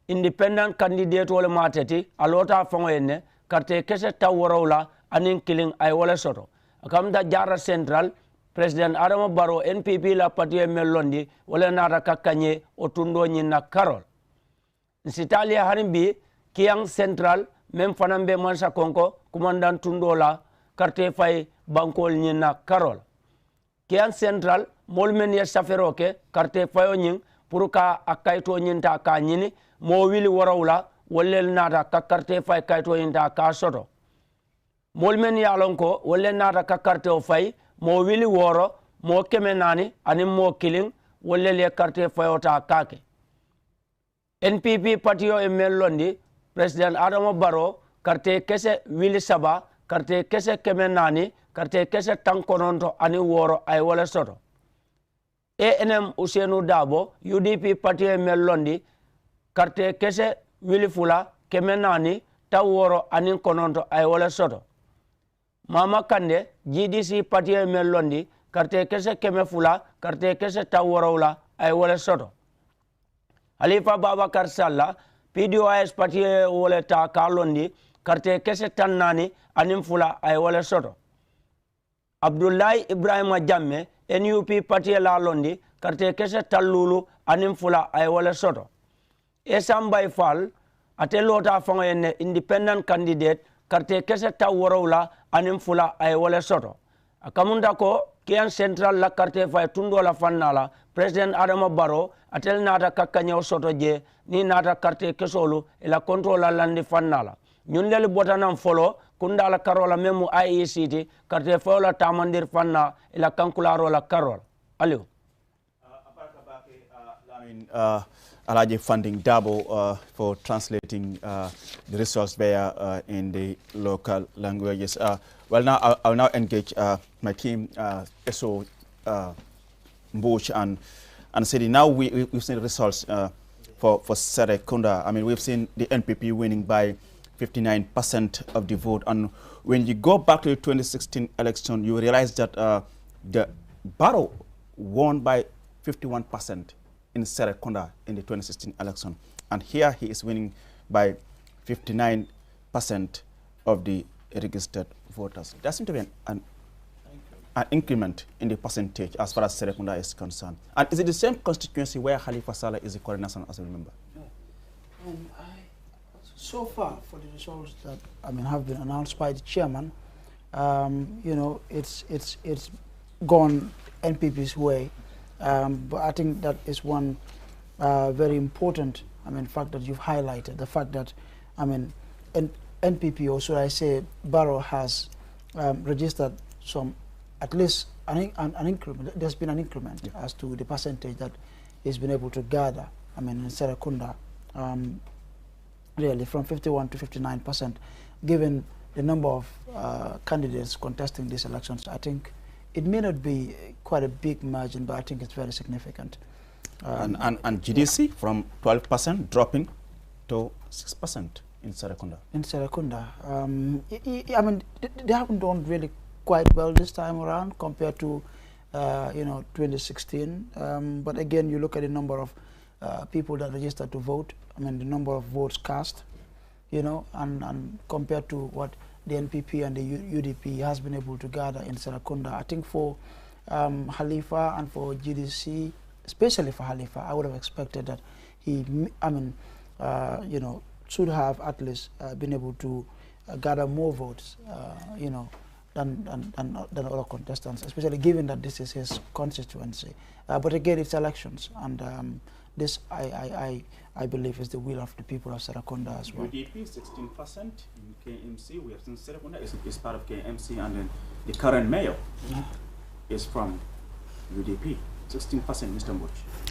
independent candidate wala mateti alota fangoyene carte kese taworo la anin killing ay wala soto akamda Jara Central President Adama Barrow NPP la parti melondi wala nata kakanye otundo nyina Carol Nsitalia harimbi Kiang Central mem fanambe mansa konko commandant tundo la carte fay bankol nyina Carol Kiang Central molmen ya saferoke carte fayo nyin puruka akayto nyinta ka nyini mo wili warawla wolel nata ka carte fay kayto nyinta ka soto molmen yalonko wolle nata ka carte o fay mo wili woro mo keme nani ani mo killing wolle le carte fayota kake NPP patio e melondi president Adama Barrow carte kese wili saba carte kese keme nani carte kese tankononto ani woro ay wala soto ANM Usenu Dabo UDP patio e melondi carte kese wili fula keme nani ta woro ani kononto ay wala soto Mama Kande GDC patio melondi carte kese keme fula carte kese taworawla ay wala soto Halifa Babakar Salla PDOIS patio wala ta kalondi carte kese tannani anim fula ay wala soto Abdullahi Ibrahima Jamme NUP patio la londi carte kese talulu anim fula ay wala soto Esam Bay Fall atelota fangoyene independent candidate carte kese taworawla anim fula ay wala soto akamunda ko Kian Central la carte fay tundo la fannala president Adama Barrow atel nata kakanya soto je ni nata carte kesolu ila control la landi fannala ñun leli botanam folo kundala karola memu IECT carte fay la tamandir fanna ila kankularo la karol aliou Alaji funding Dabo for translating the results there in the local languages. Well, now I'll now engage my team, Eso Mbuch and Sidi. Now we've seen the results for Serekunda. I mean, we've seen the NPP winning by 59% of the vote. And when you go back to the 2016 election, you realize that the Barrow won by 51% in Serekunda in the 2016 election. And here he is winning by 59% of the registered voters. There seems to be an increment in the percentage as far as Serekunda is concerned. And is it the same constituency where Halifa Saleh is the current national assembly member? So far, for the results that have been announced by the chairman, you know, it's gone NPP's way. But I think that is one very important fact that you've highlighted, the fact that NPP, or should I say Barrow, has registered some, at least an increment. There's been an increment as to the percentage that he's been able to gather in Serekunda, really from 51 to 59%. Given the number of candidates contesting these elections, I think it may not be quite a big margin, but I think it's very significant. And GDC from 12% dropping to 6% in Serekunda. In Serekunda, they haven't done really quite well this time around compared to 2016. But again, you look at the number of people that registered to vote. The number of votes cast, and compared to what the NPP and the UDP has been able to gather in Serekunda. I think for Halifa and for GDC, especially for Halifa, I would have expected that he, should have at least been able to gather more votes, than other contestants, especially given that this is his constituency. But again, it's elections, and this, I believe, is the will of the people of Serekunda as well. UDP 16% in KMC. We have seen Serekunda is part of KMC, and then the current mayor is from UDP. 16%, Mr. Mboch.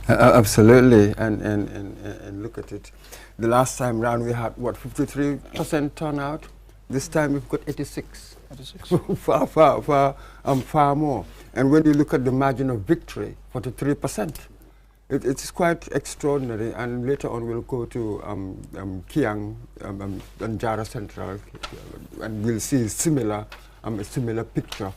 Absolutely, and look at it. The last time round we had what, 53% turnout. This time we've got 86. 86. far more. And when you look at the margin of victory, 43%. It's quite extraordinary, and later on we'll go to Kiang and Jara Central, and we'll see a similar picture.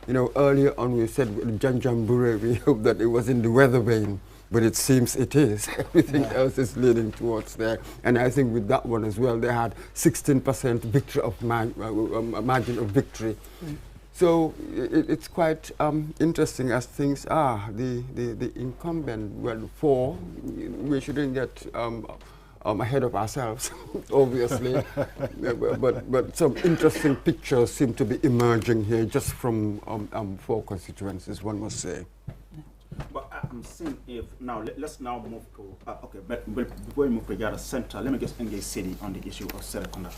Earlier on we said with Janjambure, we hope that it was in the weather vane, but it seems it is. Everything else is leading towards there. And I think with that one as well, they had 16% victory of margin of victory. So it's quite interesting as things are. The incumbent, well, we shouldn't get ahead of ourselves, obviously. but some interesting pictures seem to be emerging here just from 4 constituencies, one must say. But I'm saying, if now let's now move to okay. But before we move to Jara Central, let me just engage Sidi on the issue of Serekunda.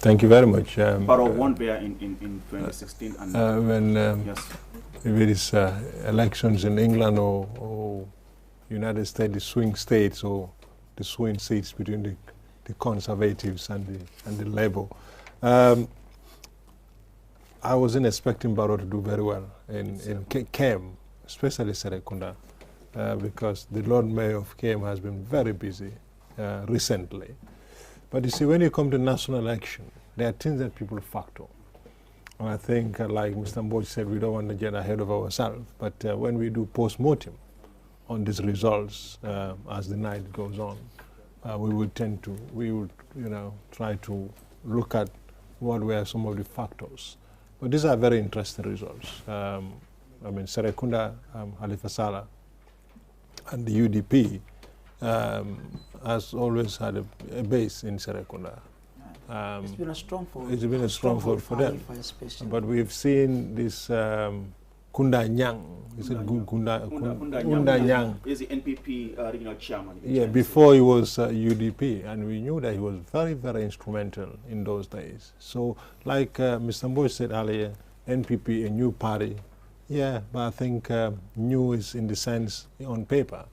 Thank you very much. Barrow won there in 2016, and when yes, if it is elections in England or United States, the swing states or the swing seats between the Conservatives and the Labour. I wasn't expecting Barrow to do very well in Kem, especially Serekunda, because the Lord Mayor of Kem has been very busy recently. But you see, when you come to national election, there are things that people factor. And I think, like Mr. Mboch said, we don't want to get ahead of ourselves. But when we do post-mortem on these results as the night goes on, we would try to look at what were some of the factors. But these are very interesting results. Serekunda, Halifa Saleh, and the UDP has always had a base in Serekunda. It's been a strong vote. It's been a strong vote for them. But we've seen this Kunda Nyang. Is it Kunda Nyang? Is the NPP regional chairman. Yeah, before he was UDP, and we knew that he was very, very instrumental in those days. So, like Mr. Mboch said earlier, NPP, a new party. Yeah, but I think new is in the sense on paper,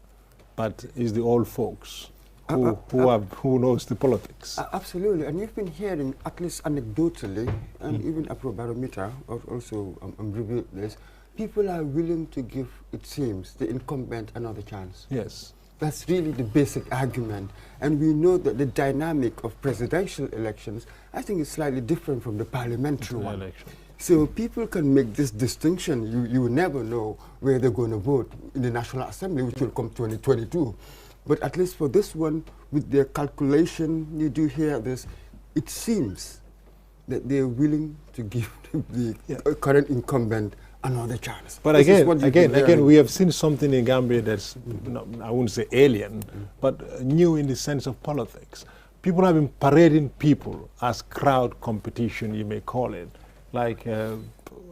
but it's the old folks who knows the politics. Absolutely, and you've been hearing, at least anecdotally, and even Afrobarometer also revealed this, people are willing to give, it seems, the incumbent another chance. Yes. That's really the basic argument. And we know that the dynamic of presidential elections, I think, is slightly different from the parliamentary one. So people can make this distinction. You never know where they're going to vote in the National Assembly, which will come 2022. But at least for this one, with their calculation, you do hear this, it seems that they're willing to give the current incumbent another chance. But again, we have seen something in Gambia that's, I wouldn't say alien, but new in the sense of politics. People have been parading people as crowd competition, you may call it. Like, I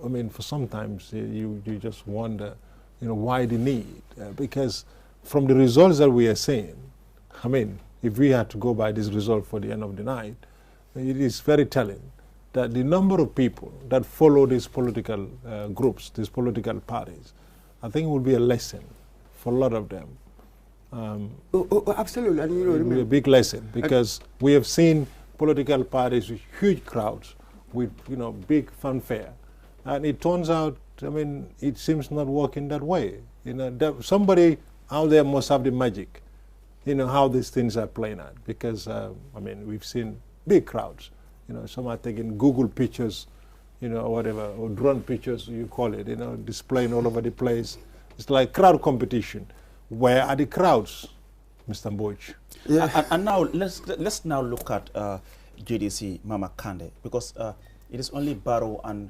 mean, for sometimes you just wonder, why the need? Because from the results that we are seeing, I mean, if we had to go by this result for the end of the night, it is very telling that the number of people that follow these political groups, these political parties, I think will be a lesson for a lot of them. Absolutely. And it will be a big lesson, because we have seen political parties with huge crowds, with big fanfare, and it turns out, I mean, it seems not working that way. Somebody out there must have the magic, how these things are playing out, because I mean, we've seen big crowds. Some are taking Google pictures, or whatever, or drone pictures, you call it, displaying all over the place. It's like crowd competition. Where are the crowds, Mr. Mboch? Yeah. And now let's now look at JDC Mama Kande, because it is only Barrow and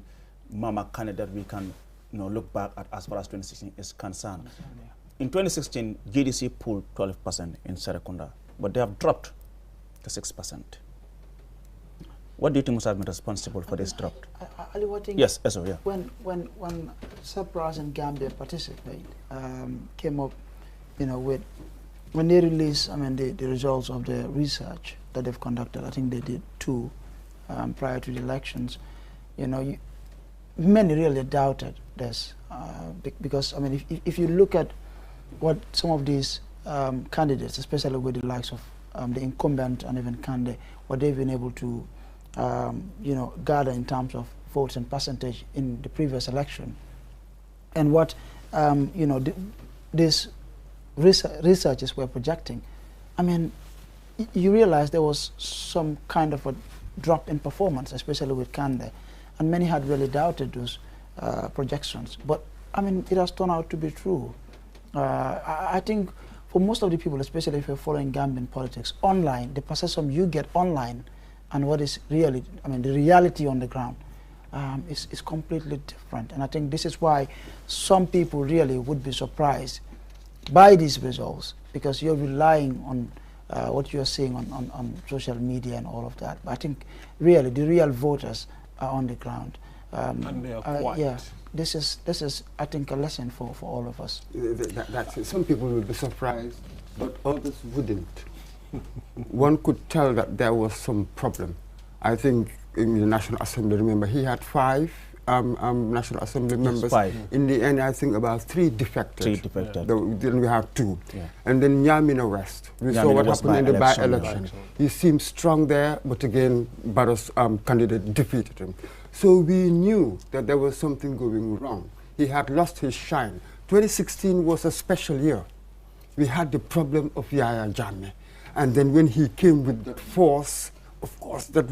Mama Kande that we can look back at as far as 2016 is concerned. In 2016, JDC pulled 12% in Serekunda, but they have dropped to 6%. What do you think must have been responsible for this drop? Ali, what thing? Yes, so yeah. When Sapras and Gambia participate, came up, with when they released, the results of the research that they've conducted. I think they did 2 prior to the elections. Many really doubted this because if you look at what some of these candidates, especially with the likes of the incumbent and even Kande, what they've been able to gather in terms of votes and percentage in the previous election, and what these researchers were projecting, you realize there was some kind of a drop in performance, especially with Kande, and many had really doubted those projections. But it has turned out to be true. I think for most of the people, especially if you're following Gambian politics online, the perception you get online and what is really, the reality on the ground is completely different. And I think this is why some people really would be surprised by these results, because you're relying on what you're seeing on social media and all of that. But I think really the real voters are on the ground. And they are quiet. Yeah, this is I think a lesson for all of us. That's it. Some people will be surprised, but others wouldn't. One could tell that there was some problem. I think in the National Assembly, remember, he had 5 National Assembly members. 5. In the end, I think about 3 defected. 3 defected. Then we have 2. Yeah. And then Nyamina West. We saw what happened in the by-election. He seemed strong there, but again, Barrow's candidate defeated him. So we knew that there was something going wrong. He had lost his shine. 2016 was a special year. We had the problem of Yaya Jammeh. And then when he came with that force, of course, that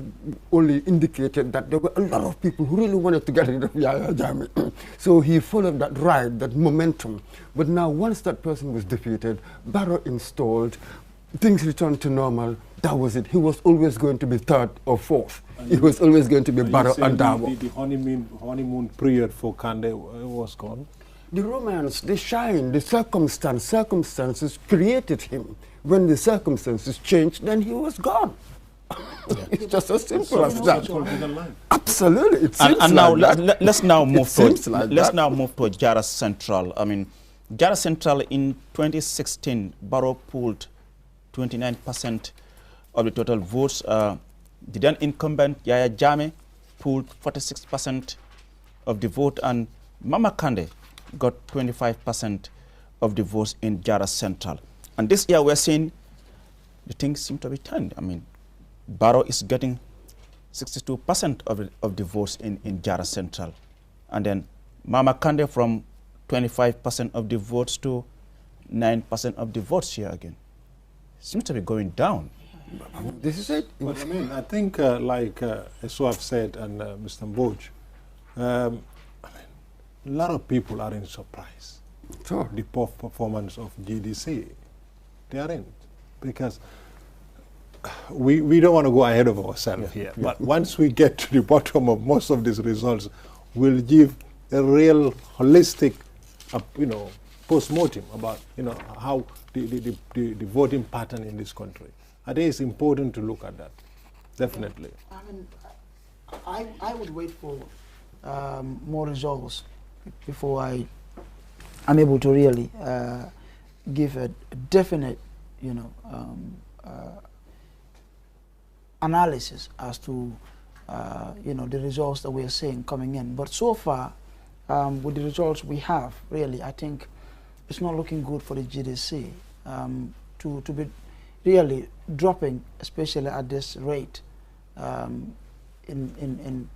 only indicated that there were a lot of people who really wanted to get rid of Yaya Jammeh. So he followed that ride, that momentum. But now, once that person was defeated, Barrow installed, things returned to normal. That was it. He was always going to be 3rd or 4th. He was always going to be Barrow and Darboe. The honeymoon period for Kande was gone? The romance, the shine, the circumstances created him. When the circumstances changed, then he was gone. It's just as simple as that. Absolutely, it seems and now like let's now move to let's now move to Jara Central. Jara Central in 2016, Barrow pulled 29% of the total votes. The then incumbent Yaya Jammeh pulled 46% of the vote, and Mama Kande got 25% of the votes in Jara Central. And this year we're seeing the things seem to be turned. Barrow is getting 62% of the votes in Jara Central. And then Mama Kande from 25% of the votes to 9% of the votes here again. Seems to be going down. This is it. But I mean, I think like as I've said, and Mr. Mboj, I mean, a lot of people are in surprise. Sure. The poor performance of GDC. They aren't, because we don't want to go ahead of ourselves here. Yeah. But once we get to the bottom of most of these results, we'll give a real holistic, post-mortem about how the voting pattern in this country. I think it's important to look at that, definitely. I mean, I would wait for more results before I'm able to really give a definite, analysis as to, the results that we are seeing coming in. But so far, with the results we have, really, I think it's not looking good for the GDC to be really dropping, especially at this rate, in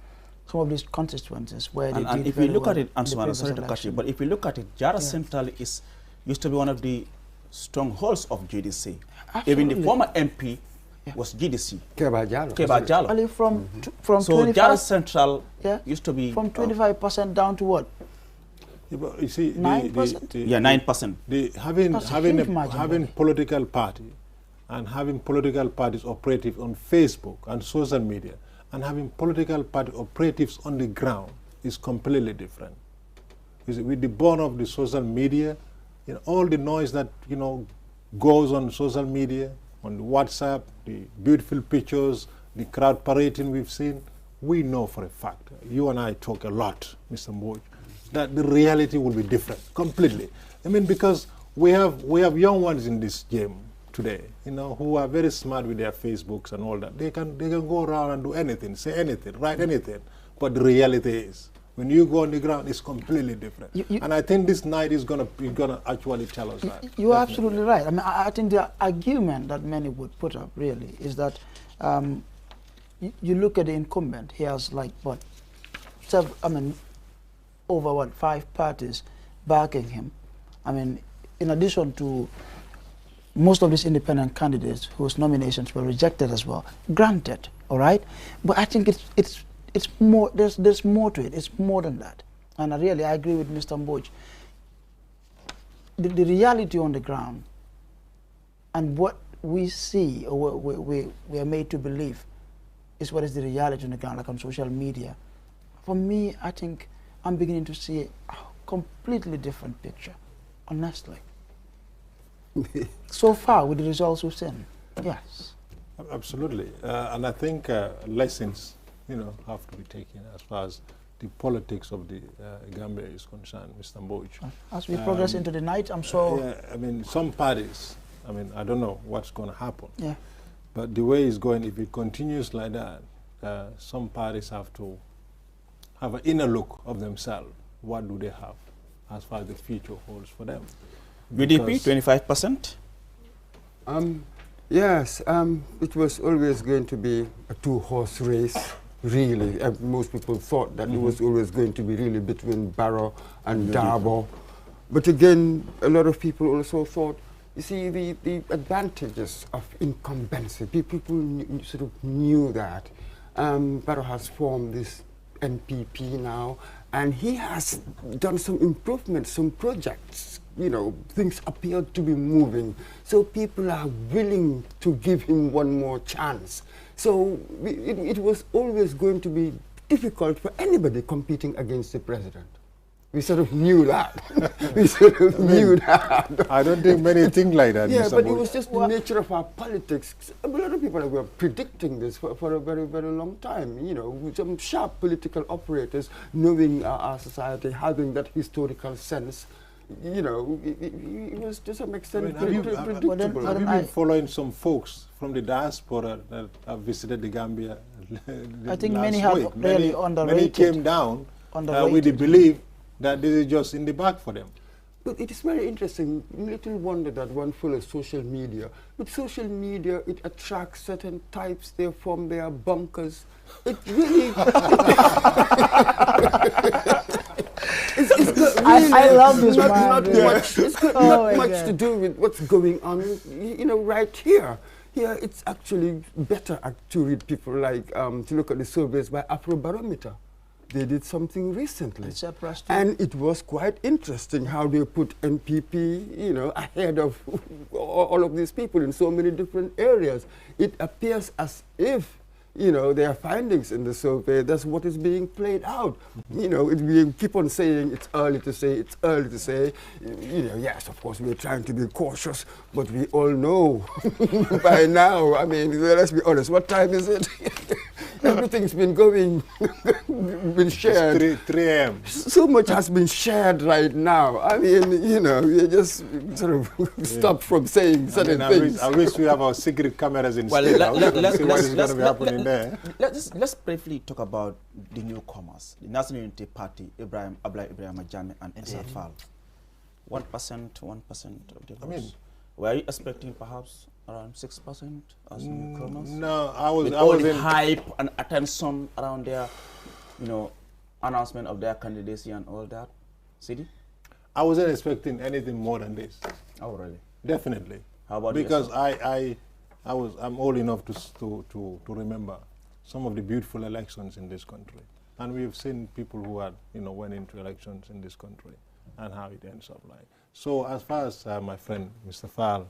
some of these constituencies where they and if you look at it, I'm sorry to cut you, but if you look at it, Jara Central used to be one of the strongholds of GDC. Absolutely. Even the former MP was GDC. Keba Jalo. Only from so 25, Jara Central used to be from 25% down to what? Yeah, but you see, 9%? Yeah, 9%. Having political party and having political parties operative on Facebook and social media and having political party operatives on the ground is completely different. You see, with the burn of the social media, all the noise that goes on social media, on the WhatsApp, the beautiful pictures, the crowd parading we've seen, we know for a fact, you and I talk a lot, Mr. Mboj, that the reality will be different, completely. I mean, because we have young ones in this game today, who are very smart with their Facebooks and all that. They can go around and do anything, say anything, write anything. But the reality is, when you go on the ground, it's completely different. And I think this night is gonna actually tell us that. You're absolutely right. I mean, I think the argument that many would put up really is that you look at the incumbent. He has over 5 parties backing him. I mean, in addition to most of these independent candidates whose nominations were rejected as well. Granted, all right, but I think it's more. There's more to it. It's more than that. And I agree with Mr. Mboj. The reality on the ground and what we see or what we are made to believe is what is the reality on the ground, like on social media. For me, I think I'm beginning to see a completely different picture, honestly. So far, with the results we've seen, yes. Absolutely. And I think lessons, have to be taken as far as the politics of the Gambia is concerned, Mr. Mboj. As we progress into the night, I'm sure. Yeah, I mean, some parties, I don't know what's going to happen. Yeah. But the way it's going, if it continues like that, some parties have to have an inner look of themselves. What do they have as far as the future holds for them? UDP, 25%? Yes, it was always going to be a 2-horse race, really. Most people thought that it was always going to be really between Barrow and Darboe. But again, a lot of people also thought, you see, the advantages of incumbency. People sort of knew that. Barrow has formed this NPP now, and he has done some improvements, some projects. Things appear to be moving. So people are willing to give him one more chance. So it was always going to be difficult for anybody competing against the president. We sort of knew that. We sort of knew that. I don't think many think like that. Yeah, Mr. but Mboj. it was just the nature of our politics. A lot of people were predicting this for a very, very long time. With some sharp political operators knowing our society, having that historical sense. It was to some extent predictable. Have you been following some folks from the diaspora that have visited the Gambia I think last many have week? really underrated. Many came down with the belief that this is just in the bag for them. But it is very interesting. Little wonder that one follows social media. With social media, it attracts certain types. They form their bunkers. It really... I I love this man. Not much. It's got Oh not my much God. to do with what's going on, you know, right here. Here, it's actually better to read people like, to look at the surveys by Afrobarometer. They did something recently. And it was quite interesting how they put NPP, you know, ahead of all of these people in so many different areas. It appears as if, you know, their findings in the survey, that's what is being played out. You know, we keep on saying it's early to say, it's early to say. You know, yes, of course, we're trying to be cautious, but we all know by now, I mean, let's be honest, what time is it? Everything's been going, been shared. It's 3 a.m. So much has been shared right now. I mean, you know, you just sort of stop from saying certain things. I wish we have our secret cameras in Well, state. Let's see what is going to be happening there. Let's briefly talk about the newcomers, the National Unity Party, Ibrahim Ajame and Essa Fall. 1%, 1% of the votes. I mean, were you expecting perhaps around 6% as newcomers? No, I was in hype and attention around their, you know, announcement of their candidacy and all that. Sidi? I wasn't expecting anything more than this. Oh, really? Definitely. How about because yourself? I'm old enough to remember some of the beautiful elections in this country, and we've seen people who had, you know, went into elections in this country and how it ends up like. So as far as my friend Mr. Fall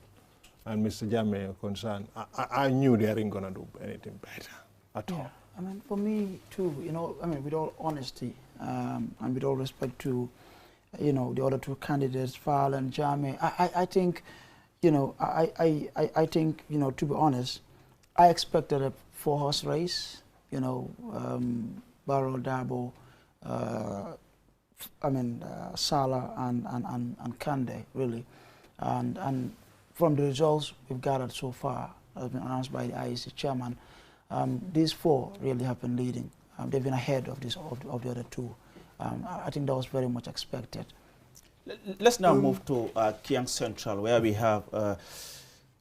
and Mr. Jame are concerned, I knew they weren't going to do anything better at all. I mean, for me too, you know, I mean, with all honesty and with all respect to, you know, the other two candidates, Fall and Jame, I think, you know, I think, you know, to be honest, I expected a 4-horse race, you know, Barrow, Dabo, Salah and Kande, really. And from the results we've gathered so far, has been announced by the IEC chairman, these 4 really have been leading. They've been ahead of the other 2. I think that was very much expected. Let's now move to Kiang Central, where we have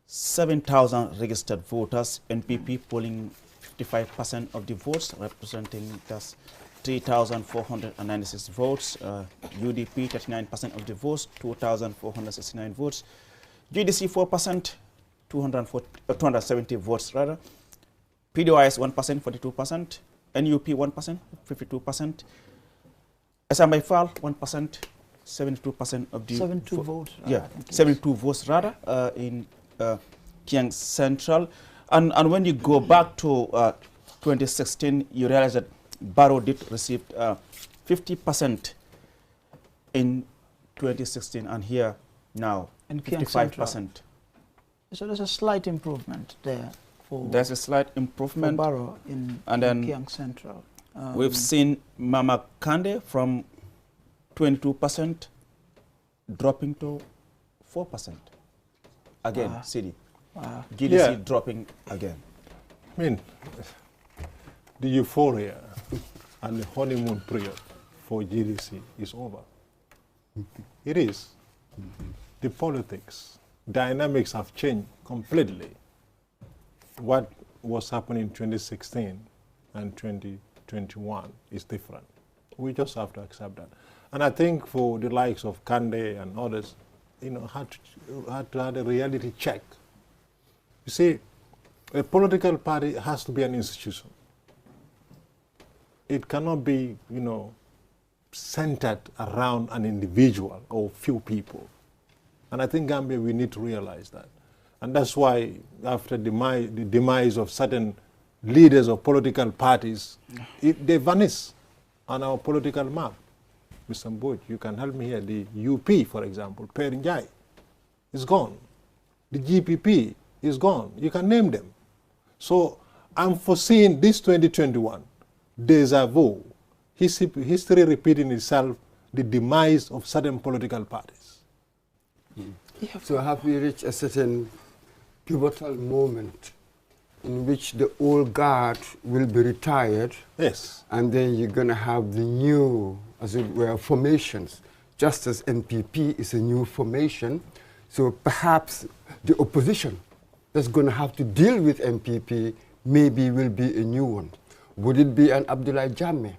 7,000 registered voters, NPP polling 55% of the votes, representing thus 3,496 votes, UDP 39% of the votes, 2,469 votes, GDC 4%, 270 votes rather, PDYS 1%, 42%, NUP 1%, 52%, SMI Fall 1%, 72% of the 72 votes. Yeah, 72 votes rather in Kiang Central. And when you go back to 2016, you realize that Barrow did receive 50% in 2016, and here now 55%. So there's a slight improvement there. There's a slight improvement for Barrow in Kiang Central. We've seen Mama Kande from 22% dropping to 4%. Again, City. GDC dropping again. I mean, the euphoria and the honeymoon period for GDC is over. It is. The politics, dynamics have changed completely. What was happening in 2016 and 2021 is different. We just have to accept that. And I think for the likes of Kande and others, you know, had to have a reality check. You see, a political party has to be an institution. It cannot be, you know, centered around an individual or few people. And I think Gambia, we need to realize that. And that's why after the demise of certain leaders of political parties, they vanish on our political map. Mr. Mboj, you can help me here. The UP, for example, Perinjai, is gone. The GPP is gone. You can name them. So I'm foreseeing this 2021, déjà vu, history repeating itself, the demise of certain political parties. So have we reached a certain pivotal moment in which the old guard will be retired? Yes. And then you're going to have the new, as it were, formations. Just as NPP is a new formation, so perhaps the opposition that's going to have to deal with NPP maybe will be a new one. Would it be an Abdullah Jammeh?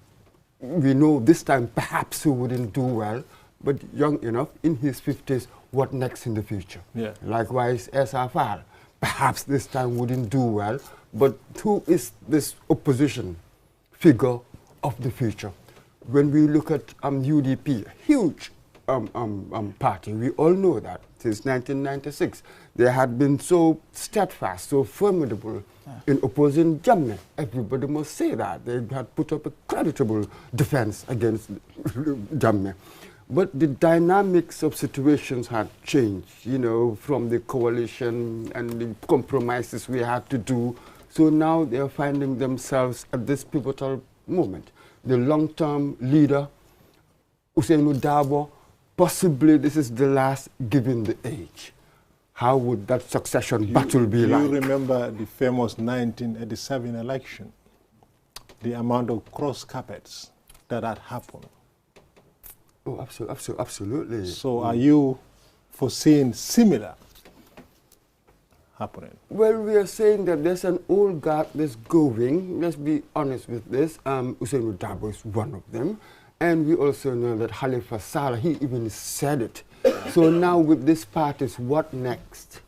We know this time perhaps he wouldn't do well, but young enough, in his 50s, what next in the future? Yeah. Likewise, SFR, perhaps this time wouldn't do well, but who is this opposition figure of the future? When we look at UDP, huge party, we all know that since 1996, they had been so steadfast, so formidable in opposing Jammeh. Everybody must say that. They had put up a creditable defense against Jammeh. But the dynamics of situations had changed, you know, from the coalition and the compromises we had to do. So now they are finding themselves at this pivotal moment. The long-term leader, Ousainou Darboe, possibly this is the last given the age. How would that succession battle be like? You remember the famous 1987 election, the amount of cross carpets that had happened. Oh, absolutely. So are you foreseeing similar happening? Well, we are saying that there's an old guard that's going. Let's be honest with this. Ousainou Darboe is one of them. And we also know that Halifa Sallah, he even said it. So now with this parties, what next?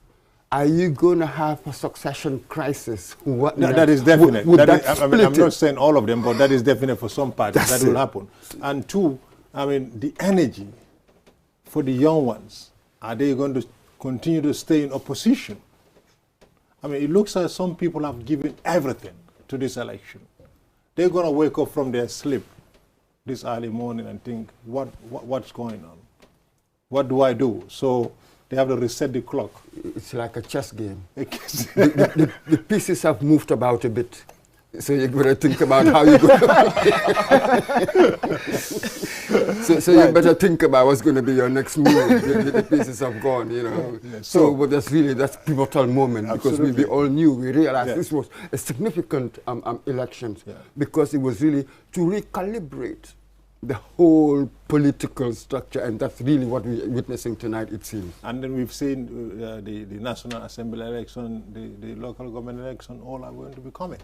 Are you going to have a succession crisis? What next? That is definite. I mean, I'm it? not saying all of them, but that is definite for some parties. That's that will it. happen. And two, I mean, the energy for the young ones, are they going to continue to stay in opposition? I mean, it looks like some people have given everything to this election. They're going to wake up from their sleep this early morning and think, what's going on? What do I do? So they have to reset the clock. It's like a chess game. the pieces have moved about a bit. So you're going to think about how you're going to... so you better think about what's going to be your next move. The pieces have gone, you know. Yeah, so but that's pivotal moment, because we all knew, we realized this was a significant election, because it was really to recalibrate the whole political structure, and that's really what we're witnessing tonight, it seems. And then we've seen the National Assembly election, the local government election, all are going to be coming.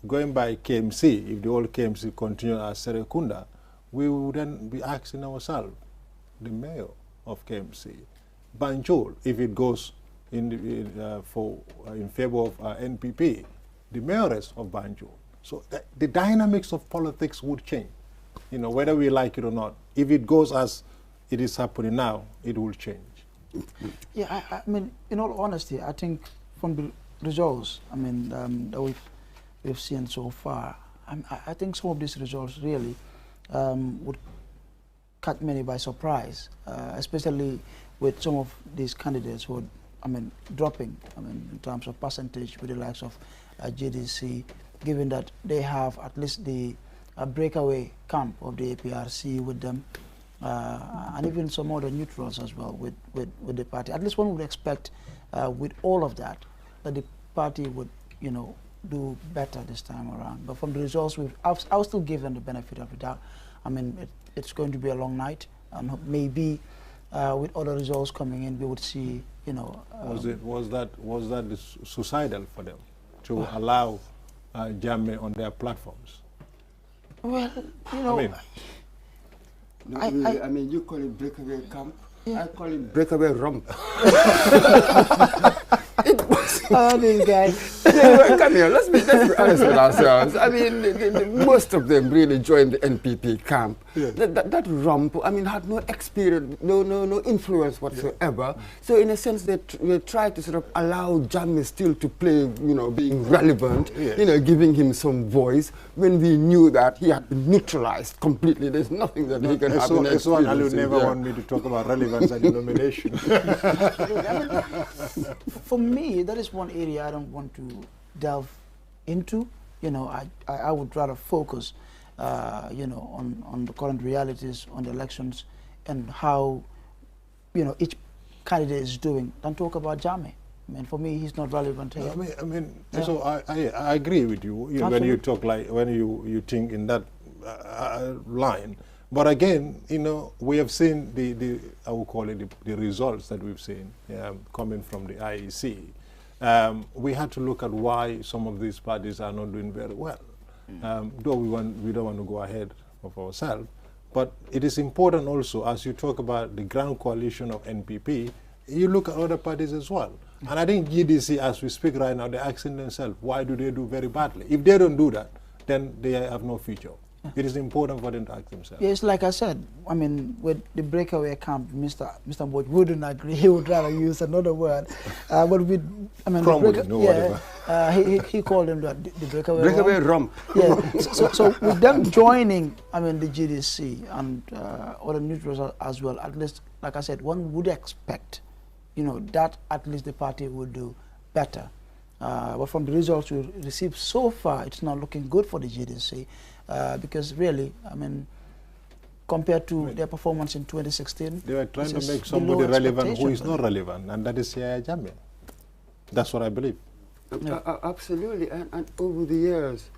Going by KMC, if the old KMC continue as Serekunda, we would then be asking ourselves, the mayor of KMC, Banjul, if it goes in favor of NPP, the mayoress of Banjul. So the dynamics of politics would change, you know, whether we like it or not. If it goes as it is happening now, it will change. Yeah, I mean, in all honesty, I think from the results, I mean, that we've seen so far, I think some of these results really would catch many by surprise, especially with some of these candidates who are, I mean, dropping, I mean, in terms of percentage with the likes of GDC, given that they have at least the breakaway camp of the APRC with them, and even some other neutrals as well with the party. At least one would expect with all of that the party would, you know, do better this time around. But from the results, I'll still give them the benefit of the doubt. I mean, it's going to be a long night. Maybe with other results coming in, we would see, you know. Was that suicidal for them to allow Jammeh on their platforms? Well, you know, I mean, you call it breakaway camp. I call it breakaway rump. Oh, this guy. Come here, let's be honest with ourselves. I mean, most of them really joined the NPP camp. Yeah. That rump, I mean, had no experience, no influence whatsoever. Yeah. So in a sense, they tried to sort of allow Jammeh still to play, you know, being relevant, you know, giving him some voice, when we knew that he had been neutralized completely. There's nothing that he can have in experience. This one, Ali would never want me to talk about relevance and denomination. For me, that is one area I don't want to delve into. You know, I would rather focus, you know, on the current realities, on the elections, and how, you know, each candidate is doing, than talk about Jammeh. I mean, for me, he's not relevant here. I mean, so I agree with you, when you talk like, when you think in that line. But again, you know, we have seen I would call it the results that we've seen coming from the IEC. We had to look at why some of these parties are not doing very well. Though we don't want to go ahead of ourselves, But it is important also, as you talk about the grand coalition of NPP, you look at other parties as well. And I think GDC, as we speak right now, they're asking themselves, why do they do very badly? If they don't do that, then they have no future. It is important for them to ask themselves. Yes, like I said, I mean, with the breakaway camp, Mr. Boyd wouldn't agree. He would rather use another word. But with, I mean, he called them the breakaway rump. Yeah. so with them joining, I mean, the GDC and other neutrals as well, at least, like I said, one would expect, you know, that at least the party would do better. But from the results we received so far, it's not looking good for the GDC. Because really, I mean, compared to their performance in 2016, they were trying to make somebody relevant who is not relevant, and that is Yaya Jammeh. That's what I believe. Absolutely, and over the years,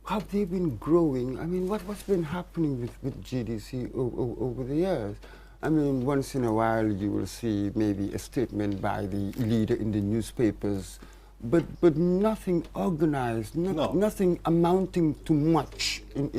have they been growing? I mean, what's been happening with GDC over the years? I mean, once in a while you will see maybe a statement by the leader in the newspapers, but nothing organized, nothing amounting to much in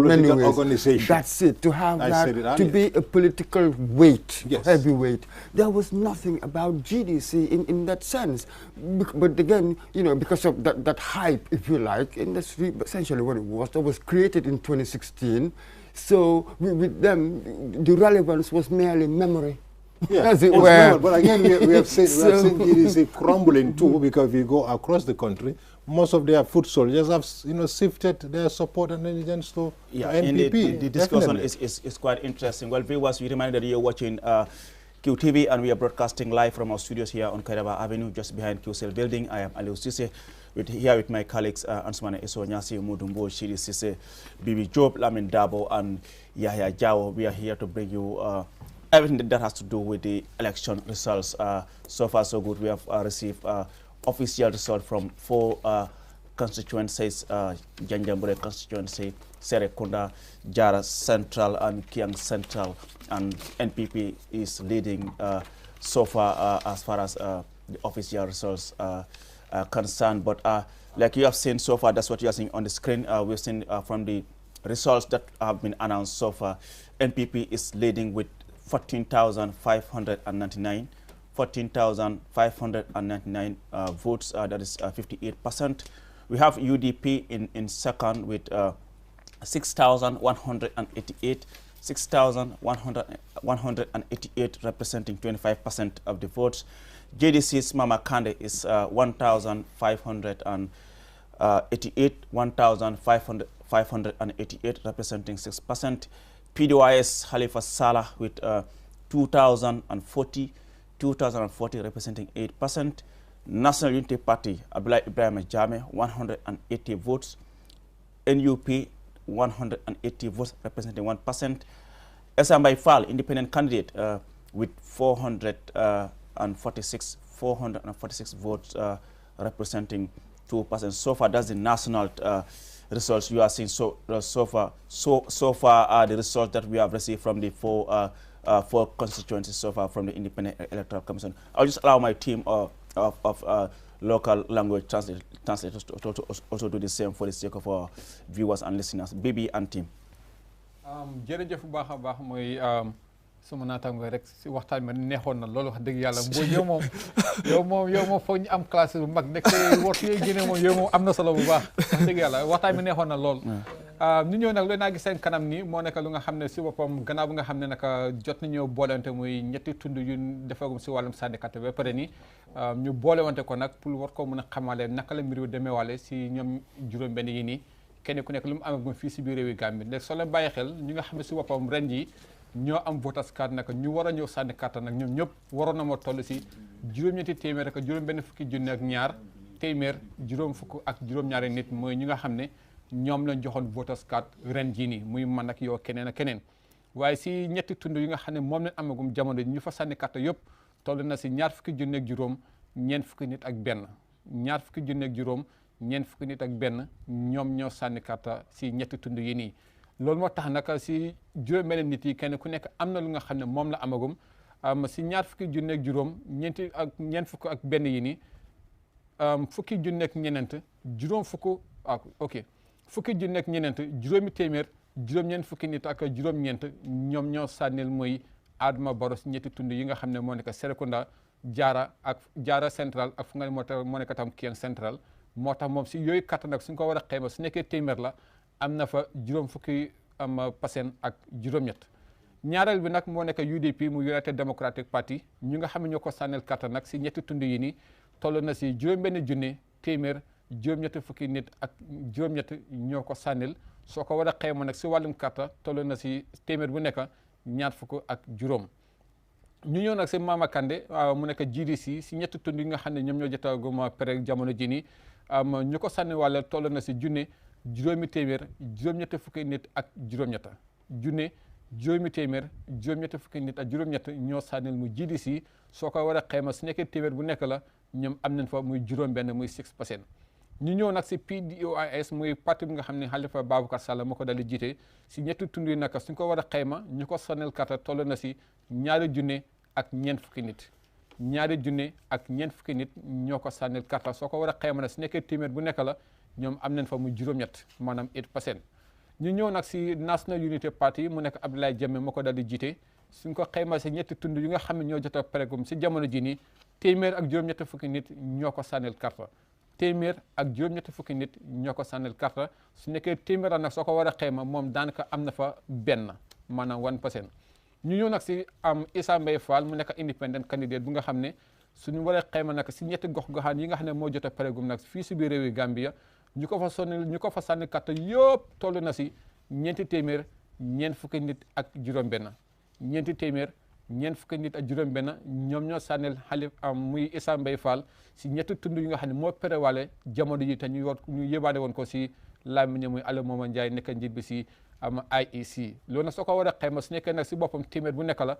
many ways. Organization. That's it, to have that, to be a political weight, heavyweight. There was nothing about GDC in that sense. But again, you know, because of that hype, if you like, industry, essentially what it was, that was created in 2016. So with them, the relevance was merely memory. Yeah, as it were. But again, we have seen GDC crumbling too, because if you go across the country, most of their foot soldiers have, you know, shifted their support and allegiance to NPP. The discussion is quite interesting. Well, viewers, we remind that you're watching QTV, and we are broadcasting live from our studios here on Kairaba Avenue, just behind QCell building. I am Aliou Cisse, here with my colleagues Ansumane Eso Nyasi, Mudumbo, Shiri Cisse, Bibi Job, Lamin Dabo, and Yahya Jawo. We are here to bring you everything that has to do with the election results. So far, so good. We have received official result from 4 constituencies: Janjanbureh constituency, Serekunda, Jara Central, and Kiang Central. And NPP is leading so far as the official results are concerned. But like you have seen so far, that's what you are seeing on the screen. We've seen from the results that have been announced so far, NPP is leading with 14,599 votes. That is 58%. We have UDP in second with 6,188, representing 25% of the votes. JDC's Mama Kande is 1,588, representing 6%. PDYS Halifa Salah with 2,040, representing 8%. National Unity Party, Abdullah Ibrahim Jammeh, 180 votes. NUP, 180 votes, representing 1%. Esambai Fall, independent candidate, with 446 votes, representing 2%. So far, that's the national results you are seeing. So far the results that we have received from the four constituencies so far from the Independent Electoral Commission. I'll just allow my team of local language translators to also do the same for the sake of our viewers and listeners. Bibi and team. jërëjëf bu baax a baax mooy sama naataango rek si waxtaan ma neexoon na loolu wax dëgg yàlla boo yow moom foog ñu am classe bu mag nekk wootu yooyu génne moom yow moom am na solo bu baax wax dëgg yàlla waxtaan mi neexoon na lool. ñu ñëw nag loolu naa gis seen kanam nii moo nekk lu nga xam ne si boppam gannaaw bi nga xam ne naka jot nañoo boolewante muy ñetti tund yu defagum si wàllum sànnikate ba pare ni ñu boolewante ko nag pour war ko mën a xamale naka la mbir yu demee wàlle si ñoom juróom-benn yi nii kenn ku nekk lu mu amagum fii si biir réewi Gambie léegi soo leen bàyyi xel ñi nga xam ne si boppam ren yi ñoo am voters card nag ñu war a ñëw sànni carte nag ñoom ñëpp waroon na moo toll si juróom-ñetti téeméer ak juróom-benn fukki junne ak ñaar téeméer juróom fukk ak juróom-ñaari nit mooy ñi nga xam ne ñoom lañ joxoon voters card ren jii nii muy man ak yow keneen ak keneen waaye si ñetti tund yi nga xam ne moom lañ amagum jamono ñu fa sànni carte yëpp toll na si ñaar fukki junne ak juróom ñeent fukki nit ak benn ñaar fukki junne ak juróom ñeent fukki nit ak benn ñoom ñoo sànni carte si ñetti tund yi nii loolu moo tax nag si juróom-benn nit yi kenn ku nekk am na lu nga xam ne moom la amagum si ñaar fukki junne ak juróom ñeent fukk ak benn yi nii fukki junne ak ñeneent juróom fukk ok fukki junne ak ñeneent juróomi téeméer juróom-ñeent fukki nit ak juróom-ñeent ñoom ñoo sànnil mooy Adama Barrow si ñetti tund yi nga xam ne moo nekk Serekunda Jaara central ak fu nga moo nekk tam Kien central moo tax moom si yooyu kattan nag suñ ko war a xayma su nekkee téeméer la am na fa juróom fukki % ak juróom-ñett ñaareel bi nag moo nekk UDP mu United Democratic Party ñu nga xam ne ñoo ko sànnil kattan nag si ñetti tund yi nii toll na si juróom-benn junne téeméer juróom-ñetti fukki nit ak juróom-ñett ñoo ko sànnil soo ko war a xayma nag si wàllum karta toll na si téeméer bu nekk ñaar fukk ak juróom ñu ñëw nag si Mama Kandeh mu nekk GDC si ñetti tund yi nga xam ne ñoom ñoo jotaguma pere jamono ji nii ñu ko sànni wàlle toll na si junne juróomi téeméer juróom-ñetti fukki nit ak juróom-ñett junne juróomi téeméer juróom-ñetti fukki nit ak juróom-ñett ñoo sànnil mu GDC soo ko war a xayma su nekkee téeméer bu nekk la ñoom am nañ fa muy juróom-benn muy 6%. ñu ñëw nag si PDOIS muy parti bi nga xam ne Halifa Baboucarr Sallah moo ko dal di jiite si ñetti tund yi nag suñ ko war a xayma ñu ko sànnil karta toll na si ñaari junne ak ñeent fukki nit ñoo ko sànnil karta soo ko war a xayma nag su nekkee téeméer bu nekk la ñoom am nañ fa muy juróom-ñett maanaam 8%. ñu ñëw nag si National Unity Party mu nekk Abdoulaye Jammeh moo ko dal di jiite suñ ko xayma si ñetti tund yi nga xam ne ñoo jot a paregum si jamono ji nii téeméer ak juróom-ñetti fukki nit ñoo ko sànnil karta su nekkee téeméer nag soo ko war a xayma moom daanaka am na fa benn maanaam 1%. ñu ñëw nag si Issa Mbeye Fall mu nekk independent candidate bu nga xam ne suñu war a xayma nag si ñetti gox-goxaan yi nga xam ne moo jot a paregum nag fii si biir réewi Gambia ñu ko fa sànni karta yëpp toll na si ñeenti téeméer ñeent fukki nit ak juróom-benn ñoom ñoo sànnil muy Issa Mbeye Fall si ñetti tund yi nga xam ne moo perewaale jamono yi te ñu yëbaane woon ko si làmmiñ muy Alieu Momar Njie nekk njiit bi si IEC loolu nag soo ko war a xayma su nekkee nag si boppam téeméer bu nekk la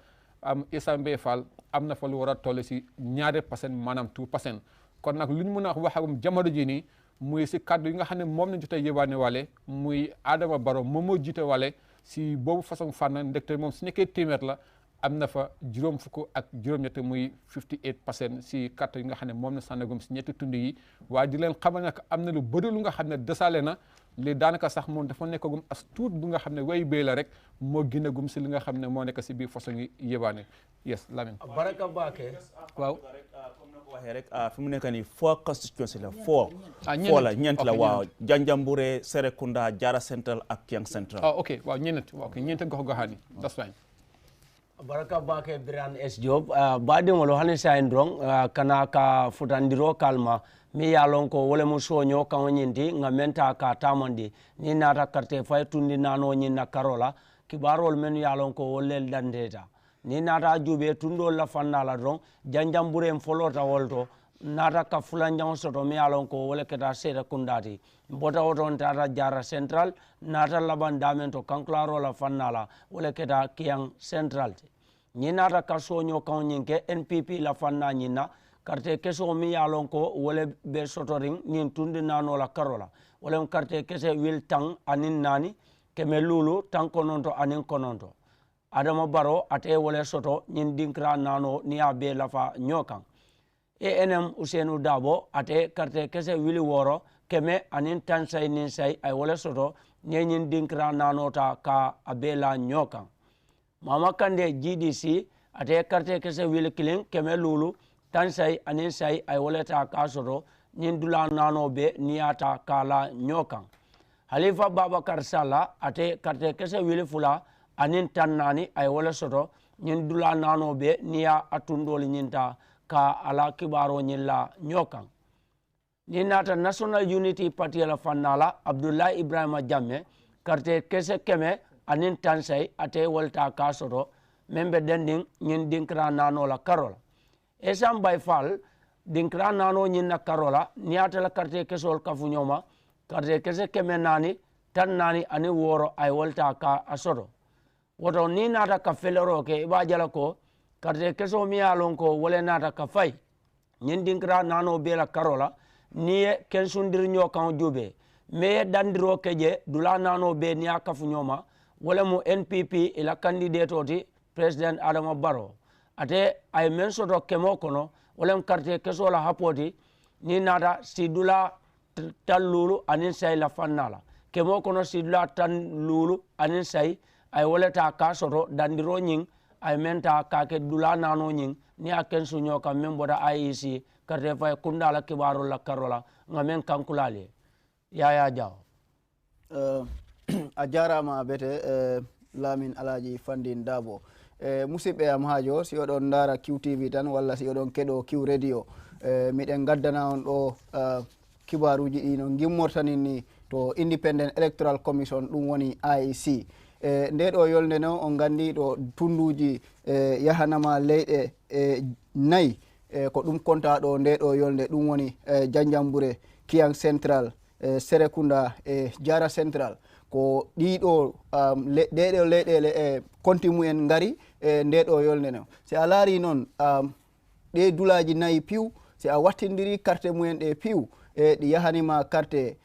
Issa Mbeye Fall am na fa lu war a toll si 2% maanaam 2%. kon nag lu ñu mën a wax ak jamono ji nii muy si kaddu yi nga xam ne moom lañ jotee yëbaane waale muy Adama Barrow moom moo jiite waale si boobu façon fànn ndekte moom su nekkee téeméer la am na fa juróom fukk ak juróom-ñett muy 58% si kaddu yi nga xam ne moom la sànnagum si ñetti tund yi waaye di leen xamal nag am na lu bëri lu nga xam ne desaale na li daanaka sax moom dafa nekkagum as tuut bu nga xam ne way bee la rek moo ginagum si li nga xam ne moo nekk si biir façon yi yëbaane yes Lamin baraka baake waaw comme na ko waxee rek fi mu nekk nii 4 constituencies la 4 la ñeent la waaw Janjanbureh Serekunda Jara Central ak Kiang Central ok waaw ñeent gox-goxaan yi that's fine baraka baake Biran S Job baadiŋolu hani sayin doroŋ kana ka futandiro kalma mi ye lon ko wole mu soño kaŋo ñinti ŋa menta ka tamandi ni naata karte fay tundi naano ñin na karola kibarol men ye lon ko wollel dandeta ni naata juube tundol la fanna la doroŋ Janjanbureh folota wolto naata ka fulanjaŋo soto mi ye lon ko wole keta Serekundati bota woton tata Jara Central naata laban damen to kankularo la fanna la wole keta Kiang Central ti ñi naata ka soño kaŋo ñiŋ ke NPP la fanna ñiŋ na karte keso mi ye lon ko wole be sotoriŋ ñiŋ tundi naano la karo la wolem karte kese wil taŋ aniŋ naani keme luulu taŋ kononto aniŋ kononto Adama Barrow ate wole soto ñiŋ dinkira naano ni ye be lafa ñoo kaŋ ANM Usainu Dabo ate karte kese wili woro keme aniŋ taŋ say niŋ say ay wole soto ñe ñiŋ dinkira naano ta ka a be la ñoo kaŋ Mama Kandeh GDC ate karte kese wili kiliŋ keme luulu taŋ say aniŋ say ay wole ta ka soto ñiŋ dula naano be niŋ ye ta ka la ñoo kaŋ Halifa Baboucarr Sallah ate karte kese wili fula aniŋ taŋ naani ay wole soto ñiŋ dula naano be niŋ ye a tundoolu ñiŋ ta ka ala kibaro ñiŋ la ñoo kaŋ niŋ naata National Unity Party la fanna la Abdoulaye Ibrahima Jammeh karte kese keme aniŋ taŋ say ate wolta ka soto meŋ be dendiŋ ñiŋ dinkira naano la karo la Issa Mbeye Fall dinkira naano ñiŋ na karo la niŋ ye ate la karte kesol kafu ñoma karte kese keme naani taŋ naani aniŋ wooro ay wolta ka a soto woto niŋ naata ka felero ke i be a jala ko karte keso mi ye lon ko wole naata ka fay ñiŋ dinkira naano bee la karo la niŋ ye kensundiri ñoo kaŋo juube me ye dandiro ke je dula naano bee niŋ ye kafu ñoma wole mu NPP i la candidato ti President Adama Barrow ate a ye meŋ soto kemo kono wolem karte keso la hapo ti niŋ naata si dula talluulu aniŋ sayi la fanna la kemo kono sidla tan lulu anin say ay woleta ka soto dandiro nying ay menta ka ke dula nano nying ni aken sunyo kam memboda IEC karte fay kundala kibaru la karola ngamen kankulale yaya jaw a jarama bete Lamin Alaji Fandin Dabo musidɓe am haajo si oɗon ndara QTV tan walla si oɗon keɗo Q radio miɗen gaddana on ɗo kibaruji ɗi no gimmortanin ni to Independent Electoral Commission ɗum woni IEC nde ɗo yolde no on gandi ɗo tunduji yahanama leyɗe nayyi ko ɗum konta ɗo nde ɗo yolde ɗum woni Janjanbure, Kiyang Central, Serekunda e Jara Central ko ɗiɗo ɗeɗo leyɗele konti mumen ngari nde ɗo yolde no si a laari noon ɗe dulaji nayyi piw si a wattindiri carte mumen ɗe piw ɗi yahanima carte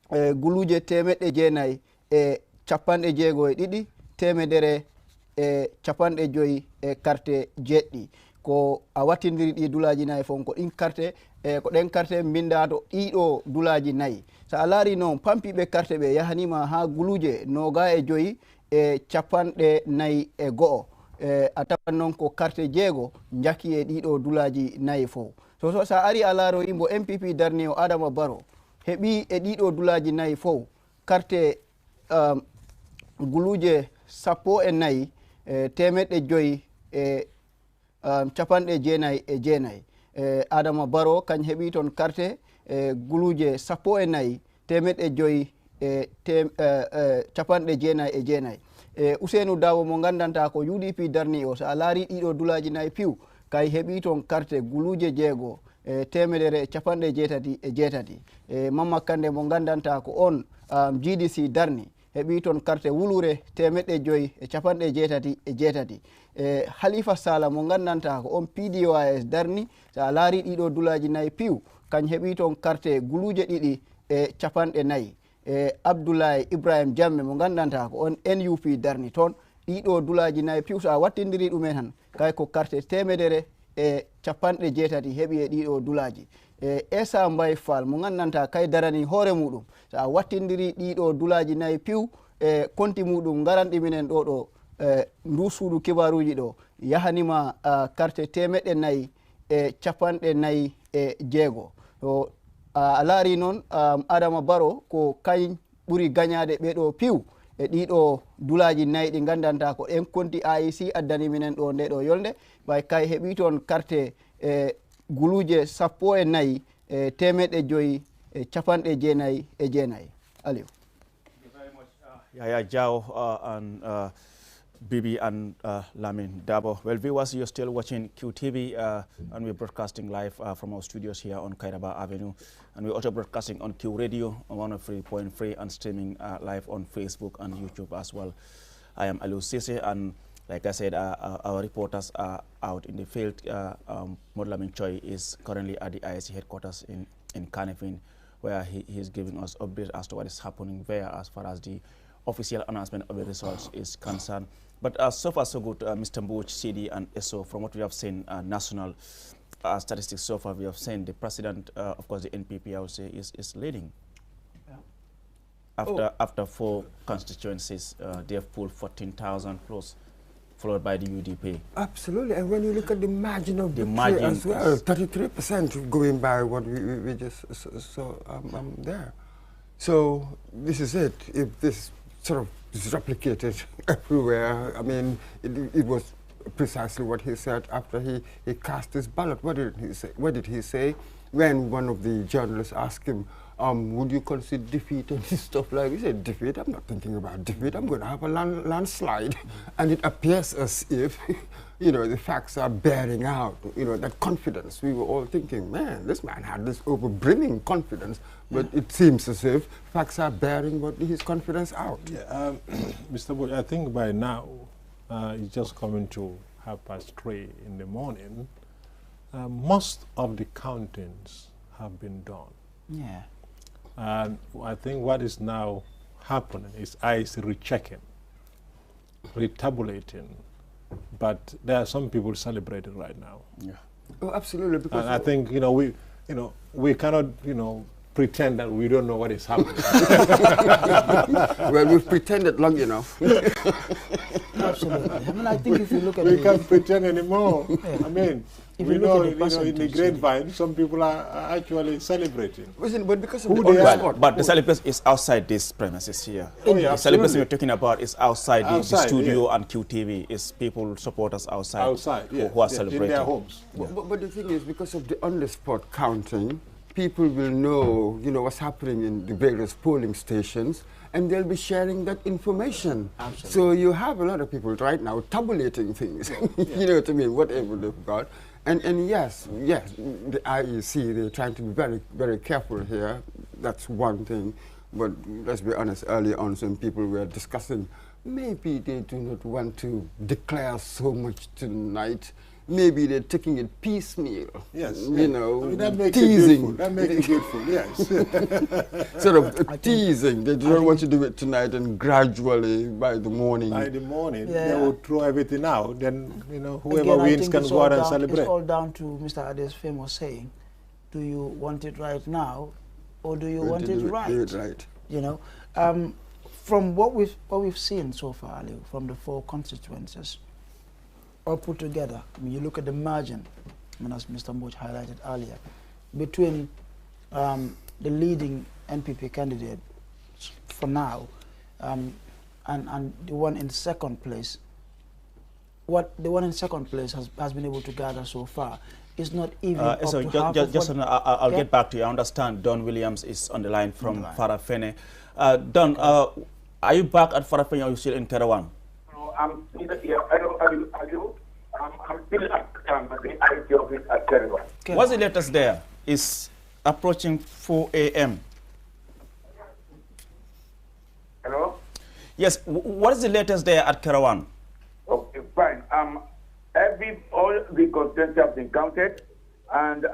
guluje 900 e 92 temedere e 50 e carte jeɗɗi ko a wattindiri ɗi dulaji nayyi fof ko ɗin carte ko ɗen carte binda to ɗiɗo dulaji nayyi so a laari noon pampiɓe carte ɓe yahanima ha guluje 25 e 41 a tawan noon ko carte jeego jaki e ɗiɗo dulaji nayyi fof so sa ari a laaro imbo MPP darni o Adama Barrow heɓi e ɗiɗo dulaji nayyi fof carte guluje 14 500 e 99 Adama Barrow kañ heɓi toon carte guluje 14 500 e 99 Ousseynou Dawo mo gandanta ko UDP darni o so a laari ɗiɗo dulaji nayyi piw kay heɓi toon carte guluje 6 Mamma Kande mo gandanta ko on GDC darni heɓi toon carte wulure 568 Halifa Sala mo gandanta ko on PDOIS darni so a laari ɗiɗo dulaji nayyi piw kañ heɓi toon carte guluje 2 e Abdoulaye Ibrahim Jamme mo gandanta ko on NUP darni toon ɗiɗo dulaji nayyi piw so a wattindiri ɗumen han kay ko carte 160 heɓi e ɗiɗo dulaji Essa Mbaye Fall mo gandanta kay darani hoore muɗum so a wattindiri ɗiɗo dulaji nayyi piw konti muɗum garanɗi minen ɗo ndu suudu kibaruji ɗo yahanima carte 446 so a laari noon Adama Barrow ko kañ ɓuri gañade ɓeɗo piw e ɗiɗo dulaji nayyi ɗi gandanta ko en konti IEC addani minen ɗo nde ɗo yolde ɓay kay heɓi toon carte guluje 14 500 e 99 Aliou. Yaya Jao and Bibi and Lamin Dabo. Well, viewers, you're still watching QTV and we're broadcasting live from our studios here on Kairaba Avenue. And we're also broadcasting on Q Radio on 103.3 and streaming live on Facebook and YouTube as well. I am Aliou Sise, and like I said, our reporters are out in the field. Modlamin Choi is currently at the IEC headquarters in Kanifing, where he is giving us updates as to what is happening there as far as the official announcement of the results is concerned. But so far so good, Mr. Mbuch, CD and ESO, from what we have seen, national statistics so far, we have seen the president, of course the NPP, I would say, is leading. Yeah. After 4 constituencies, they have pulled 14,000 plus, followed by the UDP. Absolutely, and when you look at the margin of the victory as well, 33% going by what we just saw there. So this is it. If this sort of is replicated everywhere, I mean, it was precisely what he said after he cast his ballot. What did he say? What did he say when one of the journalists asked him, would you consider defeat and stuff like that? He said, defeat? I'm not thinking about defeat. I'm going to have a landslide. And it appears as if, you know, the facts are bearing out, you know, that confidence. We were all thinking, man, this man had this overbrimming confidence, but it seems as if facts are bearing his confidence out. Yeah, Mr. Bush, I think by now, it's just coming to 3:30 in the morning. Most of the countings have been done. Yeah. And I think what is now happening is IEC rechecking, retabulating, but there are some people celebrating right now. Yeah. Oh, absolutely. Because and I think we cannot pretend that we don't know what is happening. Well, we've pretended long enough. Absolutely. I mean, I think if you look at we can't pretend anymore. Yeah. I mean, If we you look know, at the in the grapevine, some people are actually celebrating. Listen, but because of Who the they are. But the celebration is outside this premises here. Oh, yeah, the celebration absolutely. we're talking about is outside, the Outside, studio yeah. and QTV. It's people, supporters outside, Yeah, who are yeah, celebrating. in their homes. But the thing is, because of the on-the-spot counting, people will know, what's happening in the various polling stations, and they'll be sharing that information. Absolutely. So you have a lot of people right now tabulating things. You know what I mean? Whatever they've got. And yes, the IEC, they're trying to be very, very careful here. That's one thing. But let's be honest, early on, some people were discussing, maybe they do not want to declare so much tonight. Maybe they're taking it piecemeal. Yes. That makes teasing. It beautiful. That makes it beautiful, yes. Sort of teasing. They don't want to do it tonight, and gradually, by the morning. By the morning, they will throw everything out. Then, whoever Again, wins can go out and celebrate. It's all down to Mr. Ade's famous saying, do you want it right now, or do you want it right? Do it right. From what we've seen so far, Ali, from the 4 constituencies, all put together, I mean, you look at the margin, as Mr. Moch highlighted earlier, between the leading NPP candidate for now and the one in second place. What the one in second place has been able to gather so far is not even up to half of what... I'll get back to you. I understand Don Williams is on the line from Farafene. Don, are you back at Farafene or are you still in Kerawan? I'm still at the IT office at Kerawan. What's the latest there? It's approaching 4 a.m. Hello? Yes, what is the latest there at Kerawan? Okay, fine. All the constituencies have been counted, and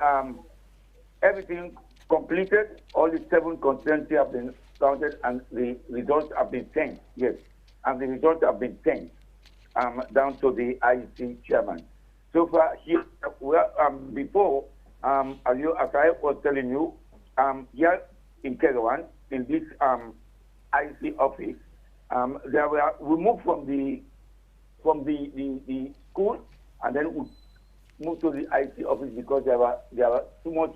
everything completed. All the 7 constituencies have been counted, and the results have been sent. Yes, and the results have been sent down to the IEC chairman. So far, here, before, as I was telling you, here in Kerawan, in this IEC office, there were removed from the school, and then we moved to the IEC office because there were too much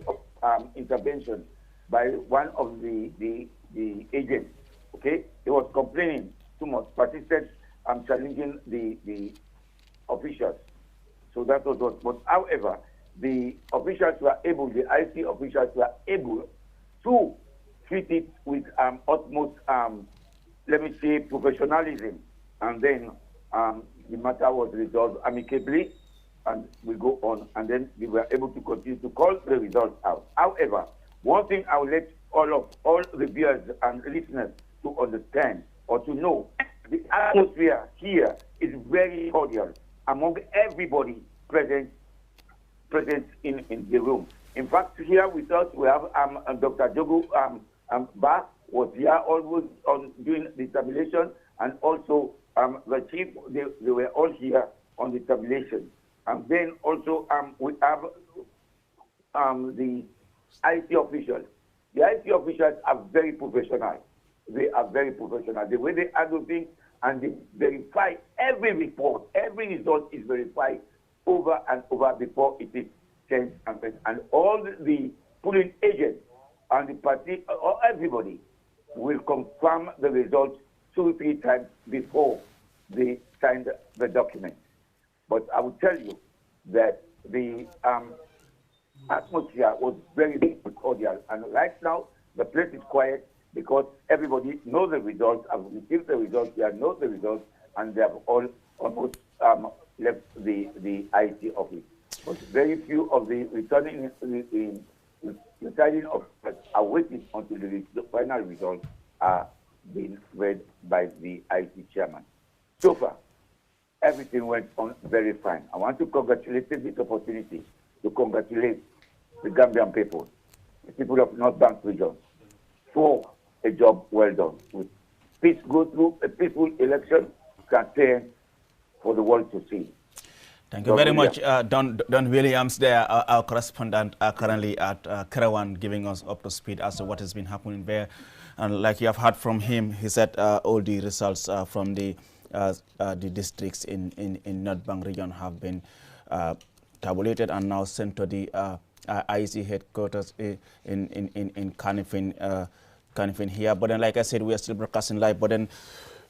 intervention by one of the agents. Okay, he was complaining too much, persisted challenging the officials. So that was what. But however, the officials were able, the IEC officials were able to treat it with utmost, let me say, professionalism, and then the matter was resolved amicably, and we go on, and then we were able to continue to call the results out. However, one thing I will let all the viewers and listeners to understand or to know, the atmosphere here is very cordial among everybody present in the room. In fact, here with us we have Dr. Jogo Ba was here always on doing the tabulation, and also the chief, they were all here on the tabulation. And then also we have the IT officials. The IT officials are very professional. They are very professional. The way they handle things, and they verify every report, every result is verified over and over before it is sent and sent. And all the polling agents and the party, or everybody, will confirm the results 2 or 3 times before they sign the document. But I will tell you that the atmosphere was very, very cordial. And right now, the place is quiet because everybody knows the results, have received the results, they know the results, and they have all almost left the IT office. But very few of the returning officers are waiting until the final results are being read by the IT chairman. So far, everything went on very fine. I want to congratulate this opportunity to congratulate the Gambian people, the people of North Bank region, for a job well done. With peace, go through a peaceful election campaign for the world to see. Thank you very much, Don Williams, there, our correspondent currently at Kerawan, giving us up to speed as to what has been happening there. And like you have heard from him, he said all the results from the districts in North Bank region have been tabulated and now sent to the IEC headquarters in Kanifing here. But then, like I said, we are still broadcasting live. But then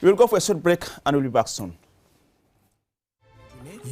we'll go for a short break and we'll be back soon.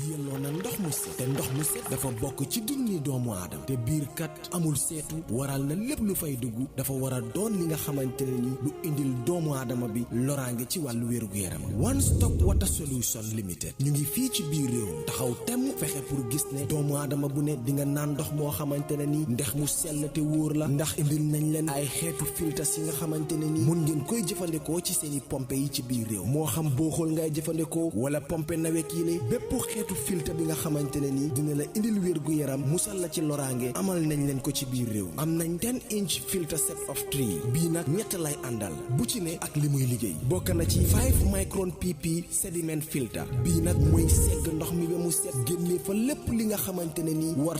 yelloo na ndox mu set te ndox mu set dafa bokk ci dunni doomu aadama te biir kat amul seetu waral na lépp lu fay dugg dafa war a doon li nga xamante ne ni lu indil doomu aadama bi loraange ci wàllu wér-gu-yaram One Stop Water Solution Limited ñu ngi fii ci biir réew taxaw temm fexe pour gis ne doomu aadama bu ne di nga naan ndox moo xamante ne ni ndex mu sell te wóor la ndax indil nañ leen ay xeetu filtres yi nga xamante ne ni mun ngeen koy jëfandikoo ci seeni pompe yi ci biir réew moo xam booxool ngay jëfandikoo wala pompe nawek yi le bépp xeetu filtre bi nga xamante ne ni dina la indil wér gu yaram musal la ci loraange amal nañ leen ko ci biir réew am nañ 10-inch filter set of 3 bii nag ñett lay àndal bu ci ne ak li muy liggéey bokk na ci 5 micron pp sediment filter bii nag mooy segg ndox mi ba mu set génnee fa lépp li nga xamante ne ni war